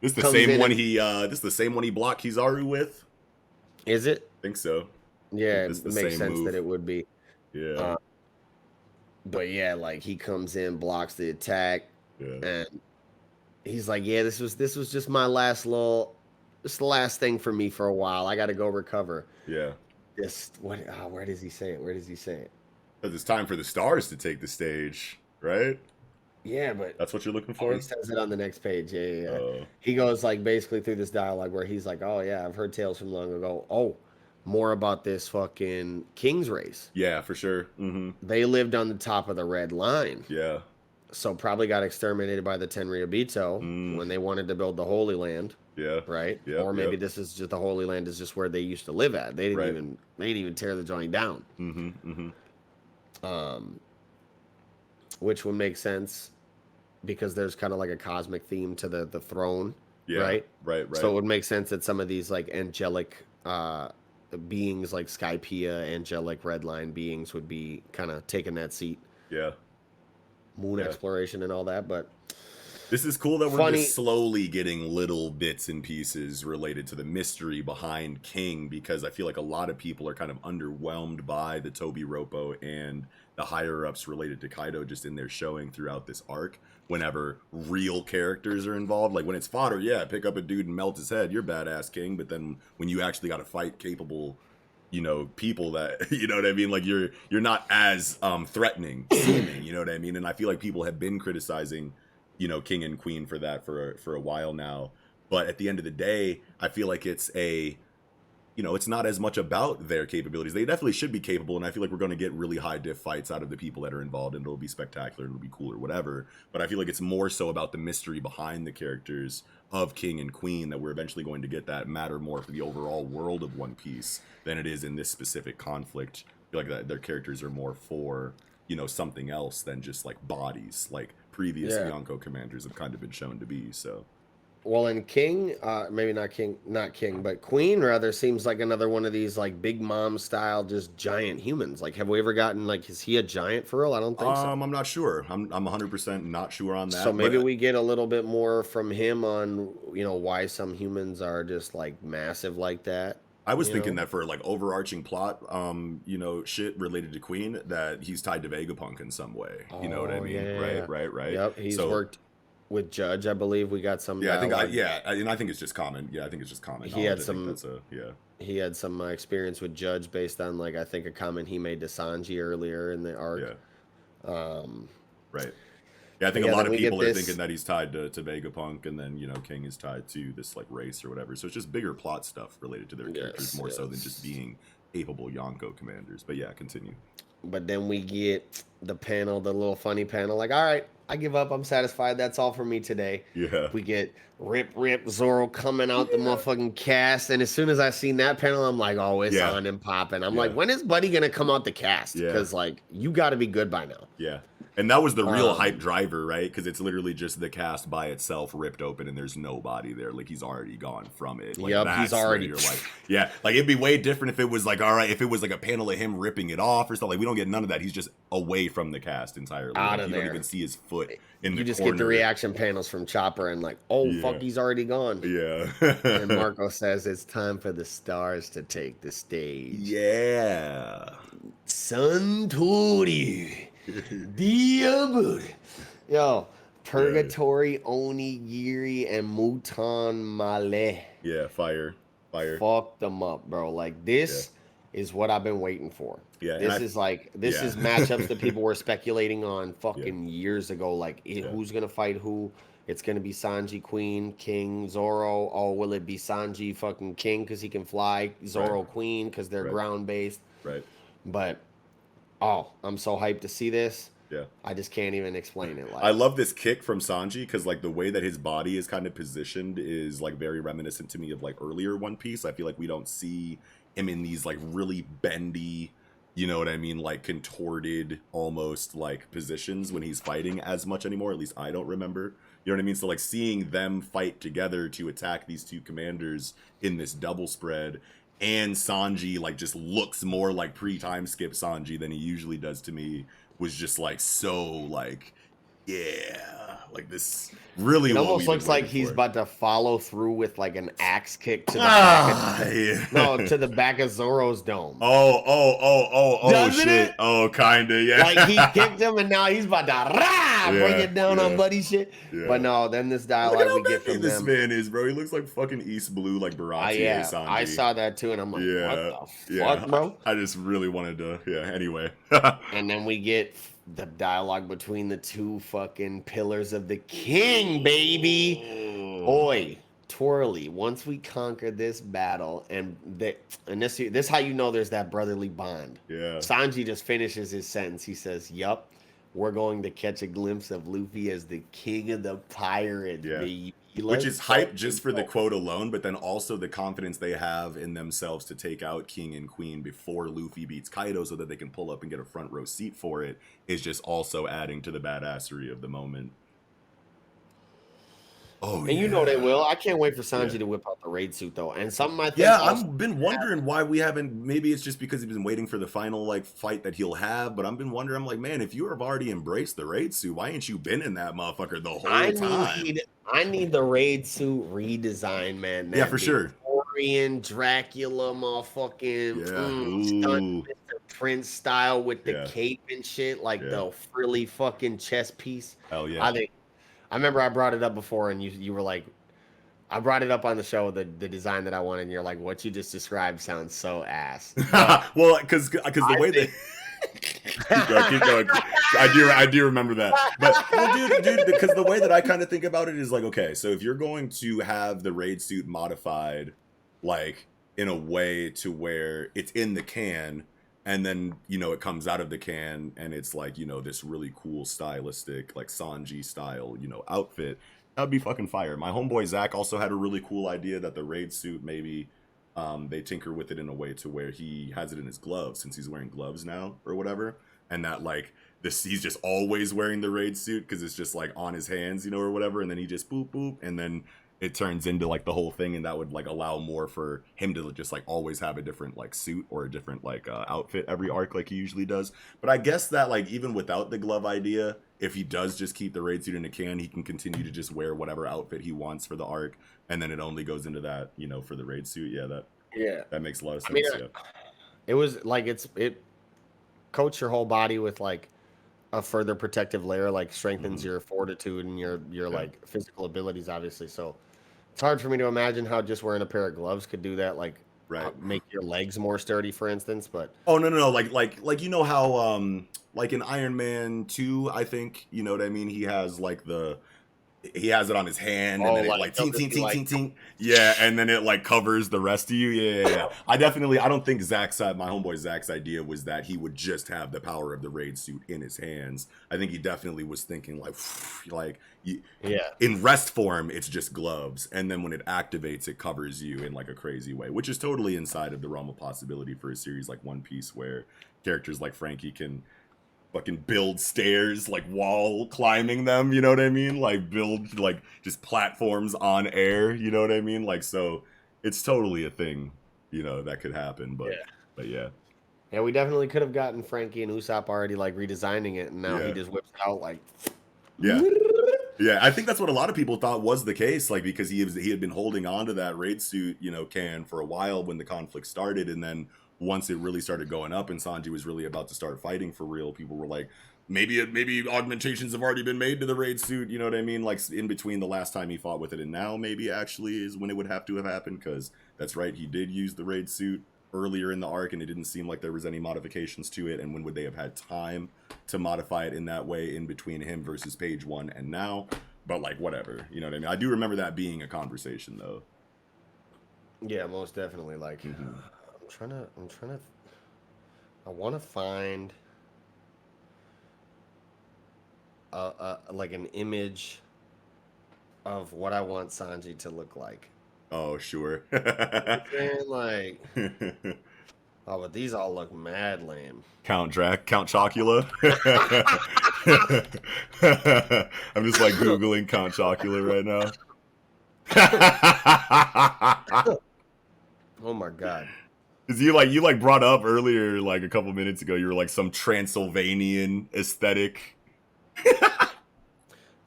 this the same one the same one he blocked Kizaru with? Is it? I think so. Yeah, it makes sense that it would be. Yeah. But yeah, like, he comes in, blocks the attack. Yeah. And he's like, yeah, this was just my last this is the last thing for me for a while. I got to go recover. Yeah. Where does he say it? Because it's time for the stars to take the stage, right? Yeah, but that's what you're looking for. He says it on the next page. Yeah. He goes like basically through this dialogue where he's like, oh yeah, I've heard tales from long ago. Oh, more about this fucking King's race. Yeah, for sure. They lived on the top of the red line. Yeah. So probably got exterminated by the Tenryubito when they wanted to build the Holy Land. Yeah. Right. Yeah. Or maybe this is just the Holy Land is just where they used to live at. They didn't even tear the joint down. Which would make sense because there's kind of like a cosmic theme to the throne. Yeah. Right. So it would make sense that some of these like angelic beings like Skypiea, angelic redline beings would be kind of taking that seat. Yeah. Moon exploration and all that, but this is cool that we're just slowly getting little bits and pieces related to the mystery behind King, because I feel like a lot of people are kind of underwhelmed by the Toby Roppo and the higher ups related to Kaido just in their showing throughout this arc. Whenever real characters are involved, like when it's fodder, pick up a dude and melt his head, you're badass King. But then when you actually got to fight capable, people that, you know what I mean? Like you're not as threatening seeming, you know what I mean? And I feel like people have been criticizing, King and Queen for that for a while now. But at the end of the day, I feel like it's a, you know, it's not as much about their capabilities. They definitely should be capable, and I feel like we're going to get really high diff fights out of the people that are involved, and it'll be spectacular and it'll be cool or whatever. But I feel like it's more so about the mystery behind the characters of King and Queen that we're eventually going to get that matter more for the overall world of One Piece than it is in this specific conflict. I feel like that their characters are more for, you know, something else than just like bodies, like previous Yonko commanders have kind of been shown to be. So. Well, and King, maybe not King, but Queen rather seems like another one of these like Big Mom style, just giant humans. Like, have we ever gotten like, is he a giant for real? I don't think so. I'm not sure. I'm 100% not sure on that. So maybe we get a little bit more from him on, you know, why some humans are just like massive like that. I was thinking that for like overarching plot, you know, shit related to Queen, that he's tied to Vegapunk in some way. You know what I mean? Yeah. Right. Yep, he's worked with Judge, I believe. We got some. Yeah, and I think it's just common. Yeah, I think it's just common. He had some. He had some experience with Judge based on like I think a comment he made to Sanji earlier in the arc. Yeah. Right. Yeah, I think a lot of people are thinking that he's tied to Vegapunk, and then, you know, King is tied to this like race or whatever. So it's just bigger plot stuff related to their characters more so than just being capable Yonko commanders. But yeah, continue. But then we get the panel, the little funny panel, like, all right, I give up. I'm satisfied. That's all for me today. Yeah. We get Rip Zoro coming out the motherfucking cast. And as soon as I seen that panel, I'm like, oh, it's on and popping. I'm like, when is Buddy going to come out the cast? Because, like, you got to be good by now. Yeah. And that was the real hype driver, right? Because it's literally just the cast by itself ripped open and there's nobody there. Like, he's already gone from it. Like, he's already. You're like, yeah, like it'd be way different if it was like, all right, if it was like a panel of him ripping it off or something. Like, we don't get none of that. He's just away from the cast entirely. Out like, of you there. don't even see his foot in the You just corner. get the reaction panels from Chopper and like, oh, fuck, he's already gone. Yeah. And Marco says it's time for the stars to take the stage. Yeah. Suntory. Diablo. Yo, Purgatory, Onigiri, and Mouton Malais. Yeah, fire. Fuck them up, bro. Like, this is what I've been waiting for. Yeah, this is matchups that people were speculating on fucking years ago. Like, who's gonna fight who? It's gonna be Sanji Queen, King, Zoro. Oh, will it be Sanji fucking King because he can fly? Zoro Queen because they're ground based. Right. But I'm so hyped to see this. Yeah. I just can't even explain it. Like, I love this kick from Sanji because like the way that his body is kind of positioned is like very reminiscent to me of like earlier One Piece. I feel like we don't see him in these like really bendy, you know what I mean, like contorted almost like positions when he's fighting as much anymore. At least I don't remember. You know what I mean? So like seeing them fight together to attack these two commanders in this double spread, and Sanji like just looks more like pre-time skip Sanji than he usually does to me, was just like so like, yeah, like this really. It almost looks like he's about to follow through with like an axe kick to the back of, to the back of Zoro's dome. Oh shit. It? Oh, kinda, yeah. Like he kicked him and now he's about to bring it down on Buddy shit. Yeah. But no, then this dialogue we get from this them. man is, bro. He looks like fucking East Blue, like Baratie. Sanji. I saw that too, and I'm like, what the fuck, bro? I just really wanted to, anyway. And then we get the dialogue between the two fucking pillars of the king, baby. Oi, twirly. Once we conquer this battle, and this how you know there's that brotherly bond. Yeah. Sanji just finishes his sentence. He says, "Yup, we're going to catch a glimpse of Luffy as the king of the pirates, baby." Which is hype just for the quote alone, but then also the confidence they have in themselves to take out King and Queen before Luffy beats Kaido so that they can pull up and get a front row seat for it is just also adding to the badassery of the moment. Oh, and you know they will. I can't wait for Sanji to whip out the raid suit though. And something I think I've been wondering why we haven't. Maybe it's just because he's been waiting for the final like fight that he'll have. But I've been wondering. I'm like, man, if you have already embraced the raid suit, why ain't you been in that motherfucker the whole time? I need the raid suit redesign, man. Yeah, for sure. Victorian Dracula, motherfucking stunt Mr. Prince style with the cape and shit, like the frilly fucking chest piece. Hell yeah! I remember I brought it up before, and you were like, I brought it up on the show, the design that I wanted, and you're like, what you just described sounds so ass. Well, because the way they keep going. I do remember that. But well, dude, because the way that I kind of think about it is like, okay, so if you're going to have the raid suit modified, like in a way to where it's in the can, and then, you know, it comes out of the can and it's like, you know, this really cool stylistic, like Sanji style, you know, outfit. That'd be fucking fire. My homeboy Zach also had a really cool idea that the raid suit, maybe they tinker with it in a way to where he has it in his gloves, since he's wearing gloves now or whatever, and that like this, he's just always wearing the raid suit because it's just like on his hands, you know, or whatever, and then he just boop boop, and then it turns into like the whole thing, and that would like allow more for him to just like always have a different like suit or a different like outfit every arc like he usually does. But I guess that like even without the glove idea, if he does just keep the raid suit in a can, he can continue to just wear whatever outfit he wants for the arc, and then it only goes into that, you know, for the raid suit. That makes a lot of sense. I mean, it was like it coats your whole body with like a further protective layer, like strengthens your fortitude and your like physical abilities, obviously. So it's hard for me to imagine how just wearing a pair of gloves could do that, like make your legs more sturdy, for instance. But no, like you know how like in Iron Man 2, I think, you know what I mean, he has it on his hand, and then it like ting ting ting ting ting. Yeah, and then it like covers the rest of you. Yeah. I don't think my homeboy Zach's idea was that he would just have the power of the raid suit in his hands. I think he definitely was thinking in rest form, it's just gloves, and then when it activates, it covers you in like a crazy way, which is totally inside of the realm of possibility for a series like One Piece, where characters like Frankie can fucking build stairs, like wall climbing them, you know what I mean? Like build like just platforms on air, you know what I mean? Like, so it's totally a thing, you know, that could happen. But yeah. Yeah, we definitely could have gotten Frankie and Usopp already like redesigning it, and now he just whips it out like Yeah, I think that's what a lot of people thought was the case, like because he had been holding on to that raid suit, you know, can for a while when the conflict started, and then once it really started going up and Sanji was really about to start fighting for real, people were like, maybe augmentations have already been made to the raid suit, you know what I mean? Like in between the last time he fought with it and now maybe actually is when it would have to have happened, because that's right, he did use the raid suit earlier in the arc and it didn't seem like there was any modifications to it, and when would they have had time to modify it in that way in between him versus page 1 and now? But like whatever, you know what I mean? I do remember that being a conversation though. Yeah, most definitely. Like I want to find like an image of what I want Sanji to look like. Oh, sure. Like, oh, but these all look mad lame. Count Chocula. I'm just like Googling Count Chocula right now. Oh my god. Cause you brought up earlier, like a couple minutes ago, you were like some Transylvanian aesthetic.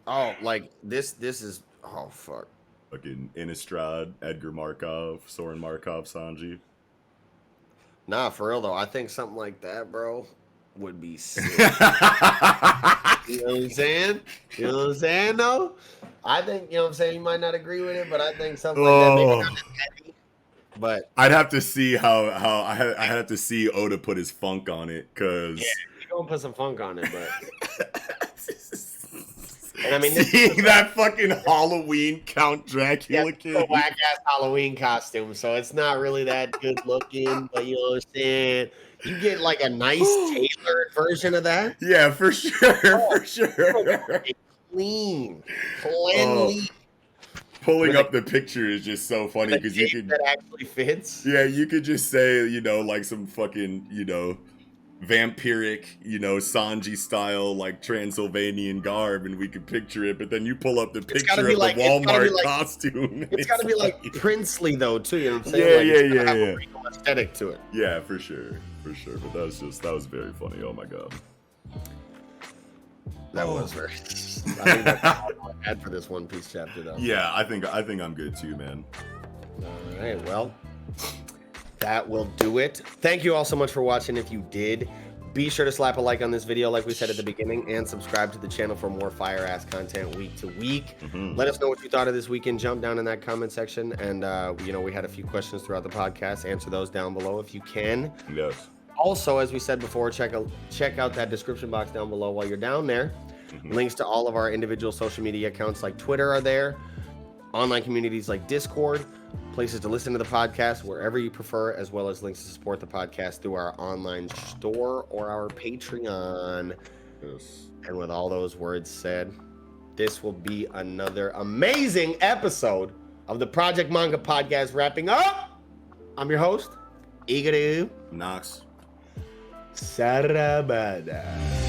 Oh, like this is, oh fuck. Fucking Innistrad, Edgar Markov, Soren Markov, Sanji. Nah, for real though, I think something like that, bro, would be sick. You know what I'm saying? You know what I'm saying though? I think, you know what I'm saying, you might not agree with it, but I think something like that, maybe not as heavy. But I'd have to see how I have to see Oda put his funk on it, cause you're gonna put some funk on it, but and I mean, seeing that fucking Halloween Count Dracula kid, a whack ass Halloween costume, so it's not really that good looking. But you know what I'm saying? You get like a nice tailored version of that. Yeah, for sure, for sure. Cleanly. Pulling up the picture is just so funny because you could that actually fits. Yeah, you could just say, you know, like some fucking, you know, vampiric, you know, Sanji style, like Transylvanian garb, and we could picture it. But then you pull up the picture of the Walmart costume. It's got to be like princely though, too. You know what I'm saying? Yeah. A real aesthetic to it. Yeah, for sure. But that was very funny. Oh my god. That was very. I think that's all I had for this One Piece chapter, though. Yeah, I think I'm good too, man. All right, well, that will do it. Thank you all so much for watching. If you did, be sure to slap a like on this video, like we said at the beginning, and subscribe to the channel for more fire ass content week to week. Let us know what you thought of this weekend. Jump down in that comment section, and you know, we had a few questions throughout the podcast. Answer those down below if you can. Yes. Also, as we said before, check out that description box down below while you're down there. Links to all of our individual social media accounts like Twitter are there. Online communities like Discord. places to listen to the podcast wherever you prefer, as well as links to support the podcast through our online store or our Patreon. Yes. And with all those words said, this will be another amazing episode of the Project Manga Podcast wrapping up. I'm your host, Igadu Knox. Sarabada.